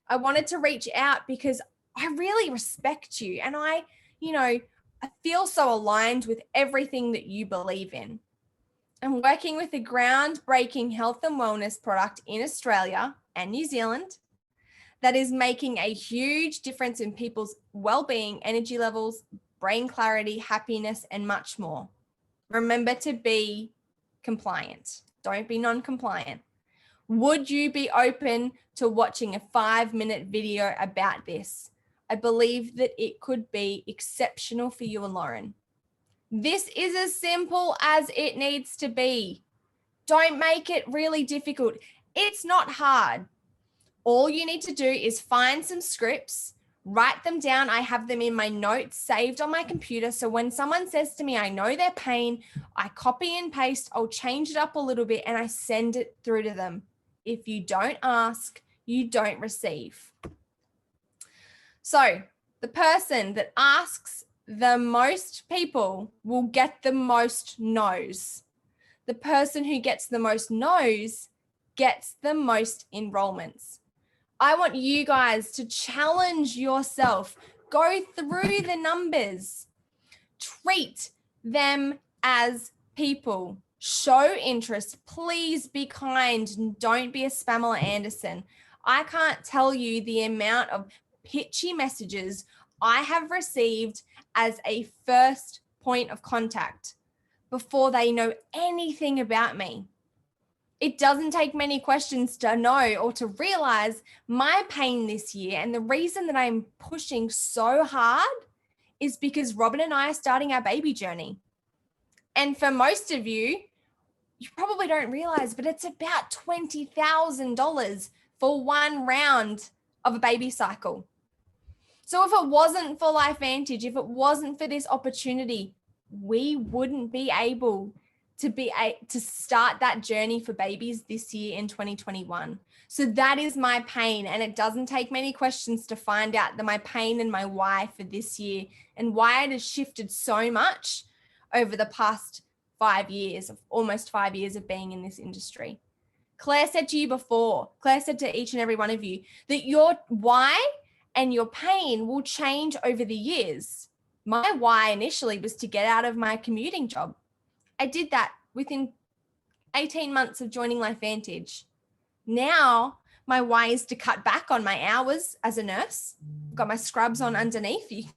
J: I wanted to reach out because I really respect you and I feel so aligned with everything that you believe in. I'm working with a groundbreaking health and wellness product in Australia and New Zealand that is making a huge difference in people's well-being, energy levels, brain clarity, happiness, and much more. Remember to be compliant. Don't be non-compliant. Would you be open to watching a 5-minute video about this? I believe that it could be exceptional for you and Lauren. This is as simple as it needs to be. Don't make it really difficult. It's not hard. All you need to do is find some scripts, write them down. I have them in my notes saved on my computer. So when someone says to me, I know their pain, I copy and paste, I'll change it up a little bit and I send it through to them. If you don't ask, you don't receive. So the person that asks the most people will get the most no's. The person who gets the most no's gets the most enrollments. I want you guys to challenge yourself. Go through the numbers. Treat them as people. Show interest. Please be kind. Don't be a Pamela Anderson. I can't tell you the amount of pitchy messages I have received as a first point of contact before they know anything about me. It doesn't take many questions to know or to realize my pain this year. And the reason that I'm pushing so hard is because Robin and I are starting our baby journey. And for most of you, you probably don't realize, but it's about $20,000 for one round of a baby cycle. So if it wasn't for LifeVantage, if it wasn't for this opportunity, we wouldn't be able to start that journey for babies this year in 2021. So that is my pain. And it doesn't take many questions to find out that my pain and my why for this year and why it has shifted so much over the past 5 years, almost 5 years of being in this industry. Claire said to you before, Claire said to each and every one of you that your why and your pain will change over the years. My why initially was to get out of my commuting job. I did that within 18 months of joining LifeVantage. Now, my why is to cut back on my hours as a nurse. I've got my scrubs on underneath.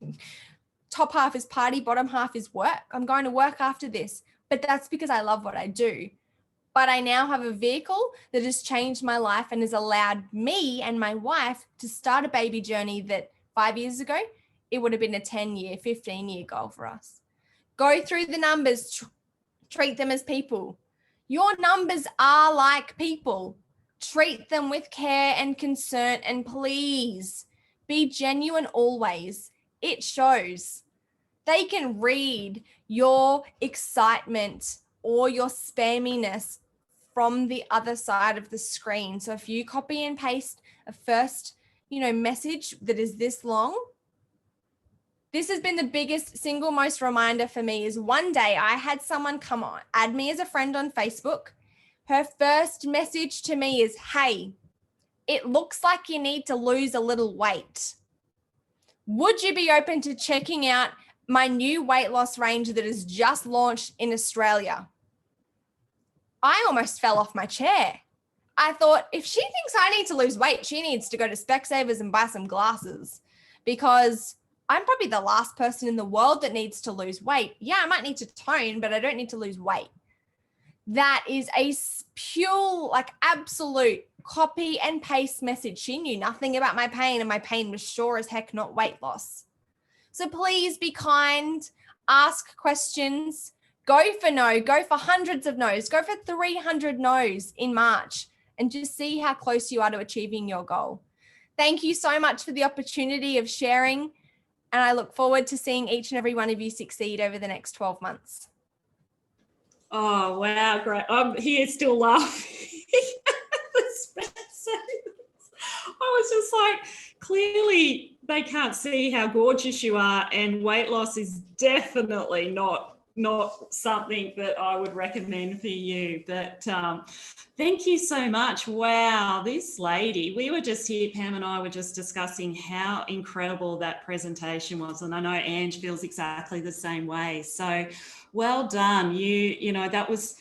J: Top half is party, bottom half is work. I'm going to work after this, but that's because I love what I do. But I now have a vehicle that has changed my life and has allowed me and my wife to start a baby journey that 5 years ago, it would have been a 10-year, 15-year goal for us. Go through the numbers, treat them as people. Your numbers are like people. Treat them with care and concern, and please be genuine always. It shows. They can read your excitement or your spamminess from the other side of the screen. So if you copy and paste a first, message that is this long, this has been the biggest, single most reminder for me is one day I had someone come on, add me as a friend on Facebook. Her first message to me is, hey, it looks like you need to lose a little weight. Would you be open to checking out my new weight loss range that is just launched in Australia? I almost fell off my chair. I thought, if she thinks I need to lose weight, she needs to go to Specsavers and buy some glasses, because I'm probably the last person in the world that needs to lose weight. Yeah, I might need to tone, but I don't need to lose weight. That is a pure, absolute copy and paste message. She knew nothing about my pain, and my pain was sure as heck not weight loss. So please be kind, ask questions, go for no, go for hundreds of no's, go for 300 no's in March, and just see how close you are to achieving your goal. Thank you so much for the opportunity of sharing, and I look forward to seeing each and every one of you succeed over the next 12 months.
A: Oh, wow, great. I'm here still laughing. I was just like, clearly they can't see how gorgeous you are, and weight loss is definitely not something that I would recommend for you. But thank you so much. Wow, this lady, we were just here, Pam and I were just discussing how incredible that presentation was, and I know Ange feels exactly the same way. So well done. You know, that was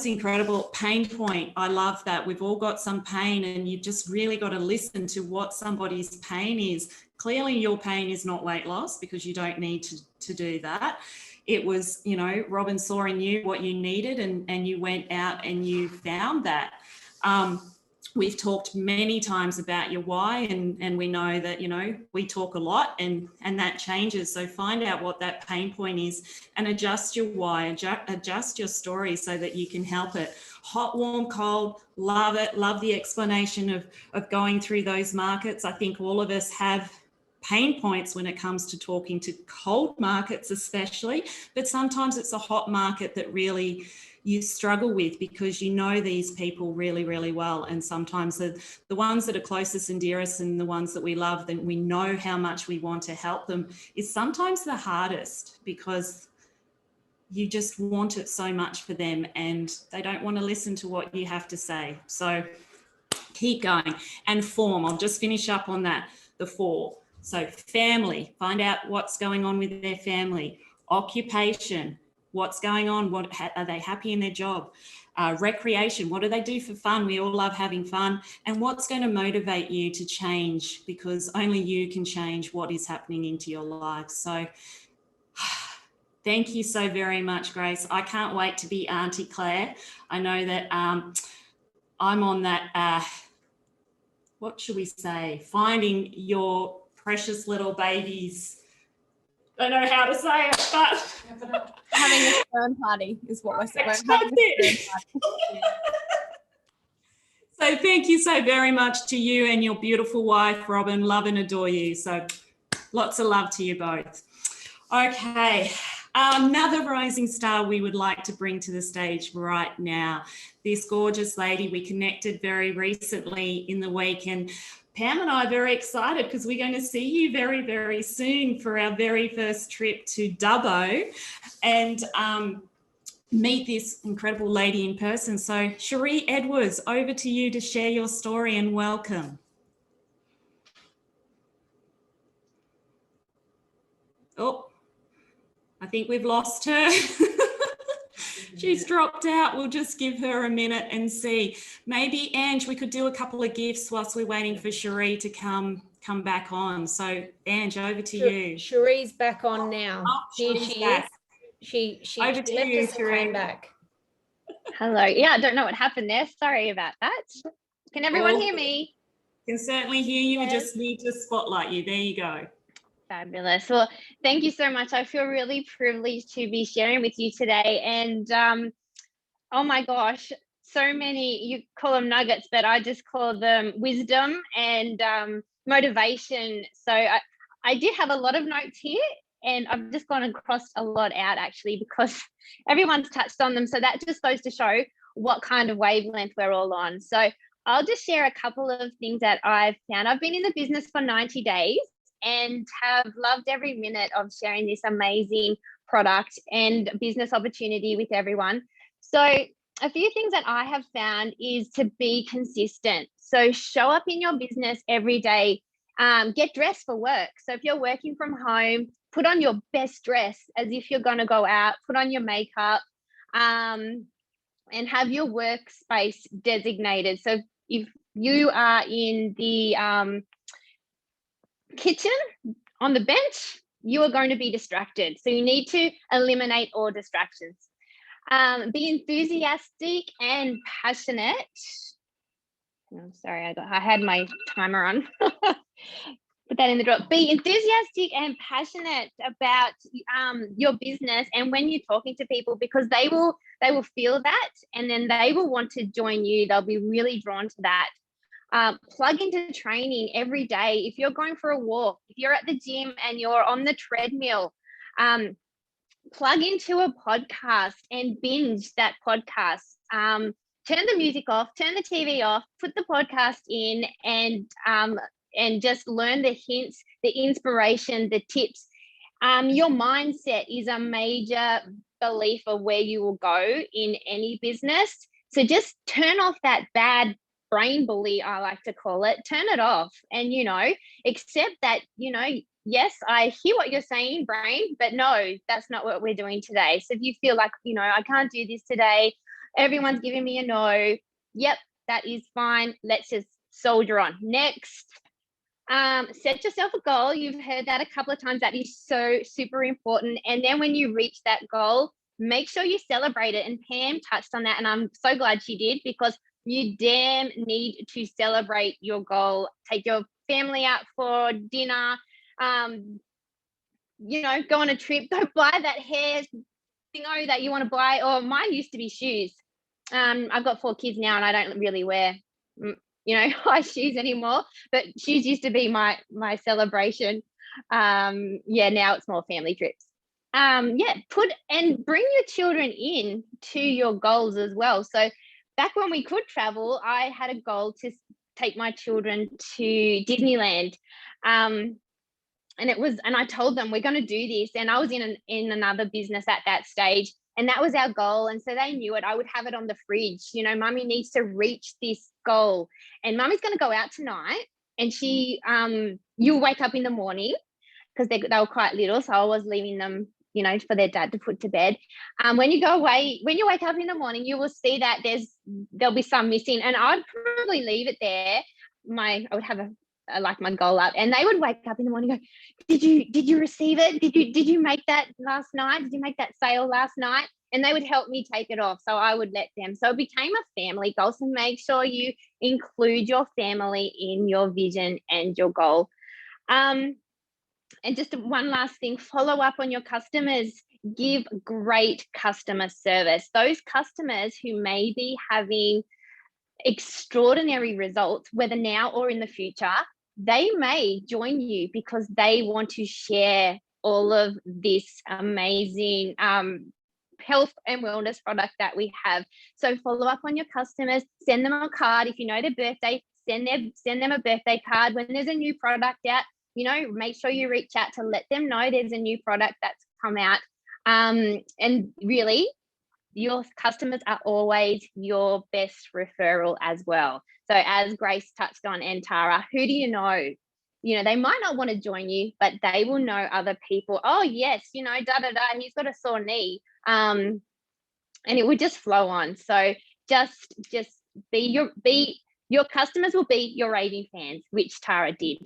A: incredible. Pain point. I love that. We've all got some pain, and you've just really got to listen to what somebody's pain is. Clearly your pain is not weight loss, because you don't need to do that. It was, Robin saw in you what you needed, and you went out and you found that. We've talked many times about your why, and we know that, we talk a lot, and that changes. So find out what that pain point is and adjust your why, adjust your story so that you can help it. Hot, warm, cold, love it. Love the explanation of going through those markets. I think all of us have pain points when it comes to talking to cold markets especially, but sometimes it's a hot market that really you struggle with, because you know these people really, really well. And sometimes the ones that are closest and dearest and the ones that we love, that we know how much we want to help them, is sometimes the hardest, because you just want it so much for them and they don't want to listen to what you have to say. So keep going. And form, I'll just finish up on that, the 4. So family, find out what's going on with their family. Occupation, what's going on? Are they happy in their job? Recreation, what do they do for fun? We all love having fun. And what's going to motivate you to change, because only you can change what is happening into your life. So Thank you so very much, Grace. I can't wait to be Auntie Claire. I know that I'm on that, what should we say, finding your precious little babies. I don't know how to say it, but
J: Having a sperm party is what we're saying.
A: That's it. So thank you so very much to you and your beautiful wife, Robin. Love and adore you. So lots of love to you both. Okay, another rising star we would like to bring to the stage right now. This gorgeous lady we connected very recently in the week, and Pam and I are very excited because we're going to see you very, very soon for our very first trip to Dubbo and meet this incredible lady in person. So Cherie Edwards, over to you to share your story, and welcome. Oh, I think we've lost her. She's dropped out. We'll just give her a minute and see. Maybe, Ange, we could do a couple of gifts whilst we're waiting for Cherie to come back on. So, Ange, over to you.
C: Cherie's back on now.
A: Oh,
C: Here
A: Cherie's
C: she
A: back.
C: is. She
A: Over
C: left
A: to you,
C: us and
A: Cherie.
C: came back.
K: Hello. Yeah, I don't know what happened there. Sorry about that. Can everyone
A: Oh.
K: hear me?
A: Can certainly hear you. We
K: Yes.
A: just need to spotlight you. There you go.
K: Fabulous. Well, thank you so much. I feel really privileged to be sharing with you today. And oh my gosh, so many, you call them nuggets, but I just call them wisdom and motivation. So I did have a lot of notes here, and I've just gone and crossed a lot out actually because everyone's touched on them. So that just goes to show what kind of wavelength we're all on. So I'll just share a couple of things that I've found. I've been in the business for 90 days and have loved every minute of sharing this amazing product and business opportunity with everyone. So a few things that I have found is to be consistent. So show up in your business every day. Get dressed for work. So if you're working from home, put on your best dress as if you're going to go out, put on your makeup, and have your workspace designated. So if you are in the kitchen on the bench, you are going to be distracted. So you need to eliminate all distractions. Be enthusiastic and passionate. I'm sorry, I had my timer on. Put that in the drop. Be enthusiastic and passionate about your business, and when you're talking to people, because they will feel that, and then they will want to join you. They'll be really drawn to that. Plug into training every day. If you're going for a walk, if you're at the gym and you're on the treadmill, plug into a podcast and binge that podcast. Turn the music off, turn the TV off, put the podcast in, and just learn the hints, the inspiration, the tips. Your mindset is a major belief of where you will go in any business. So just turn off that bad brain bully, I like to call it. Turn it off and, accept that, yes, I hear what you're saying, brain, but no, that's not what we're doing today. So if you feel like, I can't do this today, everyone's giving me a no, yep, that is fine. Let's just soldier on. Next, set yourself a goal. You've heard that a couple of times. That is so super important. And then when you reach that goal, make sure you celebrate it. And Pam touched on that, and I'm so glad she did, because you damn need to celebrate your goal. Take your family out for dinner, go on a trip, go buy that hair thingo that you want to buy, or mine used to be shoes. I've got 4 kids now and I don't really wear, high shoes anymore, but shoes used to be my celebration. Now it's more family trips. Put and bring your children in to your goals as well. So back when we could travel, I had a goal to take my children to Disneyland. And I told them we're going to do this. And I was in another business at that stage, and that was our goal. And so they knew it. I would have it on the fridge. Mummy needs to reach this goal, and Mummy's going to go out tonight. And you'll wake up in the morning, because they were quite little. So I was leaving them, for their dad to put to bed. When you wake up in the morning, you will see that there'll be some missing, and I'd probably leave it there. I would have a like my goal up, and they would wake up in the morning and go, did you receive it? Did you make that last night? Did you make that sale last night? And they would help me take it off. So I would let them. So it became a family goal. So make sure you include your family in your vision and your goal. And just one last thing, follow up on your customers. Give great customer service. Those customers who may be having extraordinary results, whether now or in the future, they may join you because they want to share all of this amazing health and wellness product that we have. So follow up on your customers, send them a card. If you know their birthday, send them a birthday card. When there's a new product out, you know, make sure you reach out to let them know there's a new product that's come out. And really, your customers are always your best referral as well. So as Grace touched on, and Tara, who do you know? You know, they might not want to join you, but they will know other people. Oh yes, you know, he's got a sore knee. And it would just flow on. So just be your customers will be your raving fans, which Tara did.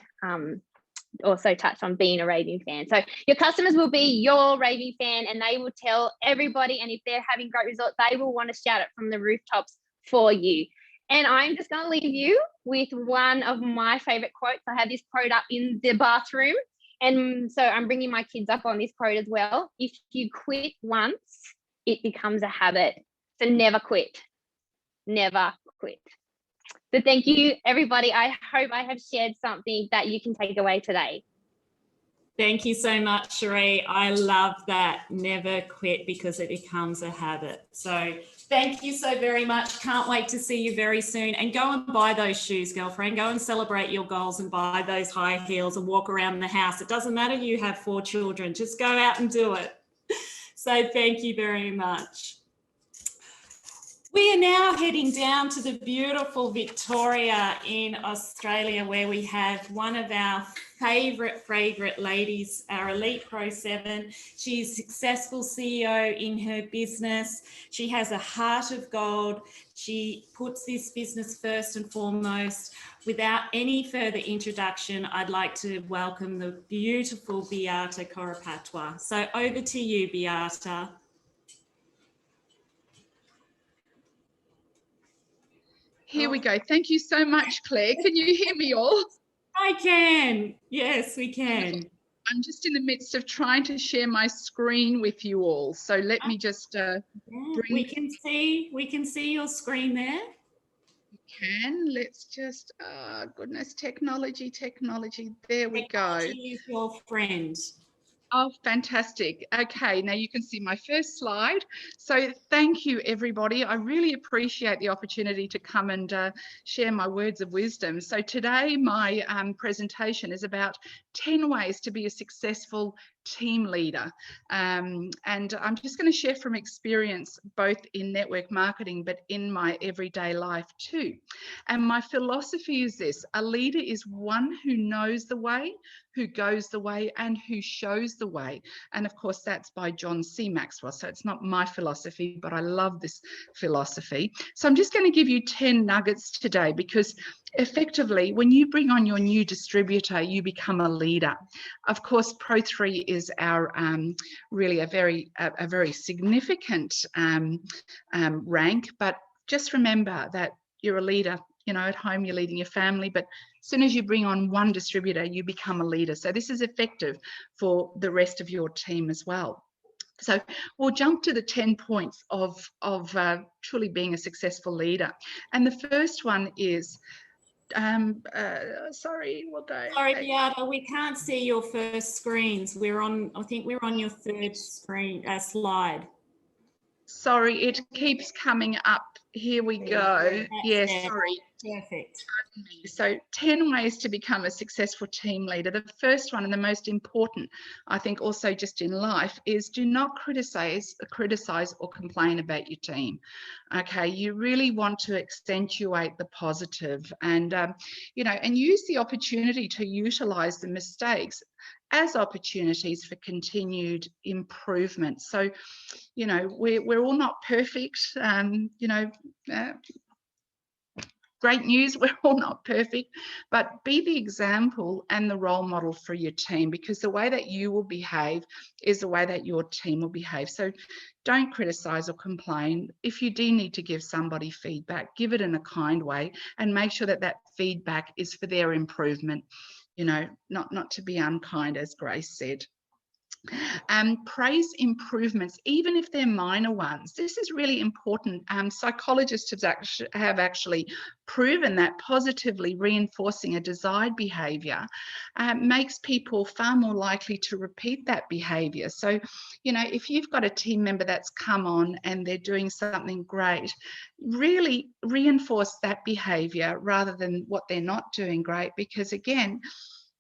K: Also touched on being a raving fan. So your customers will be your raving fan, and they will tell everybody, and if they're having great results, they will want to shout it from the rooftops for you. And I'm just going to leave you with one of my favorite quotes. I have this quote up in the bathroom, and so I'm bringing my kids up on this quote as well. If you quit once, it becomes a habit. So never quit. Never quit. So thank you, everybody. I hope I have shared something that you can take away today.
A: Thank you so much, Cherie. I love that. Never quit because it becomes a habit. So thank you so very much. Can't wait to see you very soon. And go and buy those shoes, girlfriend. Go and celebrate your goals and buy those high heels and walk around the house. It doesn't matter you have 4 children. Just go out and do it. So thank you very much. We are now heading down to the beautiful Victoria in Australia, where we have one of our favourite ladies, our Elite Pro 7. She's a successful CEO in her business. She has a heart of gold. She puts this business first and foremost. Without any further introduction, I'd like to welcome the beautiful Beata Koropatwa. So over to you, Beata.
L: Here we go. Thank you so much, Claire. Can you hear me all?
A: I can. Yes, we can.
L: I'm just in the midst of trying to share my screen with you all. So let me just
A: we can see your screen there.
L: Let's just goodness, technology. There we go.
A: Technology is your friend.
L: Oh, fantastic. Okay, now you can see my first slide. So thank you, everybody. I really appreciate the opportunity to come and share my words of wisdom. So today my presentation is about 10 ways to be a successful team leader. And I'm just going to share from experience, both in network marketing, but in my everyday life too. And my philosophy is this: a leader is one who knows the way, who goes the way, and who shows the way. And of course, that's by John C. Maxwell. So it's not my philosophy, but I love this philosophy. So I'm just going to give you 10 nuggets today, because effectively, when you bring on your new distributor, you become a leader. Of course, Pro 3 is our really a very significant rank, but just remember that you're a leader. You know, at home you're leading your family, but as soon as you bring on one distributor, you become a leader. So this is effective for the rest of your team as well. So we'll jump to the 10 points of truly being a successful leader. And the first one is, sorry,
A: Beata, we can't see your first screens. I think we're on your third screen slide.
L: Sorry, it keeps coming up. Here we go. Yes, sorry.
A: Perfect.
L: So 10 ways to become a successful team leader. The first one, and the most important, I think also just in life, is do not criticize or complain about your team. Okay, you really want to accentuate the positive and, you know, and use the opportunity to utilize the mistakes as opportunities for continued improvement. So, you know, we're all not perfect, you know, great news, we're all not perfect, but be the example and the role model for your team, because the way that you will behave is the way that your team will behave. So don't criticize or complain. If you do need to give somebody feedback, give it in a kind way and make sure that that feedback is for their improvement, you know, not to be unkind, as Grace said. Praise improvements, even if they're minor ones. This is really important. Psychologists have actually proven that positively reinforcing a desired behavior makes people far more likely to repeat that behavior. So, you know, if you've got a team member that's come on and they're doing something great, really reinforce that behavior rather than what they're not doing great, because again,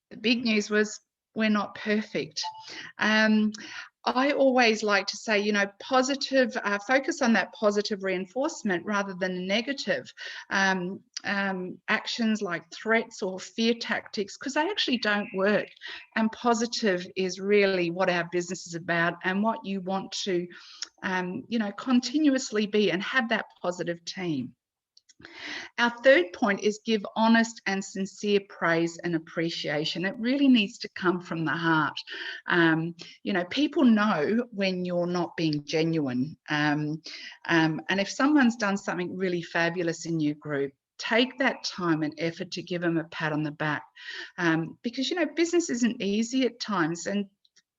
L: the big news was we're not perfect. I always like to say, you know, positive, focus on that positive reinforcement rather than negative actions like threats or fear tactics, because they actually don't work. And positive is really what our business is about and what you want to, you know, continuously be and have that positive team. Our third point is give honest and sincere praise and appreciation. It really needs to come from the heart. You know, people know when you're not being genuine. And if someone's done something really fabulous in your group, take that time and effort to give them a pat on the back. Because, you know, business isn't easy at times, and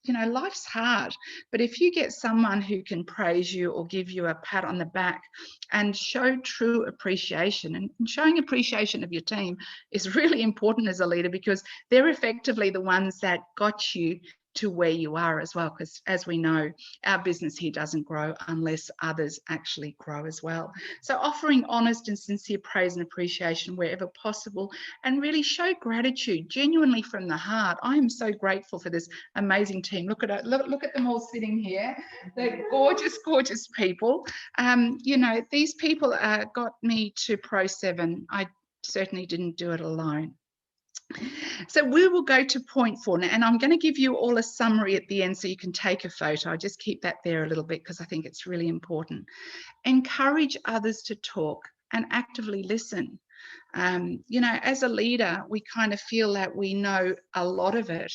L: you know, life's hard, but if you get someone who can praise you or give you a pat on the back and show true appreciation, and showing appreciation of your team is really important as a leader, because they're effectively the ones that got you to where you are as well, because as we know, our business here doesn't grow unless others actually grow as well. So offering honest and sincere praise and appreciation wherever possible, and really show gratitude genuinely from the heart. I am so grateful for this amazing team. Look at them all sitting here. They're gorgeous, gorgeous people. You know, these people got me to Pro 7. I certainly didn't do it alone. So we will go to point 4 now, and I'm going to give you all a summary at the end so you can take a photo. I'll just keep that there a little bit because I think it's really important. Encourage others to talk and actively listen. You know, as a leader, we kind of feel that we know a lot of it,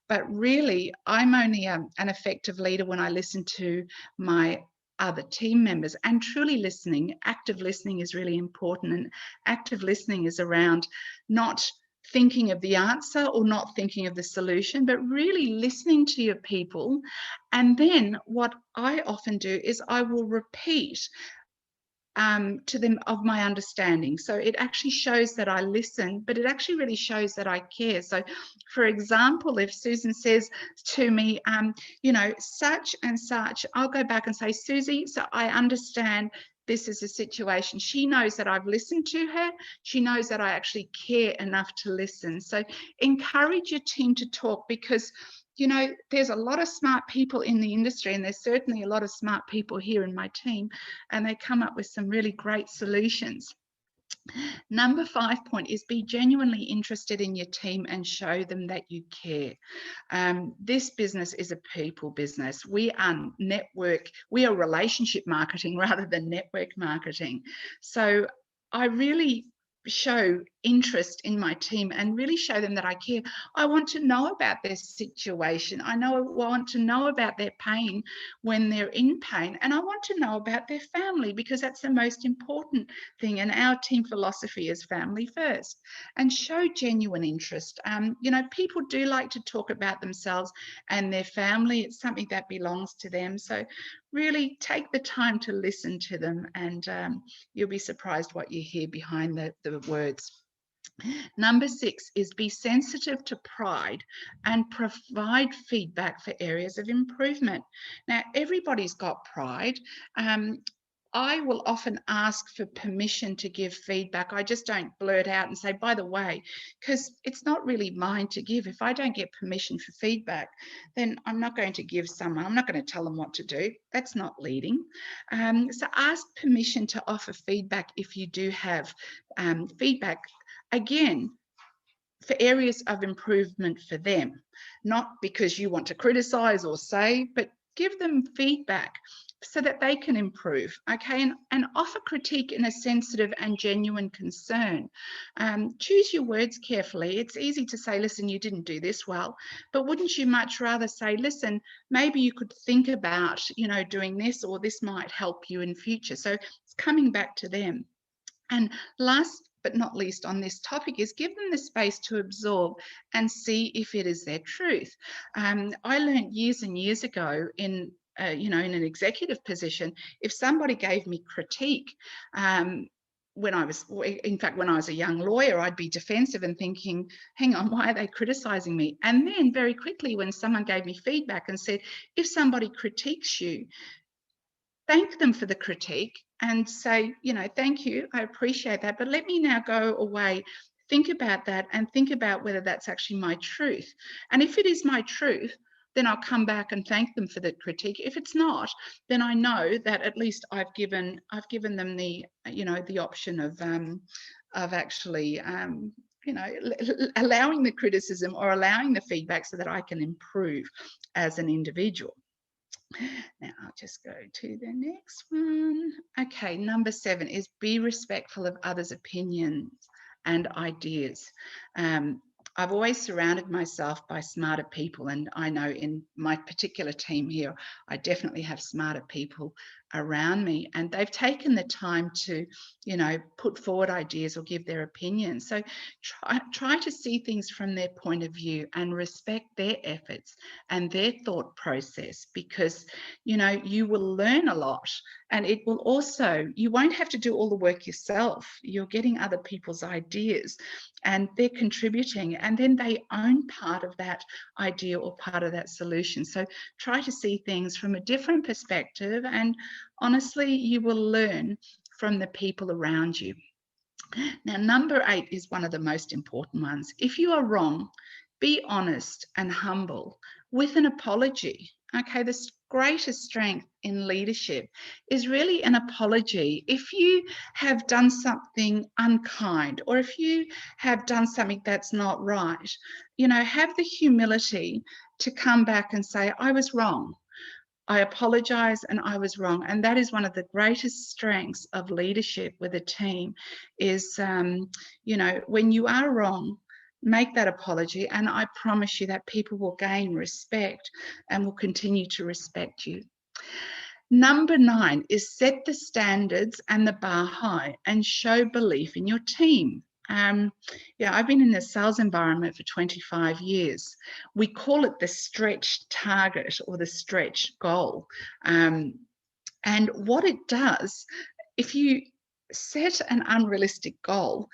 L: but really I'm only an effective leader when I listen to my other team members. And truly listening, active listening is really important. And active listening is around not thinking of the answer or not thinking of the solution, but really listening to your people. And then what I often do is I will repeat to them of my understanding. So it actually shows that I listen, but it actually really shows that I care. So for example, if Susan says to me, you know, such and such, I'll go back and say, Susie, so I understand this is a situation. She knows that I've listened to her. She knows that I actually care enough to listen. So encourage your team to talk, because you know, there's a lot of smart people in the industry, and there's certainly a lot of smart people here in my team, and they come up with some really great solutions. Number 5 point is be genuinely interested in your team and show them that you care. This business is a people business. We are relationship marketing rather than network marketing. So I really show interest in my team and really show them that I care. I want to know about their situation. I want to know about their pain when they're in pain, and I want to know about their family, because that's the most important thing. And our team philosophy is family first. And show genuine interest. You know, people do like to talk about themselves and their family. It's something that belongs to them. So really take the time to listen to them, and you'll be surprised what you hear behind the words. Number 6 is be sensitive to pride and provide feedback for areas of improvement. Now, everybody's got pride. I will often ask for permission to give feedback. I just don't blurt out and say, by the way, because it's not really mine to give. If I don't get permission for feedback, then I'm not going to give someone, I'm not going to tell them what to do. That's not leading. So ask permission to offer feedback if you do have feedback. Again, for areas of improvement for them, not because you want to criticize or say, but give them feedback so that they can improve, okay? And offer critique in a sensitive and genuine concern. Choose your words carefully. It's easy to say, listen, you didn't do this well, but wouldn't you much rather say, listen, maybe you could think about, you know, doing this, or this might help you in future. So it's coming back to them. And last but not least on this topic is give them the space to absorb and see if it is their truth. I learned years and years ago in you know, in an executive position, if somebody gave me critique, when I was a young lawyer, I'd be defensive and thinking, hang on, why are they criticizing me? And then very quickly, when someone gave me feedback and said, if somebody critiques you, thank them for the critique and say, you know, thank you, I appreciate that, but let me now go away, think about that, and think about whether that's actually my truth. And if it is my truth, then I'll come back and thank them for the critique. If it's not, then I know that at least I've given them the, you know, the option of actually, you know, allowing the criticism or allowing the feedback so that I can improve as an individual. Now I'll just go to the next one. Okay, number 7 is be respectful of others' opinions and ideas. I've always surrounded myself by smarter people, and I know in my particular team here, I definitely have smarter people around me, and they've taken the time to, you know, put forward ideas or give their opinion. So try to see things from their point of view and respect their efforts and their thought process, because, you know, you will learn a lot, and it will also, you won't have to do all the work yourself. You're getting other people's ideas and they're contributing, and then they own part of that idea or part of that solution. So try to see things from a different perspective, and honestly, you will learn from the people around you. Now, number 8 is one of the most important ones. If you are wrong, be honest and humble with an apology. Okay, the greatest strength in leadership is really an apology. If you have done something unkind, or if you have done something that's not right, you know, have the humility to come back and say, I was wrong. I apologize and I was wrong. And that is one of the greatest strengths of leadership with a team is, you know, when you are wrong, make that apology, and I promise you that people will gain respect and will continue to respect you. Number 9 is set the standards and the bar high and show belief in your team. Yeah, I've been in the sales environment for 25 years. We call it the stretch target or the stretch goal. And what it does, if you set an unrealistic goal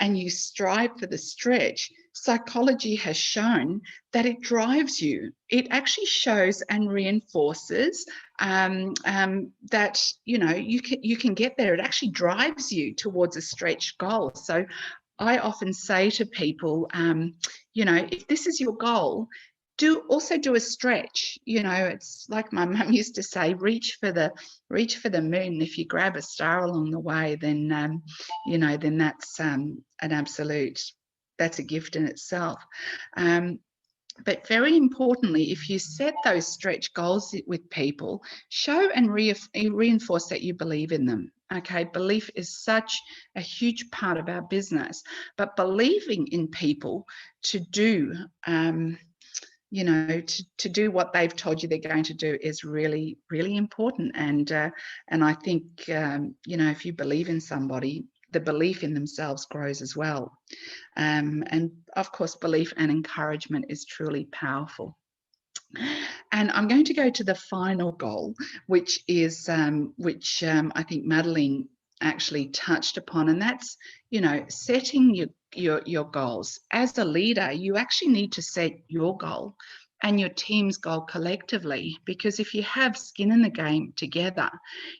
L: and you strive for the stretch, psychology has shown that it drives you. It actually shows and reinforces that, you know, you can get there. It actually drives you towards a stretch goal. So I often say to people, you know, if this is your goal, also do a stretch. You know, it's like my mum used to say, reach for the moon. If you grab a star along the way, then you know, then that's that's a gift in itself. But very importantly, if you set those stretch goals with people, show and reinforce that you believe in them. Okay, belief is such a huge part of our business, but believing in people to do you know, to do what they've told you they're going to do is really, really important. And I think, you know, if you believe in somebody, the belief in themselves grows as well. And of course, belief and encouragement is truly powerful. And I'm going to go to the final goal, which is, I think Madeline actually touched upon, and that's, you know, setting your goals. As a leader, you actually need to set your goal and your team's goal collectively, because if you have skin in the game together,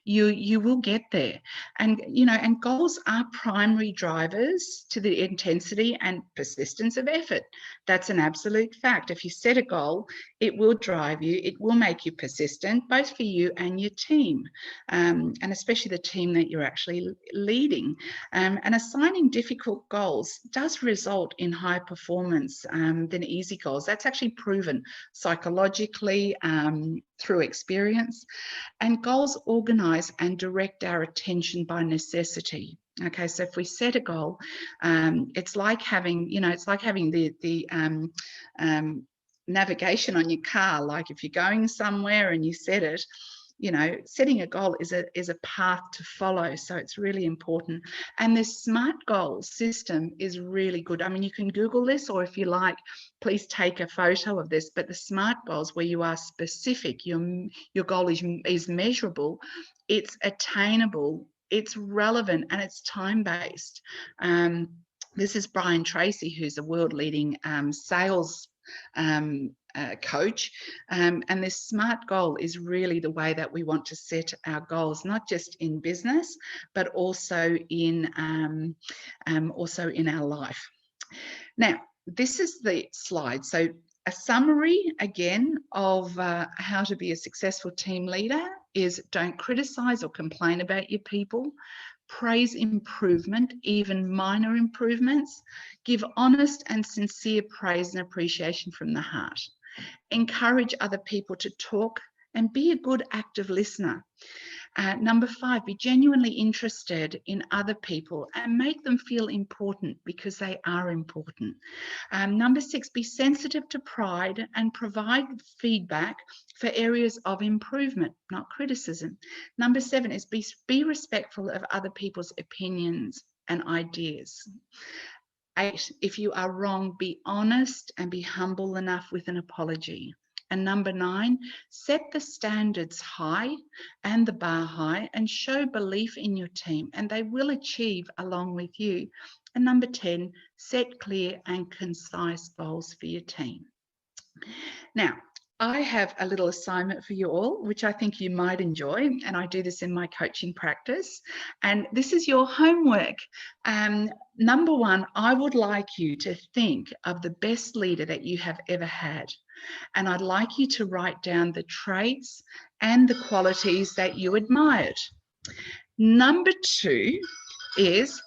L: you will get there. And, you know, and goals are primary drivers to the intensity and persistence of effort. That's an absolute fact. If you set a goal, it will drive you, it will make you persistent, both for you and your team, and especially the team that you're actually leading. And assigning difficult goals does result in higher performance than easy goals. That's actually proven psychologically, through experience. And goals organize and direct our attention by necessity. Okay, so if we set a goal, it's like having, it's like having the navigation on your car. Like if you're going somewhere and you set it, setting a goal is a path to follow. So it's really important. And the SMART goals system is really good. I mean, you can Google this, or if you like, please take a photo of this. But the SMART goals, where you are specific, your goal is measurable, it's attainable, it's relevant, and it's time-based. This is Brian Tracy, who's a world-leading sales coach, and this SMART goal is really the way that we want to set our goals, not just in business, but also in our life. Now, this is the slide. So a summary again of how to be a successful team leader is: don't criticize or complain about your people. Praise improvement, even minor improvements. Give honest and sincere praise and appreciation from the heart. Encourage other people to talk and be a good active listener. Number 5, be genuinely interested in other people and make them feel important, because they are important. Number 6, be sensitive to pride and provide feedback for areas of improvement, not criticism. Number 7 is be respectful of other people's opinions and ideas. 8, if you are wrong, be honest and be humble enough with an apology. And number 9, set the standards high and the bar high, and show belief in your team, and they will achieve along with you. And number 10, set clear and concise goals for your team. Now, I have a little assignment for you all, which I think you might enjoy, and I do this in my coaching practice. And this is your homework. Number 1, I would like you to think of the best leader that you have ever had. And I'd like you to write down the traits and the qualities that you admired. Number 2 is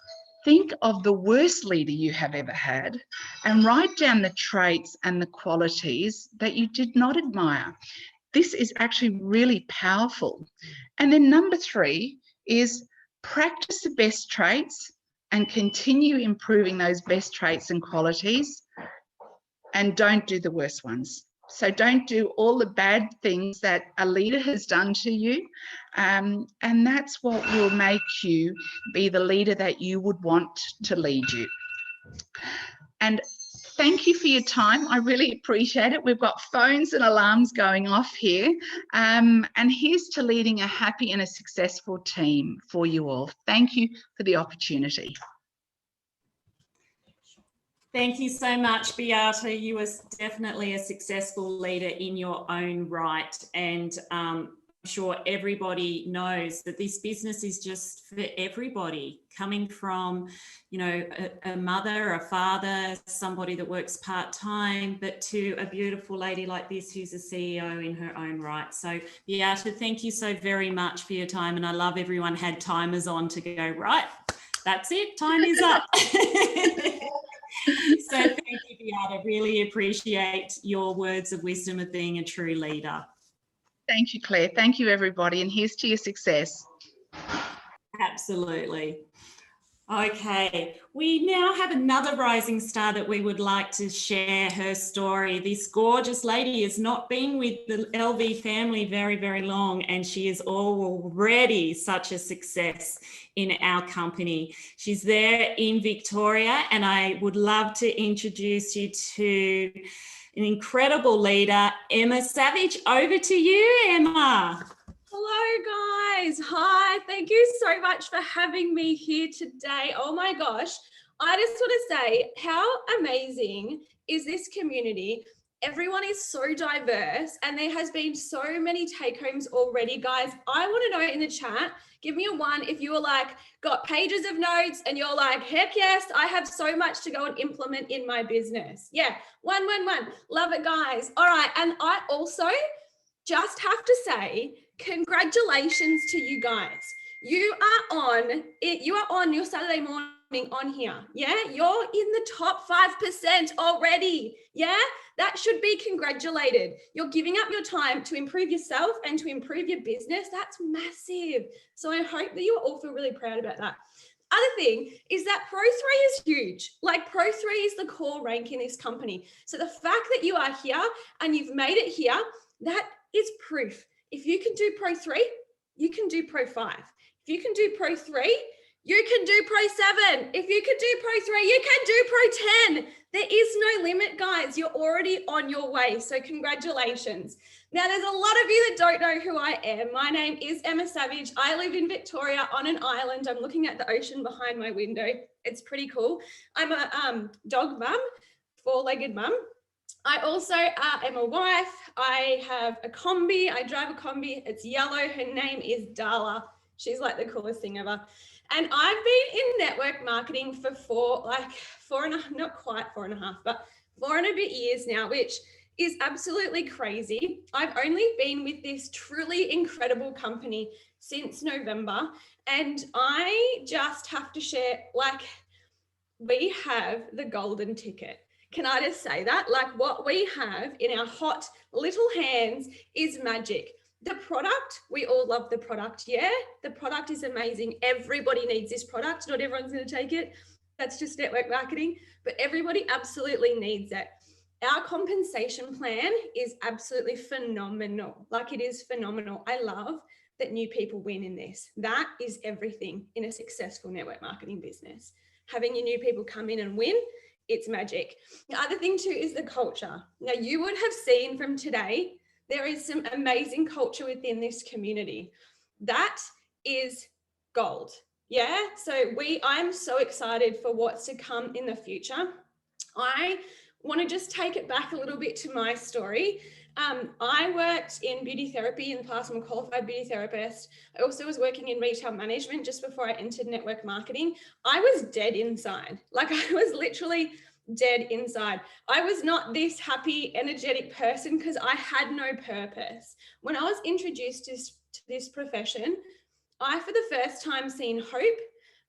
L: think of the worst leader you have ever had and write down the traits and the qualities that you did not admire. This is actually really powerful. And then number 3 is practice the best traits and continue improving those best traits and qualities, and don't do the worst ones. So don't do all the bad things that a leader has done to you. And that's what will make you be the leader that you would want to lead you. And thank you for your time. I really appreciate it. We've got phones and alarms going off here. And here's to leading a happy and a successful team for you all. Thank you for the opportunity.
A: Thank you so much, Beata. You were definitely a successful leader in your own right. And I'm sure everybody knows that this business is just for everybody, coming from, a mother, a father, somebody that works part-time, but to a beautiful lady like this who's a CEO in her own right. So Beata, thank you so very much for your time. And I love everyone had timers on to go, right, that's it, time is up. So thank you, Beata. Really appreciate your words of wisdom of being a true leader.
L: Thank you, Claire. Thank you, everybody. And here's to your success.
A: Absolutely. Okay, we now have another rising star that we would like to share her story. This gorgeous lady has not been with the LV family very, very long, and she is already such a success in our company. She's there in Victoria, and I would love to introduce you to an incredible leader, Emma Savage. Over to you, Emma.
M: Hello guys, hi, thank you so much for having me here today. Oh my gosh, I just want to say how amazing is this community. Everyone is so diverse and there has been so many take homes already. Guys, I want to know in the chat, give me a 1 if you are like got pages of notes and you're like, heck yes, I have so much to go and implement in my business. Yeah, 1. Love it, guys. All right, and I also just have to say, congratulations to you guys. You are on your Saturday morning on here. Yeah, you're in the top 5% already. Yeah, that should be congratulated. You're giving up your time to improve yourself and to improve your business. That's massive. So I hope that you all feel really proud about that. Other thing is that Pro 3 is huge. Like Pro 3 is the core rank in this company. So the fact that you are here and you've made it here, that is proof. If you can do Pro 3, you can do Pro 5. If you can do Pro 3, you can do Pro 7. If you can do Pro 3, you can do Pro 10. There is no limit, guys. You're already on your way. So congratulations. Now, there's a lot of you that don't know who I am. My name is Emma Savage. I live in Victoria on an island. I'm looking at the ocean behind my window. It's pretty cool. I'm a dog mum, 4-legged mum. I also am a wife. I have a combi. I drive a combi. It's yellow. Her name is Darla. She's like the coolest thing ever. And I've been in network marketing for not quite 4.5, but 4 and a bit years now, which is absolutely crazy. I've only been with this truly incredible company since November. And I just have to share, like, we have the golden ticket. Can I just say that? Like, what we have in our hot little hands is magic. The product, we all love the product. Yeah, the product is amazing. Everybody needs this product. Not everyone's going to take it. That's just network marketing, but everybody absolutely needs it. Our compensation plan is absolutely phenomenal. Like, it is phenomenal. I love that new people win in this. That is everything in a successful network marketing business. Having your new people come in and win, it's magic. The other thing too is the culture. Now, you would have seen from today, there is some amazing culture within this community. That is gold. Yeah. So I'm so excited for what's to come in the future. I want to just take it back a little bit to my story. I worked in beauty therapy in the past. I'm a qualified beauty therapist. I also was working in retail management just before I entered network marketing. I was dead inside. Like, I was literally dead inside. I was not this happy, energetic person because I had no purpose. When I was introduced to this profession, I, for the first time, seen hope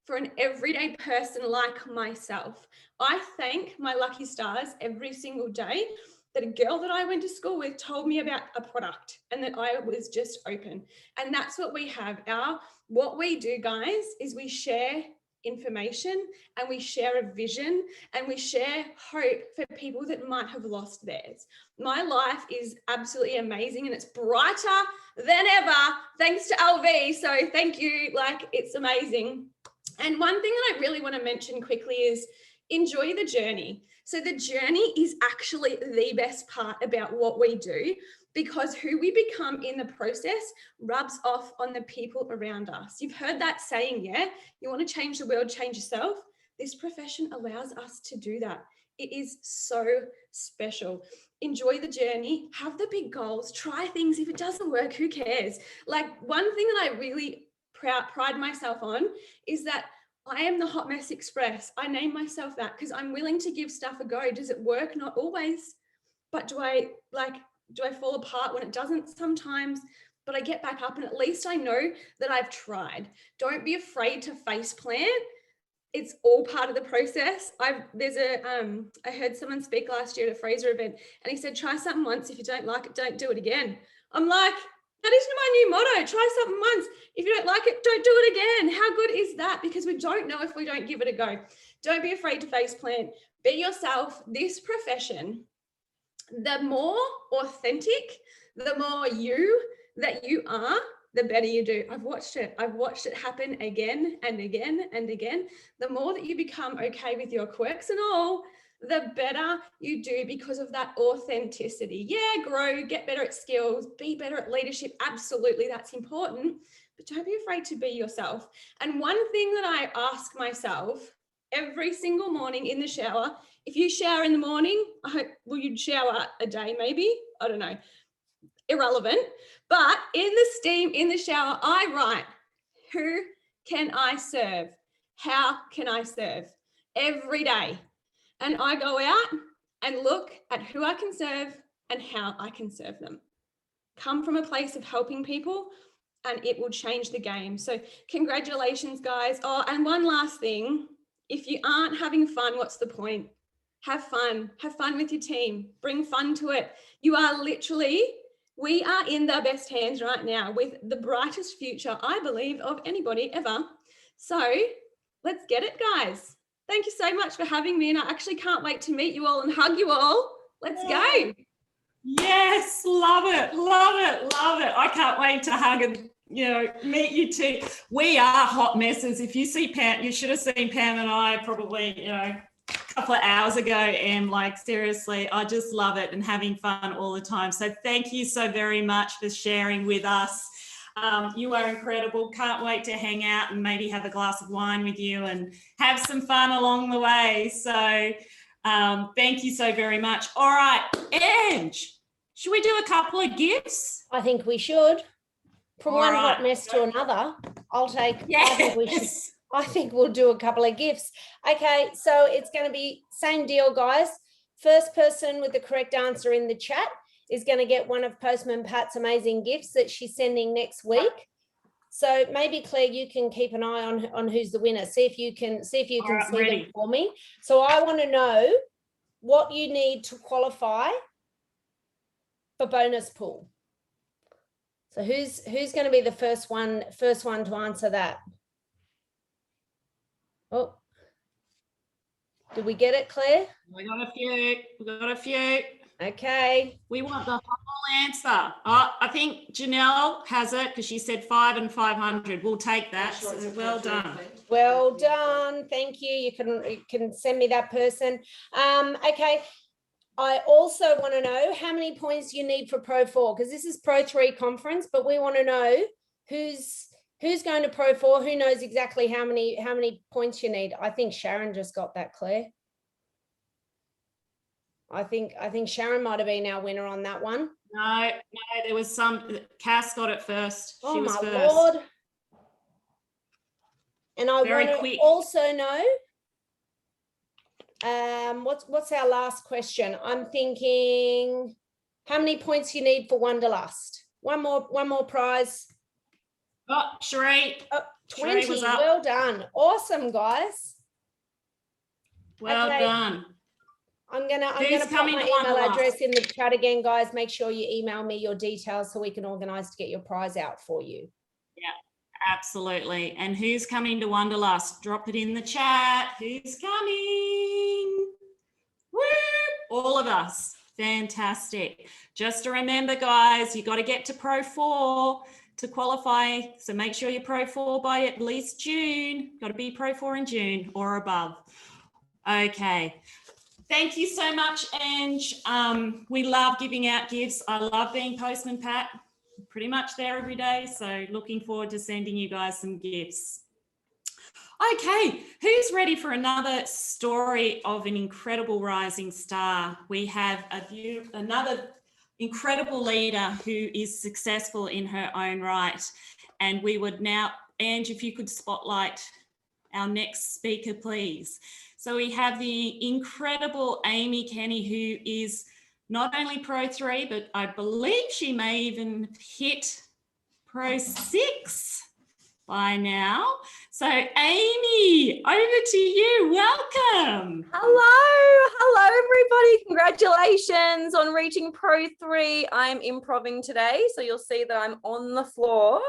M: for an everyday person like myself. I thank my lucky stars every single day that a girl that I went to school with told me about a product and that I was just open. And that's what we have. What we do, guys, is we share information and we share a vision and we share hope for people that might have lost theirs. My life is absolutely amazing and it's brighter than ever thanks to LV. So thank you. Like, it's amazing. And one thing that I really want to mention quickly is enjoy the journey. So the journey is actually the best part about what we do, because who we become in the process rubs off on the people around us. You've heard that saying, yeah? You want to change the world, change yourself. This profession allows us to do that. It is so special. Enjoy the journey, have the big goals, try things. If it doesn't work, who cares? Like, one thing that I really pride myself on is that I am the Hot Mess Express. I name myself that because I'm willing to give stuff a go. Does it work? Not always. But do I fall apart when it doesn't? Sometimes. But I get back up and at least I know that I've tried. Don't be afraid to face plant. It's all part of the process. I heard someone speak last year at a Fraser event and he said, try something once. If you don't like it, don't do it again. I'm like, that is my new motto. Try something once. If you don't like it, don't do it again. How good is that? Because we don't know if we don't give it a go. Don't be afraid to face plant. Be yourself. This profession, the more authentic, the more you that you are, the better you do. I've watched it happen again and again and again. The more that you become okay with your quirks and all, the better you do because of that authenticity. Yeah, grow, get better at skills, be better at leadership. Absolutely, that's important. But don't be afraid to be yourself. And one thing that I ask myself every single morning in the shower, if you shower in the morning, will you shower a day maybe? I don't know. Irrelevant. But in the steam, in the shower, I write, who can I serve? How can I serve? Every day. And I go out and look at who I can serve and how I can serve them. Come from a place of helping people and it will change the game. So congratulations, guys. Oh, and one last thing. if you aren't having fun, what's the point? Have fun with your team, bring fun to it. You are literally, we are in the best hands right now with the brightest future, I believe, of anybody ever. So let's get it, guys. Thank you so much for having me. And I actually can't wait to meet you all and hug you all. Let's go.
A: Yes, love it, love it, love it. I can't wait to hug and meet you too. We are hot messes. If you see Pam, you should have seen Pam and I probably, a couple of hours ago, and like seriously, I just love it and having fun all the time. So thank you so very much for sharing with us. You are incredible. Can't wait to hang out and maybe have a glass of wine with you and have some fun along the way. So thank you so very much. All right, Ange, should we do a couple of gifts?
C: I think we should. From
A: All
C: one
A: right.
C: hot mess to another, I'll take.
A: Yes.
C: I think we'll do a couple of gifts. Okay, so it's going to be same deal, guys. First person with the correct answer in the chat is going to get one of Postman Pat's amazing gifts that she's sending next week. So maybe Claire, you can keep an eye on who's the winner. See if you can see
A: right,
C: them
A: ready.
C: for me. So I want to know what you need to qualify for bonus pool. So who's going to be the first one to answer that? Oh, did we get it, Claire?
A: We got a few.
C: Okay.
A: We want the whole answer. I think Janelle has it because she said 5 and 500. We'll take that. So well done.
C: Well done. Thank you. You can send me that person. Okay. I also want to know how many points you need for Pro 4, because this is Pro 3 conference, but we want to know who's going to Pro 4, who knows exactly how many points you need. I think Sharon just got that, Claire. I think Sharon might have been our winner on that one.
A: No, there was some. Cass got it first.
C: Oh
A: She was
C: my
A: first.
C: Lord. And I
A: Very
C: want
A: quick.
C: to also know what's our last question? I'm thinking how many points you need for Wanderlust. One more prize.
A: Oh, Sheree.
C: Oh,
A: Sheree
C: 20.
A: was up.
C: Well done. Awesome, guys.
A: Well
C: Okay.
A: done.
C: I'm gonna
A: Who's
C: put
A: coming
C: my
A: to
C: email
A: Wanderlust?
C: address in the chat again, guys. Make sure you email me your details so we can organize to get your prize out for you.
A: Yeah, absolutely. And who's coming to Wanderlust? Drop it in the chat. Who's coming? Woo! All of us. Fantastic. Just to remember, guys, you got to get to Pro 4 to qualify. So make sure you're Pro 4 by at least June. Got to be Pro 4 in June or above. Okay. Thank you so much, Ange. We love giving out gifts. I love being Postman Pat. Pretty much there every day. So looking forward to sending you guys some gifts. Okay, who's ready for another story of an incredible rising star? We have another incredible leader who is successful in her own right. And we would now, Ange, if you could spotlight our next speaker, please. So we have the incredible Amy Kenny, who is not only Pro 3, but I believe she may even hit Pro 6 by now. So Amy, over to you. Welcome.
N: Hello everybody. Congratulations on reaching Pro 3. I'm improving today, so you'll see that I'm on the floor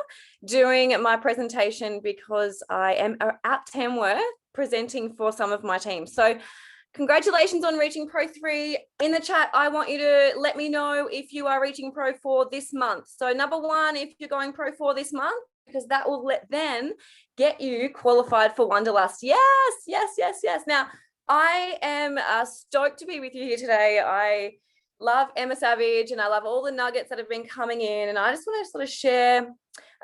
N: doing my presentation because I am at Tamworth presenting for some of my team. So congratulations on reaching Pro 3. In the chat, I want you to let me know if you are reaching Pro 4 this month. So number one, if you're going Pro 4 this month, because that will then get you qualified for Wanderlust. Yes, yes, yes, yes. Now, I am stoked to be with you here today. I love Emma Savage and I love all the nuggets that have been coming in. And I just want to sort of share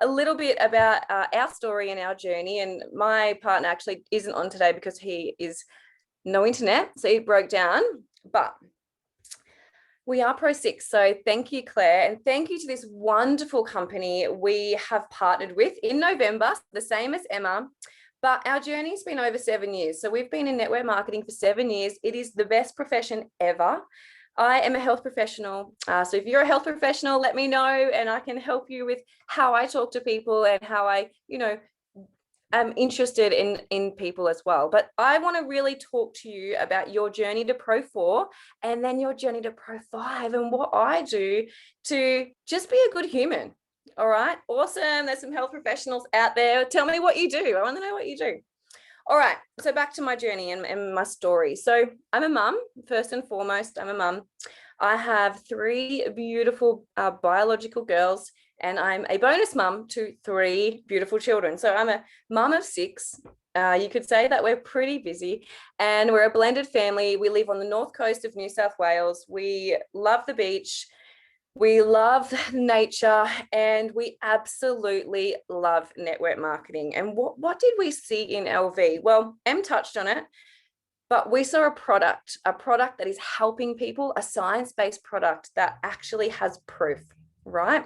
N: a little bit about our story and our journey. And my partner actually isn't on today because he is no internet, so he broke down. But we are Pro 6, so thank you, Claire, and thank you to this wonderful company we have partnered with in November, the same as Emma, but our journey's been over 7 years. So we've been in network marketing for 7 years. It is the best profession ever. I am a health professional, so if you're a health professional, let me know and I can help you with how I talk to people and how I, interested in people as well. But I want to really talk to you about your journey to Pro 4 and then your journey to Pro 5 and what I do to just be a good human. All right. Awesome. There's some health professionals out there. Tell me what you do. I want to know what you do. All right. So back to my journey and my story. So I'm a mum, first and foremost. I'm a mum. I have 3 beautiful biological girls, and I'm a bonus mum to 3 beautiful children. So I'm a mum of 6. You could say that we're pretty busy, and we're a blended family. We live on the north coast of New South Wales. We love the beach. We love nature, and we absolutely love network marketing. And what did we see in LV? Well, Em touched on it, but we saw a product that is helping people, a science-based product that actually has proof, right?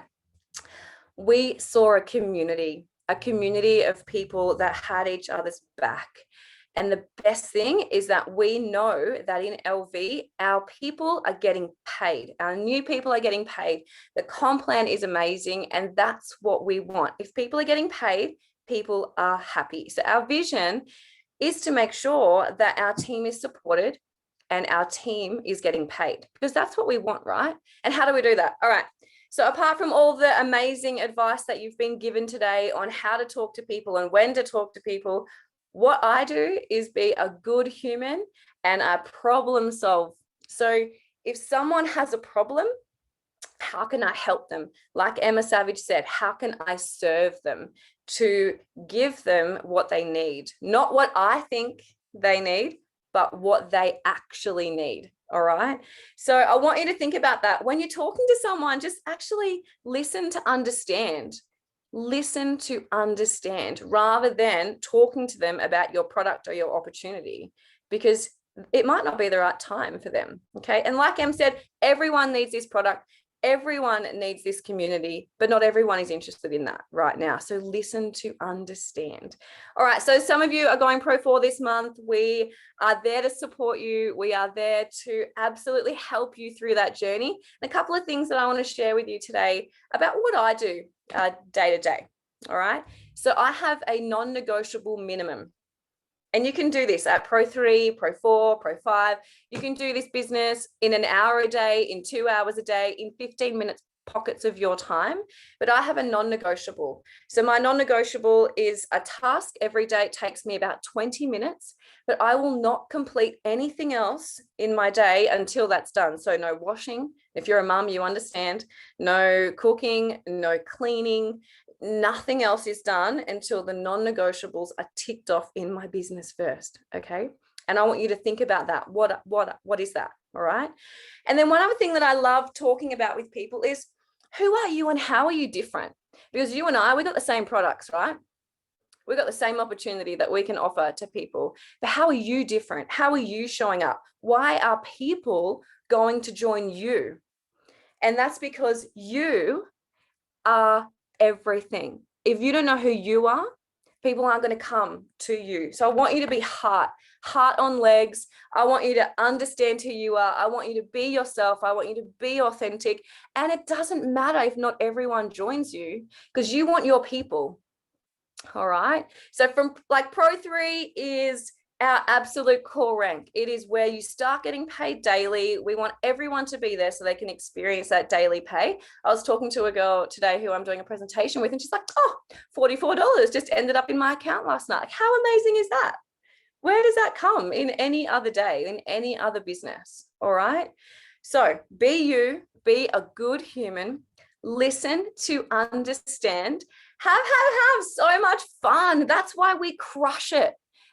N: We saw a community of people that had each other's back. And the best thing is that we know that in LV, our people are getting paid. Our new people are getting paid. The comp plan is amazing, and that's what we want. If people are getting paid, people are happy. So our vision is to make sure that our team is supported and our team is getting paid, because that's what we want, right? And how do we do that? All right. So apart from all the amazing advice that you've been given today on how to talk to people and when to talk to people, what I do is be a good human and I problem solve. So if someone has a problem, how can I help them? Like Emma Savage said, how can I serve them to give them what they need? Not what I think they need, but what they actually need. All right. So I want you to think about that. When you're talking to someone, just actually listen to understand. Listen to understand rather than talking to them about your product or your opportunity, because it might not be the right time for them. Okay. And like Em said, everyone needs this product. Everyone needs this community, but not everyone is interested in that right now. So listen to understand. All right. So some of you are going Pro 4 this month. We are there to support you. We are there to absolutely help you through that journey. And a couple of things that I want to share with you today about what I do day to day. All right. So I have a non-negotiable minimum. And you can do this at Pro 3, Pro 4, Pro 5. You can do this business in an hour a day, in 2 hours a day, in 15 minutes pockets of your time. But I have a non-negotiable. So my non-negotiable is a task every day. It takes me about 20 minutes, but I will not complete anything else in my day until that's done. So no washing. If you're a mum, you understand. No cooking, no cleaning. Nothing else is done until the non-negotiables are ticked off in my business first. Okay. And I want you to think about that. What is that? All right. And then one other thing that I love talking about with people is, who are you and how are you different? Because you and I, we got the same products, right? We got the same opportunity that we can offer to people. But how are you different? How are you showing up? Why are people going to join you? And that's because you are everything. If you don't know who you are, people aren't going to come to you. So I want you to be heart on legs. I want you to understand who you are. I want you to be yourself. I want you to be authentic. And it doesn't matter if not everyone joins you, because you want your people. All right. So from like Pro 3 is our absolute core rank. It is where you start getting paid daily. We want everyone to be there so they can experience that daily pay. I was talking to a girl today who I'm doing a presentation with, and she's like, oh, $44 just ended up in my account last night. Like, how amazing is that? Where does that come in any other day, in any other business? All right. So be you, be a good human, listen to understand, have so much fun. That's why we crush it.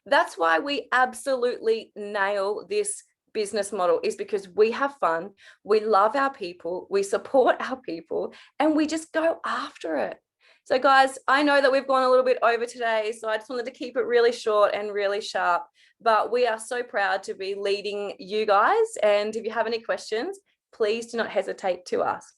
N: That's why we absolutely nail this business model, is because we have fun, we love our people, we support our people, and we just go after it. So guys, I know that we've gone a little bit over today, so I just wanted to keep it really short and really sharp, but we are so proud to be leading you guys. And if you have any questions, please do not hesitate to ask.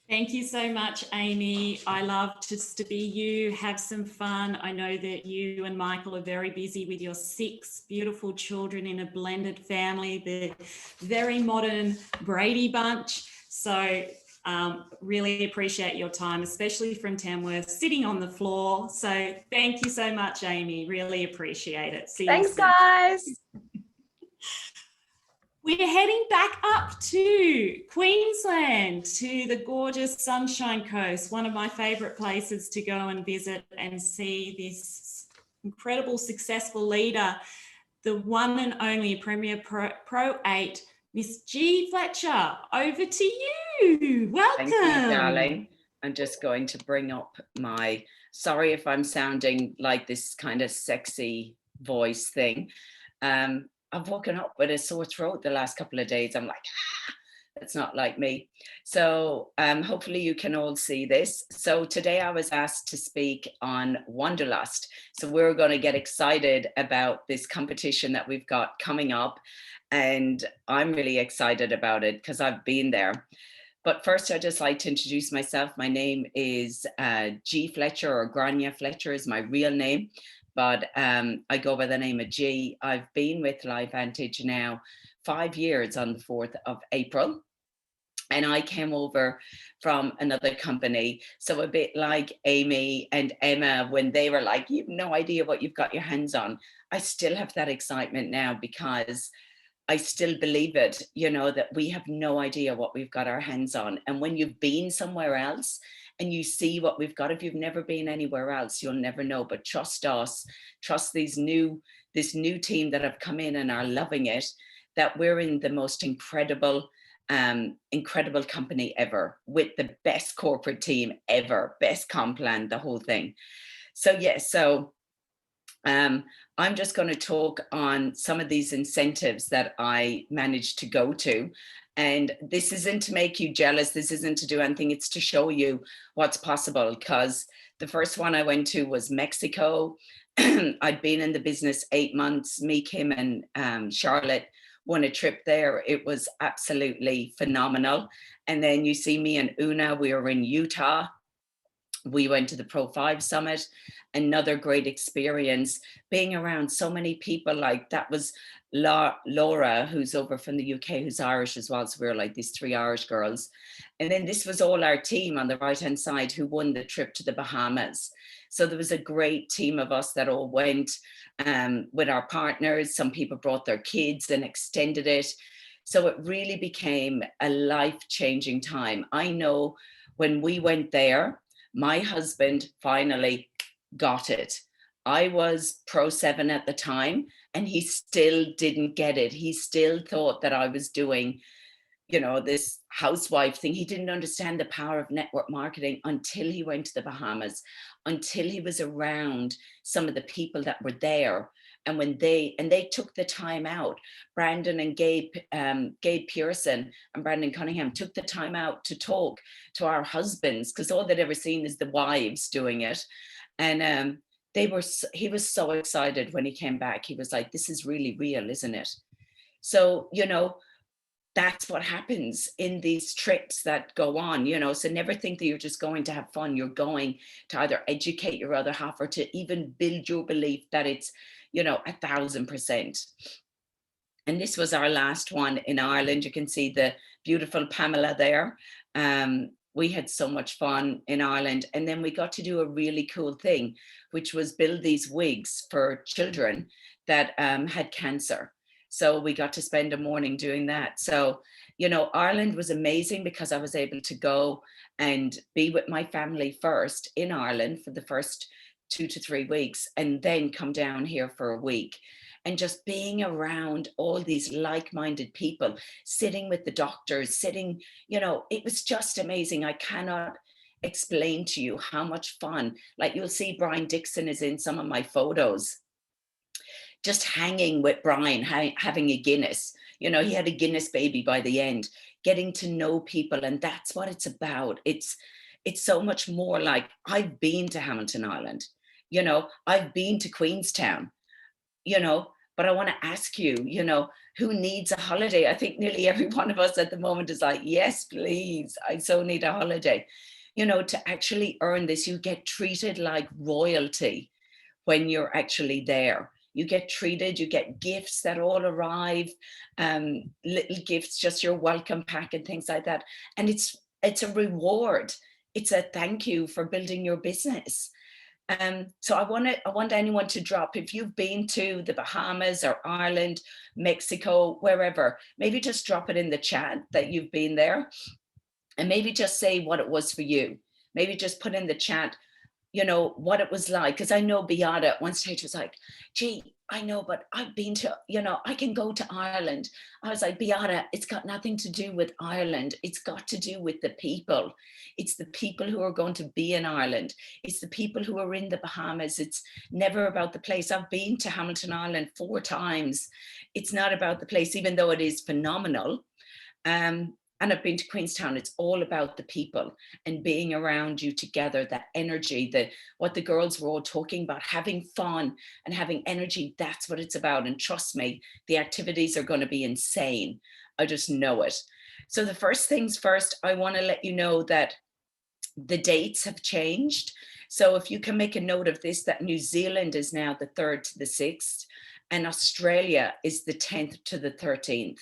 A: Thank you so much, Amy. I love just to be you, have some fun. I know that you and Michael are very busy with your 6 beautiful children in a blended family, the very modern Brady bunch. So Really appreciate your time, especially from Tamworth, sitting on the floor. So thank you so much, Amy. Really appreciate it. See you
N: Thanks,
A: soon.
N: guys.
A: We're heading back up to Queensland, to the gorgeous Sunshine Coast, one of my favourite places to go and visit and see this incredible, successful leader, the one and only Premier Pro 8, Miss G Fletcher. Over to you. Welcome.
O: Thank you, darling. I'm just going to bring up my, sorry if I'm sounding like this kind of sexy voice thing. I've woken up with a sore throat the last couple of days. I'm like, that's not like me. So hopefully you can all see this. So today I was asked to speak on Wanderlust. So we're going to get excited about this competition that we've got coming up. And I'm really excited about it because I've been there. But first, I'd just like to introduce myself. My name is G Fletcher, or Grania Fletcher is my real name. But I go by the name of G. I've been with LiveVantage now 5 years on the 4th of April. And I came over from another company. So a bit like Amy and Emma, when they were like, you've no idea what you've got your hands on. I still have that excitement now because I still believe it, you know, that we have no idea what we've got our hands on. And when you've been somewhere else, and you see what we've got, if you've never been anywhere else, you'll never know. But trust us, trust this new team that have come in and are loving it, that we're in the most incredible company ever, with the best corporate team ever, best comp plan, the whole thing. So yes, I'm just going to talk on some of these incentives that I managed to go to. And this isn't to make you jealous. This isn't to do anything. It's to show you what's possible. Because the first one I went to was Mexico. I'd been in the business 8 months. Me, Kim, and Charlotte won a trip there. It was absolutely phenomenal. And then you see me and Una, we were in Utah. We went to the Pro 5 Summit. Another great experience being around so many people. Like that was Laura, who's over from the UK, who's Irish as well. So we were like these 3 Irish girls. And then this was all our team on the right-hand side who won the trip to the Bahamas. So there was a great team of us that all went with our partners. Some people brought their kids and extended it. So it really became a life-changing time. I know when we went there, my husband finally got it. I was Pro 7 at the time, and he still didn't get it. He still thought that I was doing, you know, this housewife thing. He didn't understand the power of network marketing until he went to the Bahamas, until he was around some of the people that were there. And when they took the time out, Brandon and Gabe Pearson and Brandon Cunningham took the time out to talk to our husbands, because all they'd ever seen is the wives doing it. And he was so excited when he came back. He was like, this is really real, isn't it? So, you know, that's what happens in these trips that go on, you know. So never think that you're just going to have fun. You're going to either educate your other half or to even build your belief that it's, you know, 1,000%. And this was our last one in Ireland. You can see the beautiful Pamela there. We had so much fun in Ireland. And then we got to do a really cool thing, which was build these wigs for children that had cancer. So we got to spend a morning doing that. So, you know, Ireland was amazing because I was able to go and be with my family first in Ireland for the first 2 to 3 weeks, and then come down here for a week. And just being around all these like-minded people, sitting with the doctors, sitting, you know, it was just amazing. I cannot explain to you how much fun. Like you'll see Brian Dixon is in some of my photos. Just hanging with Brian, having a Guinness. You know, he had a Guinness baby by the end, getting to know people. And that's what it's about. It's so much more like, I've been to Hamilton Island, you know, I've been to Queenstown, you know, but I want to ask you, you know, who needs a holiday? I think nearly every one of us at the moment is like, yes, please, I so need a holiday. You know, to actually earn this, you get treated like royalty when you're actually there. You get treated, you get gifts that all arrive, little gifts, just your welcome pack and things like that. And it's It's a reward. It's a thank you for building your business. So I want anyone to drop, if you've been to the Bahamas or Ireland, Mexico, wherever, maybe just drop it in the chat that you've been there, and maybe just say what it was for you. Maybe just put in the chat, you know, what it was like. Because I know Beata at one stage was like, gee, I know, but I've been to, you know, I can go to Ireland. I was like, Beata, it's got nothing to do with Ireland. It's got to do with the people. It's the people who are going to be in Ireland. It's the people who are in the Bahamas. It's never about the place. I've been to Hamilton Island 4 times. It's not about the place, even though it is phenomenal. And I've been to Queenstown. It's all about the people and being around you together, that energy, what the girls were all talking about, having fun and having energy. That's what it's about. And trust me, the activities are going to be insane. I just know it. So the first things first, I want to let you know that the dates have changed. So if you can make a note of this, that New Zealand is now the 3rd to the 6th, and Australia is the 10th to the 13th.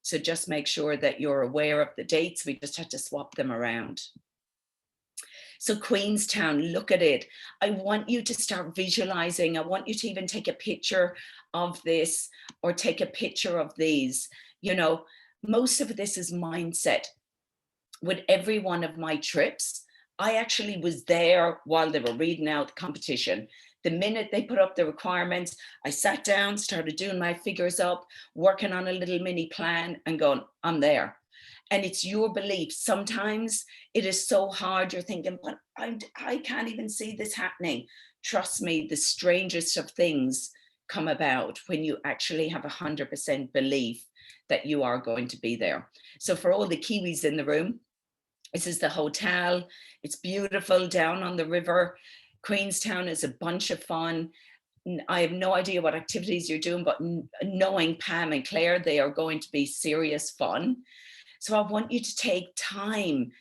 O: So just make sure that you're aware of the dates. We just had to swap them around. So Queenstown, look at it. I want you to start visualizing. I want you to even take a picture of this or take a picture of these. You know, most of this is mindset. With every one of my trips, I actually was there while they were reading out the competition. The minute they put up the requirements, I sat down, started doing my figures up, working on a little mini plan and going, I'm there. And it's your belief. Sometimes it is so hard. You're thinking, but I can't even see this happening. Trust me, the strangest of things come about when you actually have 100% belief that you are going to be there. So for all the Kiwis in the room, this is the hotel. It's beautiful down on the river. Queenstown is a bunch of fun. I have no idea what activities you're doing, but knowing Pam and Claire, they are going to be serious fun. So I want you to take time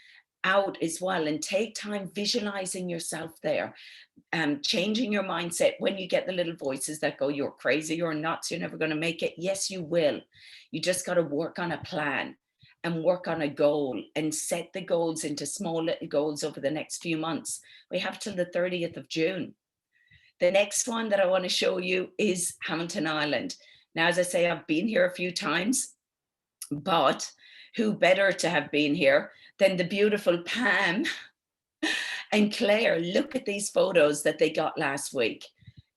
O: out as well and take time visualizing yourself there, changing your mindset. When you get the little voices that go, you're crazy, you're nuts, you're never going to make it. Yes, you will. You just got to work on a plan and work on a goal and set the goals into small little goals over the next few months. We have till the 30th of June. The next one that I want to show you is Hamilton Island. Now, as I say, I've been here a few times, but who better to have been here than the beautiful Pam and Claire? Look at these photos that they got last week.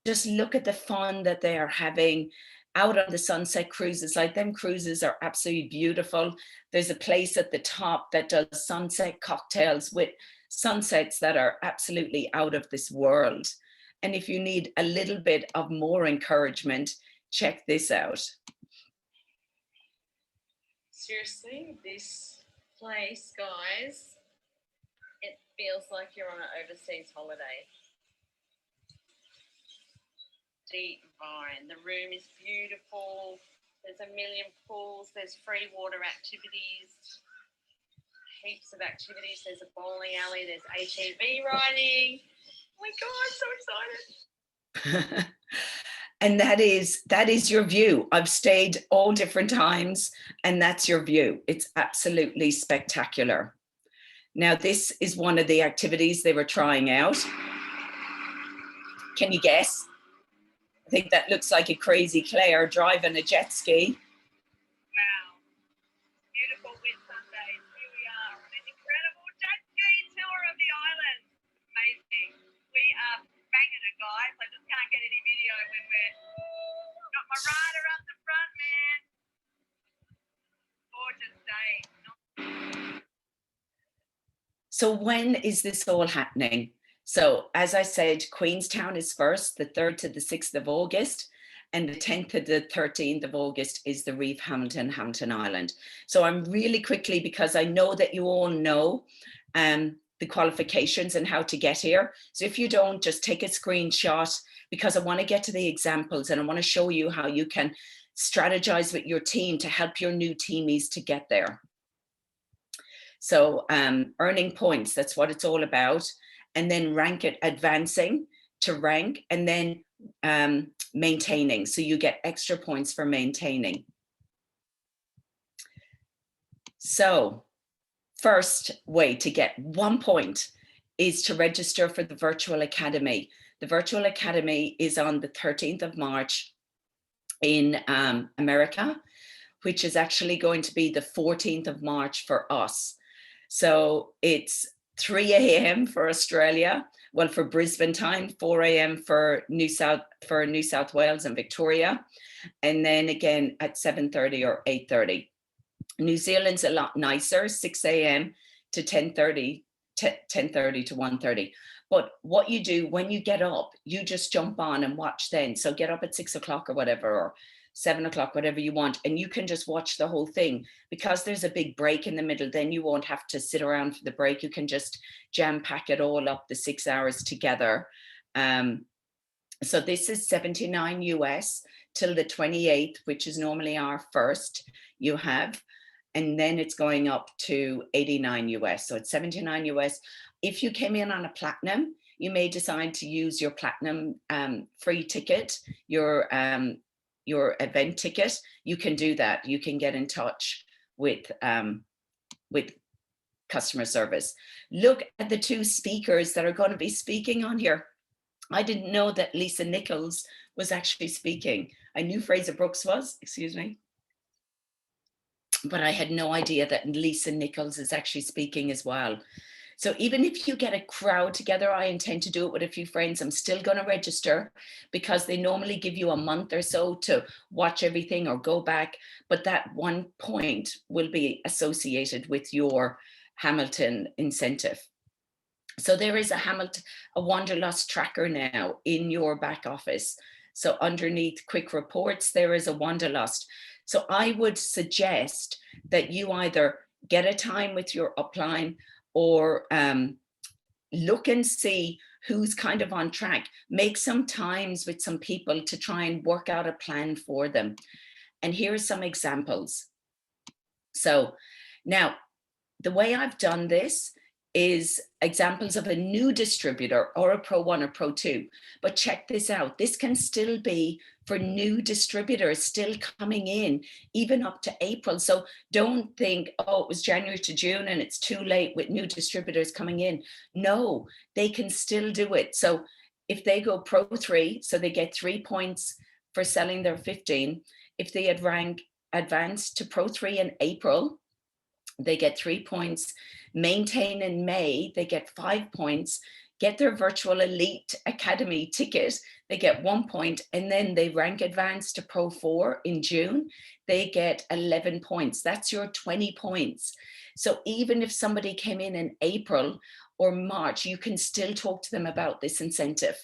O: Just look at the fun that they are having out on the sunset cruises. Like, them cruises are absolutely beautiful. There's a place at the top that does sunset cocktails with sunsets that are absolutely out of this world. And if you need a little bit of more encouragement, check this out.
P: Seriously, this place, guys, it feels like you're on an overseas holiday. Deep Vine. The room is beautiful. There's a million pools. There's free water activities. Heaps of activities. There's a bowling alley. There's ATV riding. Oh my God, so excited.
O: And that is your view. I've stayed all different times, and that's your view. It's absolutely spectacular. Now, this is one of the activities they were trying out. Can you guess? I think that looks like a crazy Claire driving a jet ski.
P: Wow. Beautiful Whitsundays. Here we are on an incredible jet ski tour of the island. Amazing. We are banging it, guys. I just can't get any video when we're got my rider up the front, man. Gorgeous day.
O: So when is this all happening? So as I said, Queenstown is first, the 3rd to the 6th of August, and the 10th to the 13th of August is the Reef Hamilton, Hamilton Island. So I'm really quickly, because I know that you all know the qualifications and how to get here. So if you don't, just take a screenshot, because I want to get to the examples and I want to show you how you can strategize with your team to help your new teamies to get there. So earning points, that's what it's all about. And then rank it, advancing to rank, and then maintaining. So you get extra points for maintaining. So first way to get 1 point is to register for the Virtual Academy. The Virtual Academy is on the 13th of March in America, which is actually going to be the 14th of March for us. So it's 3 a.m. for Australia, well, for Brisbane time, 4 a.m. for New South Wales and Victoria, and then again at 7:30 or 8:30. New Zealand's a lot nicer, 6 a.m. to 10:30 to 1:30. But what you do when you get up, you just jump on and watch then. So get up at 6 o'clock or whatever, or 7 o'clock, whatever you want, and you can just watch the whole thing. Because there's a big break in the middle, then you won't have to sit around for the break. You can just jam pack it all up, the 6 hours together. So this is $79 US till the 28th, which is normally our first you have. And then it's going up to $89 US. So it's $79 US. If you came in on a platinum, you may decide to use your platinum free ticket, your event ticket. You can do that. You can get in touch with customer service. Look at the two speakers that are going to be speaking on here. I didn't know that Lisa Nichols was actually speaking. I knew Fraser Brooks was, excuse me, but I had no idea that Lisa Nichols is actually speaking as well. So even if you get a crowd together, I intend to do it with a few friends. I'm still going to register because they normally give you a month or so to watch everything or go back. But that 1 point will be associated with your Hamilton incentive. So there is a Wanderlust tracker now in your back office. So underneath quick reports, there is a Wanderlust. So I would suggest that you either get a time with your upline or look and see who's kind of on track. Make some times with some people to try and work out a plan for them. And here are some examples. So now the way I've done this is examples of a new distributor or a Pro 1 or Pro 2. But check this out. This can still be for new distributors still coming in, even up to April. So don't think, oh, it was January to June and it's too late with new distributors coming in. No, they can still do it. So if they go Pro 3, so they get 3 points for selling their 15. If they had rank advanced to Pro 3 in April, they get 3 points. Maintain in May, they get 5 points. Get their Virtual Elite Academy ticket, they get 1 point. And then they rank advanced to Pro 4 in June, they get 11 points. That's your 20 points. So even if somebody came in April or March, you can still talk to them about this incentive.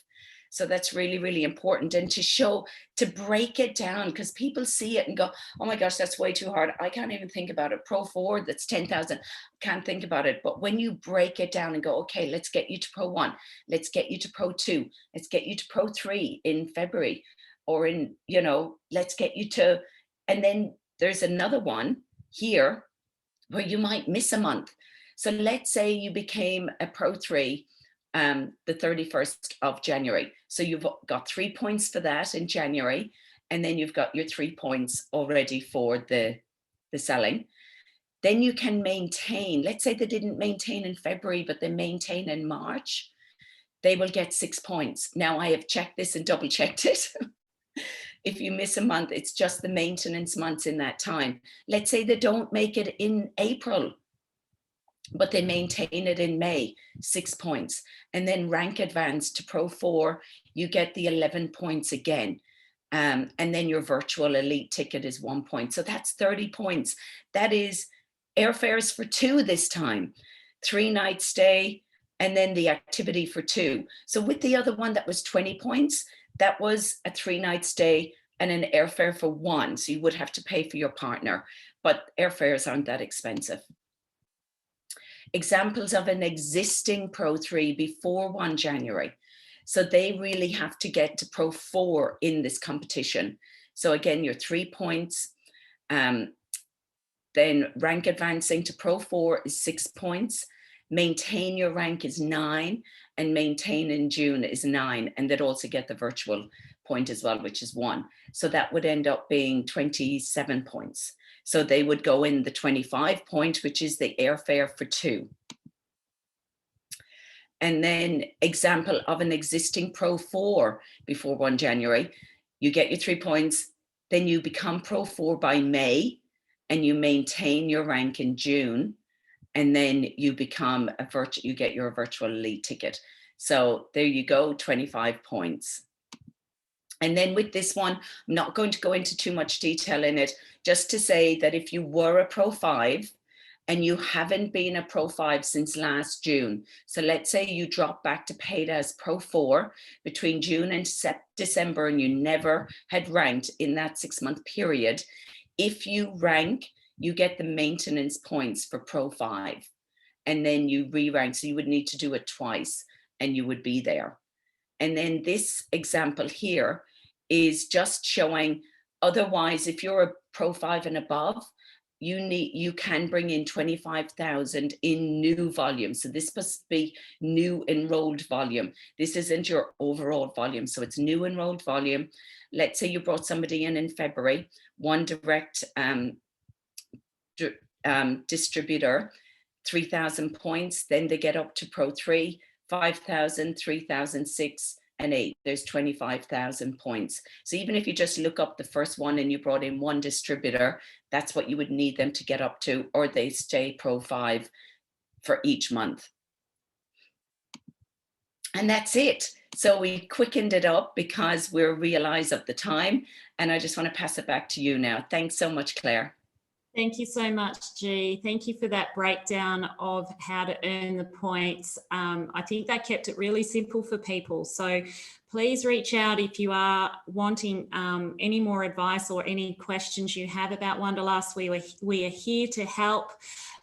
O: So that's really, really important. And to break it down, because people see it and go, oh my gosh, that's way too hard. I can't even think about it. Pro 4, that's 10,000. Can't think about it. But when you break it down and go, okay, let's get you to Pro 1. Let's get you to Pro 2. Let's get you to Pro 3 in February, or let's get you to, and then there's another one here where you might miss a month. So let's say you became a Pro 3 the 31st of January. So you've got 3 points for that in January, and then you've got your 3 points already for the selling. Then you can maintain, let's say they didn't maintain in February, but they maintain in March, they will get 6 points. Now I have checked this and double checked it. If you miss a month, it's just the maintenance months in that time. Let's say they don't make it in April, but they maintain it in May, 6 points. And then rank advanced to Pro 4, you get the 11 points again. And then your Virtual Elite ticket is 1 point. So that's 30 points. That is airfares for 2 this time, 3 night stay, and then the activity for 2. So with the other one that was 20 points, that was a 3 night stay and an airfare for 1. So you would have to pay for your partner, but airfares aren't that expensive. Examples of an existing Pro 3 before 1 January. So they really have to get to Pro 4 in this competition. So again, your 3 points, then rank advancing to Pro 4 is 6 points. Maintain your rank is 9, and maintain in June is 9. And they'd also get the virtual point as well, which is 1. So that would end up being 27 points. So they would go in the 25 point, which is the airfare for 2. And then example of an existing Pro 4 before 1 January, you get your 3 points, then you become Pro 4 by May, and you maintain your rank in June, and then you become you get your virtual elite ticket. So there you go, 25 points. And then with this one, I'm not going to go into too much detail in it, just to say that if you were a Pro 5 and you haven't been a Pro 5 since last June, so let's say you drop back to paid as Pro 4 between June and December, and you never had ranked in that 6-month period, if you rank, you get the maintenance points for Pro 5, and then you re-rank. So you would need to do it twice and you would be there. And then this example here is just showing, otherwise, if you're a Pro 5 and above, you can bring in 25,000 in new volume. So this must be new enrolled volume. This isn't your overall volume. So it's new enrolled volume. Let's say you brought somebody in February, one direct distributor, 3,000 points, then they get up to Pro 3, 5,000, 3,000, 6, and 8. There's 25,000 points. So even if you just look up the first one and you brought in one distributor, that's what you would need them to get up to, or they stay Pro 5 for each month. And that's it. So we quickened it up because we're realized of the time, and I just want to pass it back to you now. Thanks so much, Claire.
A: Thank you so much, G. Thank you for that breakdown of how to earn the points. I think that kept it really simple for people. So please reach out if you are wanting any more advice or any questions you have about Wanderlust. We are here to help,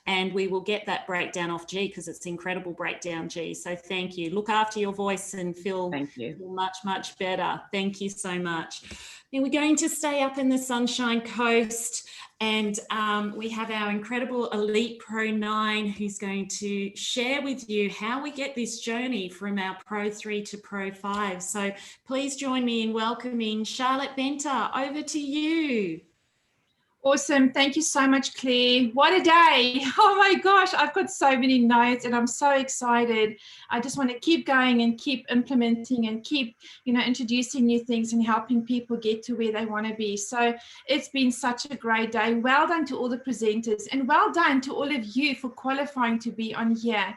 A: and we will get that breakdown off G, because it's an incredible breakdown, G. So thank you. Look after your voice and feel much, much better. Thank you so much. Then we're going to stay up in the Sunshine Coast, and we have our incredible Elite Pro 9 who's going to share with you how we get this journey from our Pro 3 to Pro 5. So please join me in welcoming Charlotte Benter. Over to you.
Q: Awesome. Thank you so much, Claire. What a day. Oh my gosh, I've got so many notes and I'm so excited. I just want to keep going and keep implementing and keep, introducing new things and helping people get to where they want to be. So it's been such a great day. Well done to all the presenters, and well done to all of you for qualifying to be on here.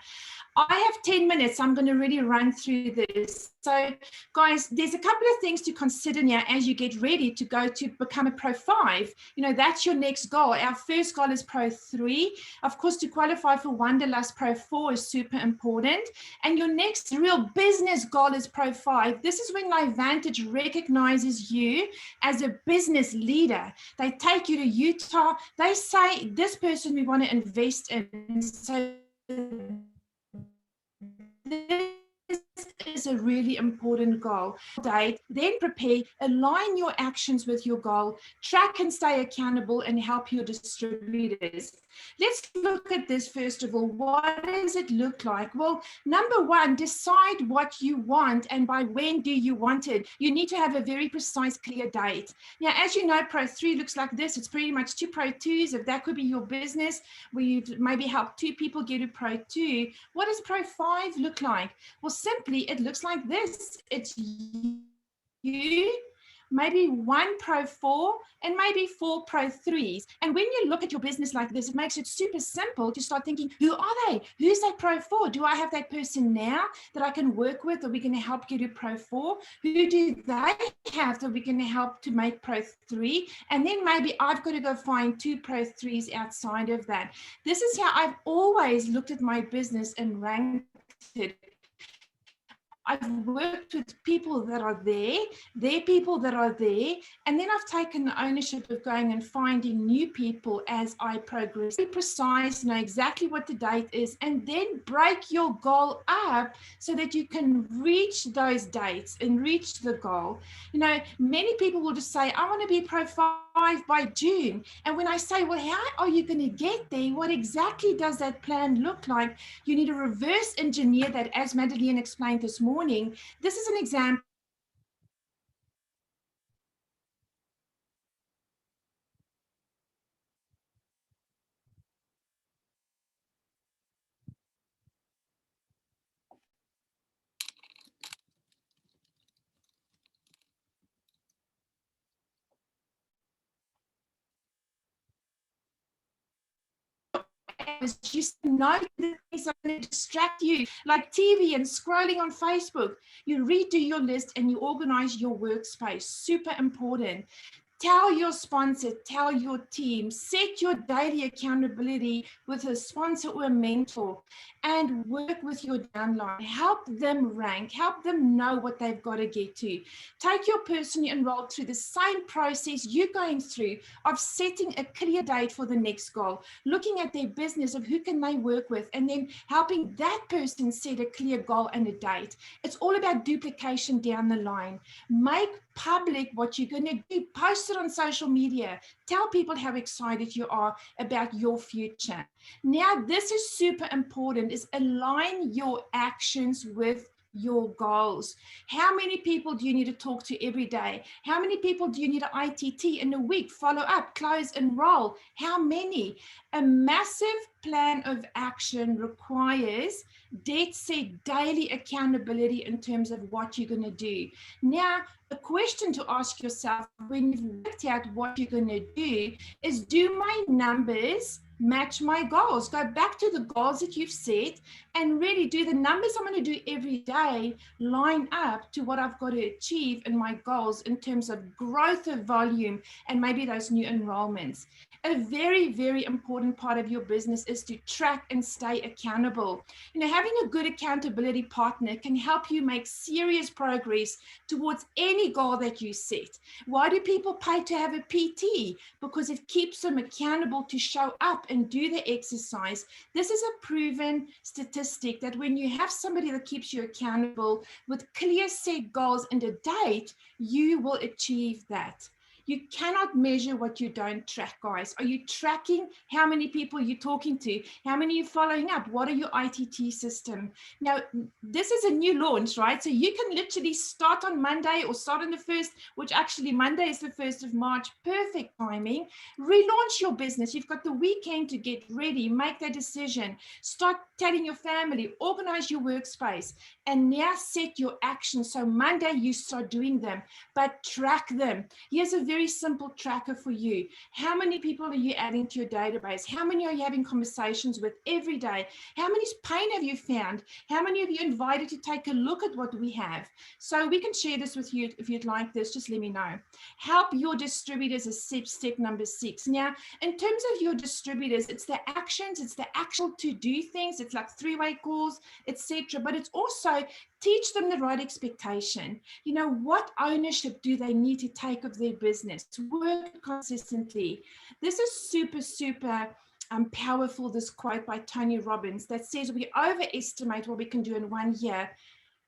Q: I have 10 minutes. I'm going to really run through this. So guys, there's a couple of things to consider now as you get ready to go to become a Pro 5. That's your next goal. Our first goal is Pro 3. Of course, to qualify for Wanderlust, Pro 4 is super important. And your next real business goal is Pro 5. This is when LifeVantage recognizes you as a business leader. They take you to Utah. They say, this person we want to invest in. So this is a really important goal. Then prepare, align your actions with your goal, track and stay accountable, and help your distributors. Let's look at this first of all. What does it look like? Well, number one, decide what you want and by when do you want it. You need to have a very precise, clear date. Now, as you know, Pro 3 looks like this. It's pretty much 2 Pro 2s. If that could be your business, where you've maybe helped 2 people get to Pro 2. What does Pro 5 look like? Well, simply, it looks like this. It's you, maybe 1 Pro 4, and maybe 4 Pro 3s. And when you look at your business like this, it makes it super simple to start thinking, who are they? Who's that Pro 4? Do I have that person now that I can work with, or we're going to help get to Pro 4? Who do they have that we're going to help to make Pro 3? And then maybe I've got to go find 2 Pro 3s outside of that. This is how I've always looked at my business and ranked it. I've worked with people that are there, they're people that are there, and then I've taken the ownership of going and finding new people as I progress. Be precise, know exactly what the date is, and then break your goal up so that you can reach those dates and reach the goal. Many people will just say, I want to be Pro 5 by June. And when I say, well, how are you going to get there? What exactly does that plan look like? You need to reverse engineer that, as Madeleine explained this morning. This is an example. is you know the things that are going to distract you, like TV and scrolling on Facebook. You redo your list and you organize your workspace. Super important. Tell your sponsor, tell your team, set your daily accountability with a sponsor or a mentor, and work with your downline. Help them rank, help them know what they've got to get to. Take your person enrolled through the same process you're going through of setting a clear date for the next goal, looking at their business of who can they work with, and then helping that person set a clear goal and a date. It's all about duplication down the line. Make public what you're going to do. Post it on social media. Tell people how excited you are about your future. Now, this is super important, is align your actions with your goals. How many people do you need to talk to every day? How many people do you need to ITT in a week? Follow up, close, enroll. How many? A massive plan of action requires dead set daily accountability in terms of what you're going to do. Now, a question to ask yourself when you've worked out what you're going to do is, do my numbers match my goals? Go back to the goals that you've set and really do the numbers I'm going to do every day line up to what I've got to achieve in my goals in terms of growth of volume and maybe those new enrollments. A very, very important part of your business is to track and stay accountable. You know, having a good accountability partner can help you make serious progress towards any goal that you set. Why do people pay to have a PT? Because it keeps them accountable to show up and do the exercise. This is a proven statistic that when you have somebody that keeps you accountable with clear set goals and a date, you will achieve that. You cannot measure what you don't track, guys. Are you tracking how many people you're talking to? How many you're following up? What are your ITT system? Now, this is a new launch, right? So you can literally start on Monday or start on the 1st, which actually Monday is the 1st of March. Perfect timing. Relaunch your business. You've got the weekend to get ready, make that decision. Start telling your family, organize your workspace, and now set your actions. So Monday you start doing them, but track them. Here's a very simple tracker for you. How many people are you adding to your database? How many are you having conversations with every day? How many pain have you found? How many have you invited to take a look at what we have? So we can share this with you if you'd like this, just let me know. Help your distributors is step number 6. Now, in terms of your distributors, it's the actions, it's the actual to do things. It's like 3-way calls, etc. But it's also teach them the right expectation. You know, what ownership do they need to take of their business? Work consistently. This is super powerful, this quote by Tony Robbins that says we overestimate what we can do in 1 year,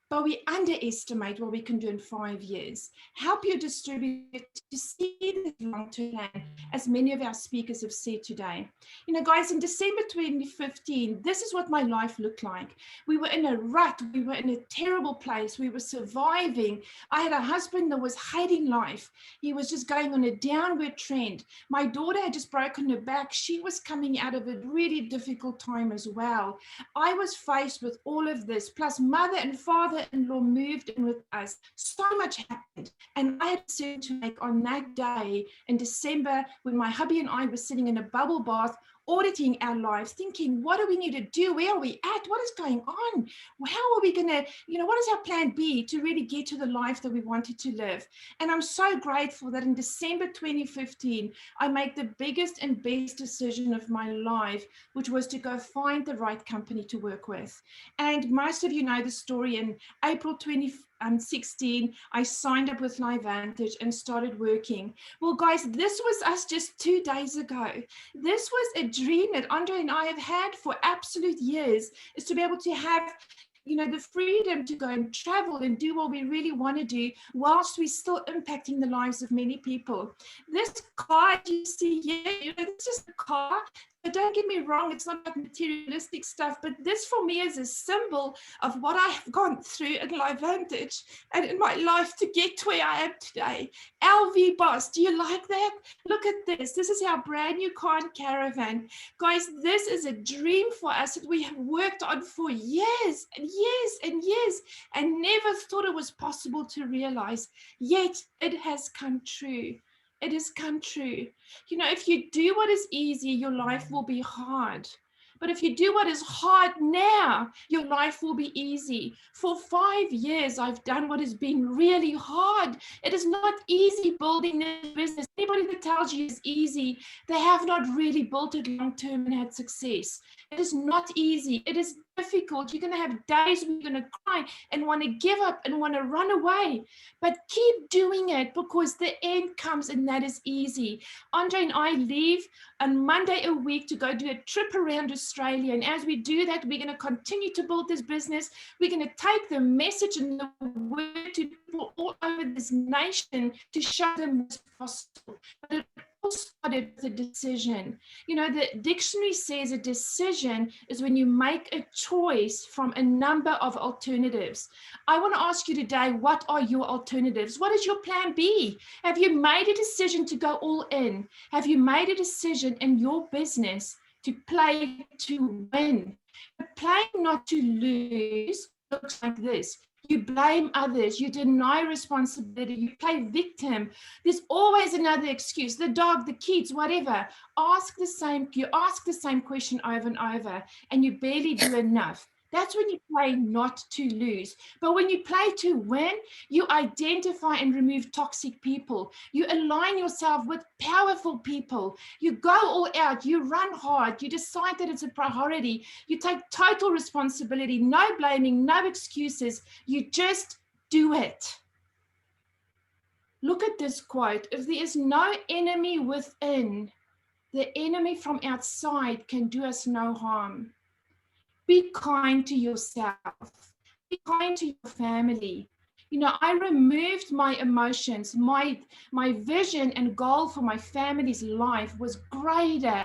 Q: but we underestimate what we can do in 5 years. Help your distributor to see the long-term plan, as many of our speakers have said today. You know, guys, in December 2015, this is what my life looked like. We were in a rut. We were in a terrible place. We were surviving. I had a husband that was hating life. He was just going on a downward trend. My daughter had just broken her back. She was coming out of a really difficult time as well. I was faced with all of this, plus mother and father-in-law moved in with us. So much happened. And I had a decision to make on that day in December when my hubby and I were sitting in a bubble bath, auditing our lives, thinking, what do we need to do? Where are we at? What is going on? How are we going to, you know, what is our plan B to really get to the life that we wanted to live? And I'm so grateful that in December 2015, I made the biggest and best decision of my life, which was to go find the right company to work with. And most of you know the story. In April 2016, I signed up with LiveVantage and started working. Well, guys, this was us just 2 days ago. This was a dream that Andre and I have had for absolute years, is to be able to have, you know, the freedom to go and travel and do what we really want to do whilst we're still impacting the lives of many people. This car you see here, you know, this is a car. But don't get me wrong, it's not like materialistic stuff, but this for me is a symbol of what I have gone through in LiveVantage and in my life to get to where I am today. LV Boss, do you like that? Look at this. This is our brand new car and caravan. Guys, this is a dream for us that we have worked on for years and years and years and never thought it was possible to realize, yet it has come true. It has come true. You know, if you do what is easy, your life will be hard. But if you do what is hard now, your life will be easy. For 5 years, I've done what has been really hard. It is not easy building a business. Anybody that tells you it's easy, they have not really built it long-term and had success. It is not easy. It is difficult. You're going to have days when you're going to cry and want to give up and want to run away. But keep doing it, because the end comes, and that is easy. Andre and I leave on Monday a week to go do a trip around Australia. And as we do that, we're going to continue to build this business. We're going to take the message and the word to people all over this nation to show them what's possible. But it all started with a decision. You know, the dictionary says a decision is when you make a choice from a number of alternatives. I want to ask you today, what are your alternatives? What is your plan B? Have you made a decision to go all in? Have you made a decision in your business to play to win? But playing not to lose looks like this. You blame others, you deny responsibility, you play victim. There's always another excuse, the dog, the kids, whatever. You ask the same question over and over, and you barely do enough. That's when you play not to lose. But when you play to win, you identify and remove toxic people. You align yourself with powerful people. You go all out, you run hard, you decide that it's a priority. You take total responsibility, no blaming, no excuses. You just do it. Look at this quote. If there is no enemy within, the enemy from outside can do us no harm. Be kind to yourself. Be kind to your family. You know, I removed my emotions. My vision and goal for my family's life was greater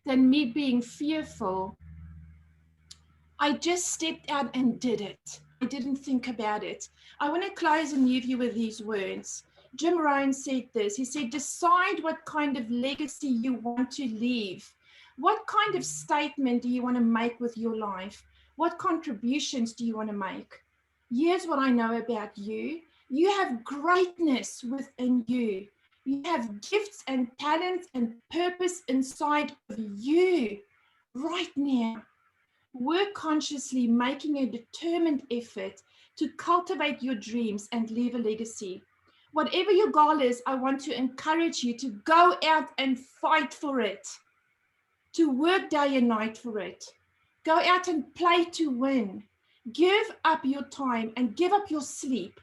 Q: than me being fearful. I just stepped out and did it. I didn't think about it. I want to close and leave you with these words. Jim Rohn said this. He said, decide what kind of legacy you want to leave. What kind of statement do you want to make with your life? What contributions do you want to make? Here's what I know about you. You have greatness within you. You have gifts and talents and purpose inside of you right now. Work consciously, making a determined effort to cultivate your dreams and leave a legacy. Whatever your goal is, I want to encourage you to go out and fight for it. To work day and night for it. Go out and play to win. Give up your time and give up your sleep.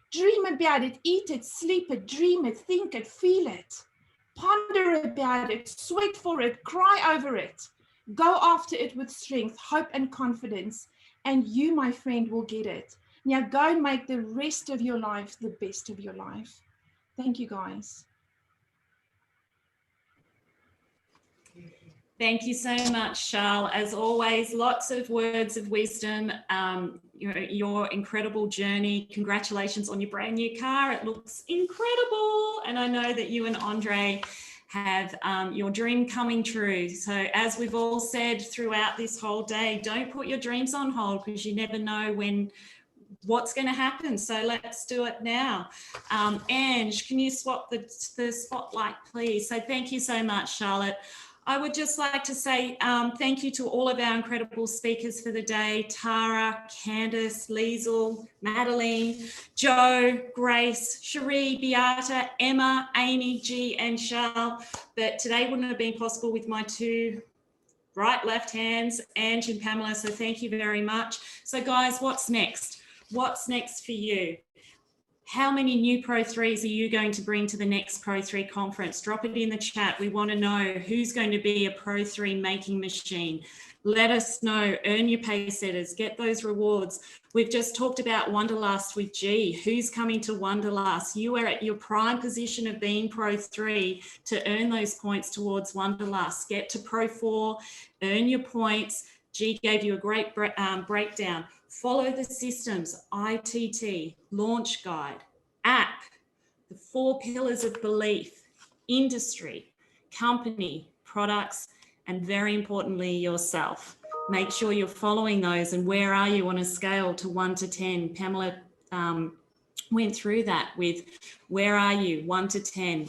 Q: Dream about it, eat it, sleep it, dream it, think it, feel it. Ponder about it, sweat for it, cry over it. Go after it with strength, hope, and confidence, and you, my friend, will get it. Now go and make the rest of your life the best of your life. Thank you, guys.
A: Thank you so much, Charles. As always, lots of words of wisdom. Your incredible journey. Congratulations on your brand new car. It looks incredible. And I know that you and Andre have your dream coming true. So as we've all said throughout this whole day, don't put your dreams on hold, because you never know what's going to happen. So let's do it now. Ange, can you swap the spotlight, please? So thank you so much, Charlotte. I would just like to say thank you to all of our incredible speakers for the day: Tara, Candice, Liesl, Madeline, Joe, Grace, Cherie, Beata, Emma, Amy, G, and Charles. But today wouldn't have been possible with my two left hands, Ange and Pamela. So thank you very much. So guys, what's next? What's next for you? How many new Pro 3s are you going to bring to the next Pro 3 conference? Drop it in the chat. We want to know who's going to be a Pro 3 making machine. Let us know. Earn your pay setters. Get those rewards. We've just talked about Wonderlust with G. Who's coming to Wonderlust? You are at your prime position of being Pro 3 to earn those points towards Wonderlust. Get to Pro 4, earn your points. G gave you a great breakdown. Follow the systems: ITT, launch guide, app, the 4 pillars of belief, industry, company, products, and very importantly, yourself. Make sure you're following those. And where are you on a scale to 1 to 10? Pamela went through that with where are you, 1 to 10.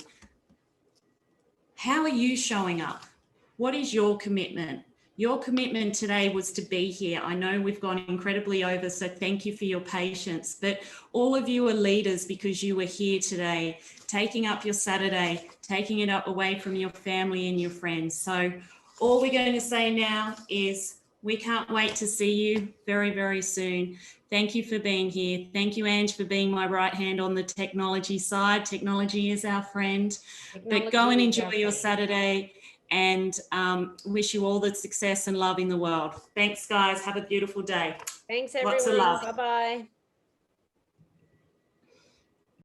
A: How are you showing up? What is your commitment? Your commitment today was to be here. I know we've gone incredibly over, so thank you for your patience. But all of you are leaders because you were here today, taking up your Saturday, taking it up away from your family and your friends. So all we're going to say now is we can't wait to see you very, very soon. Thank you for being here. Thank you, Ange, for being my right hand on the technology side. Technology is our friend. But go and enjoy your Saturday, and wish you all the success and love in the world. Thanks, guys. Have a beautiful day.
C: Thanks,
A: Lots of
C: everyone.
A: love.
C: Bye-bye.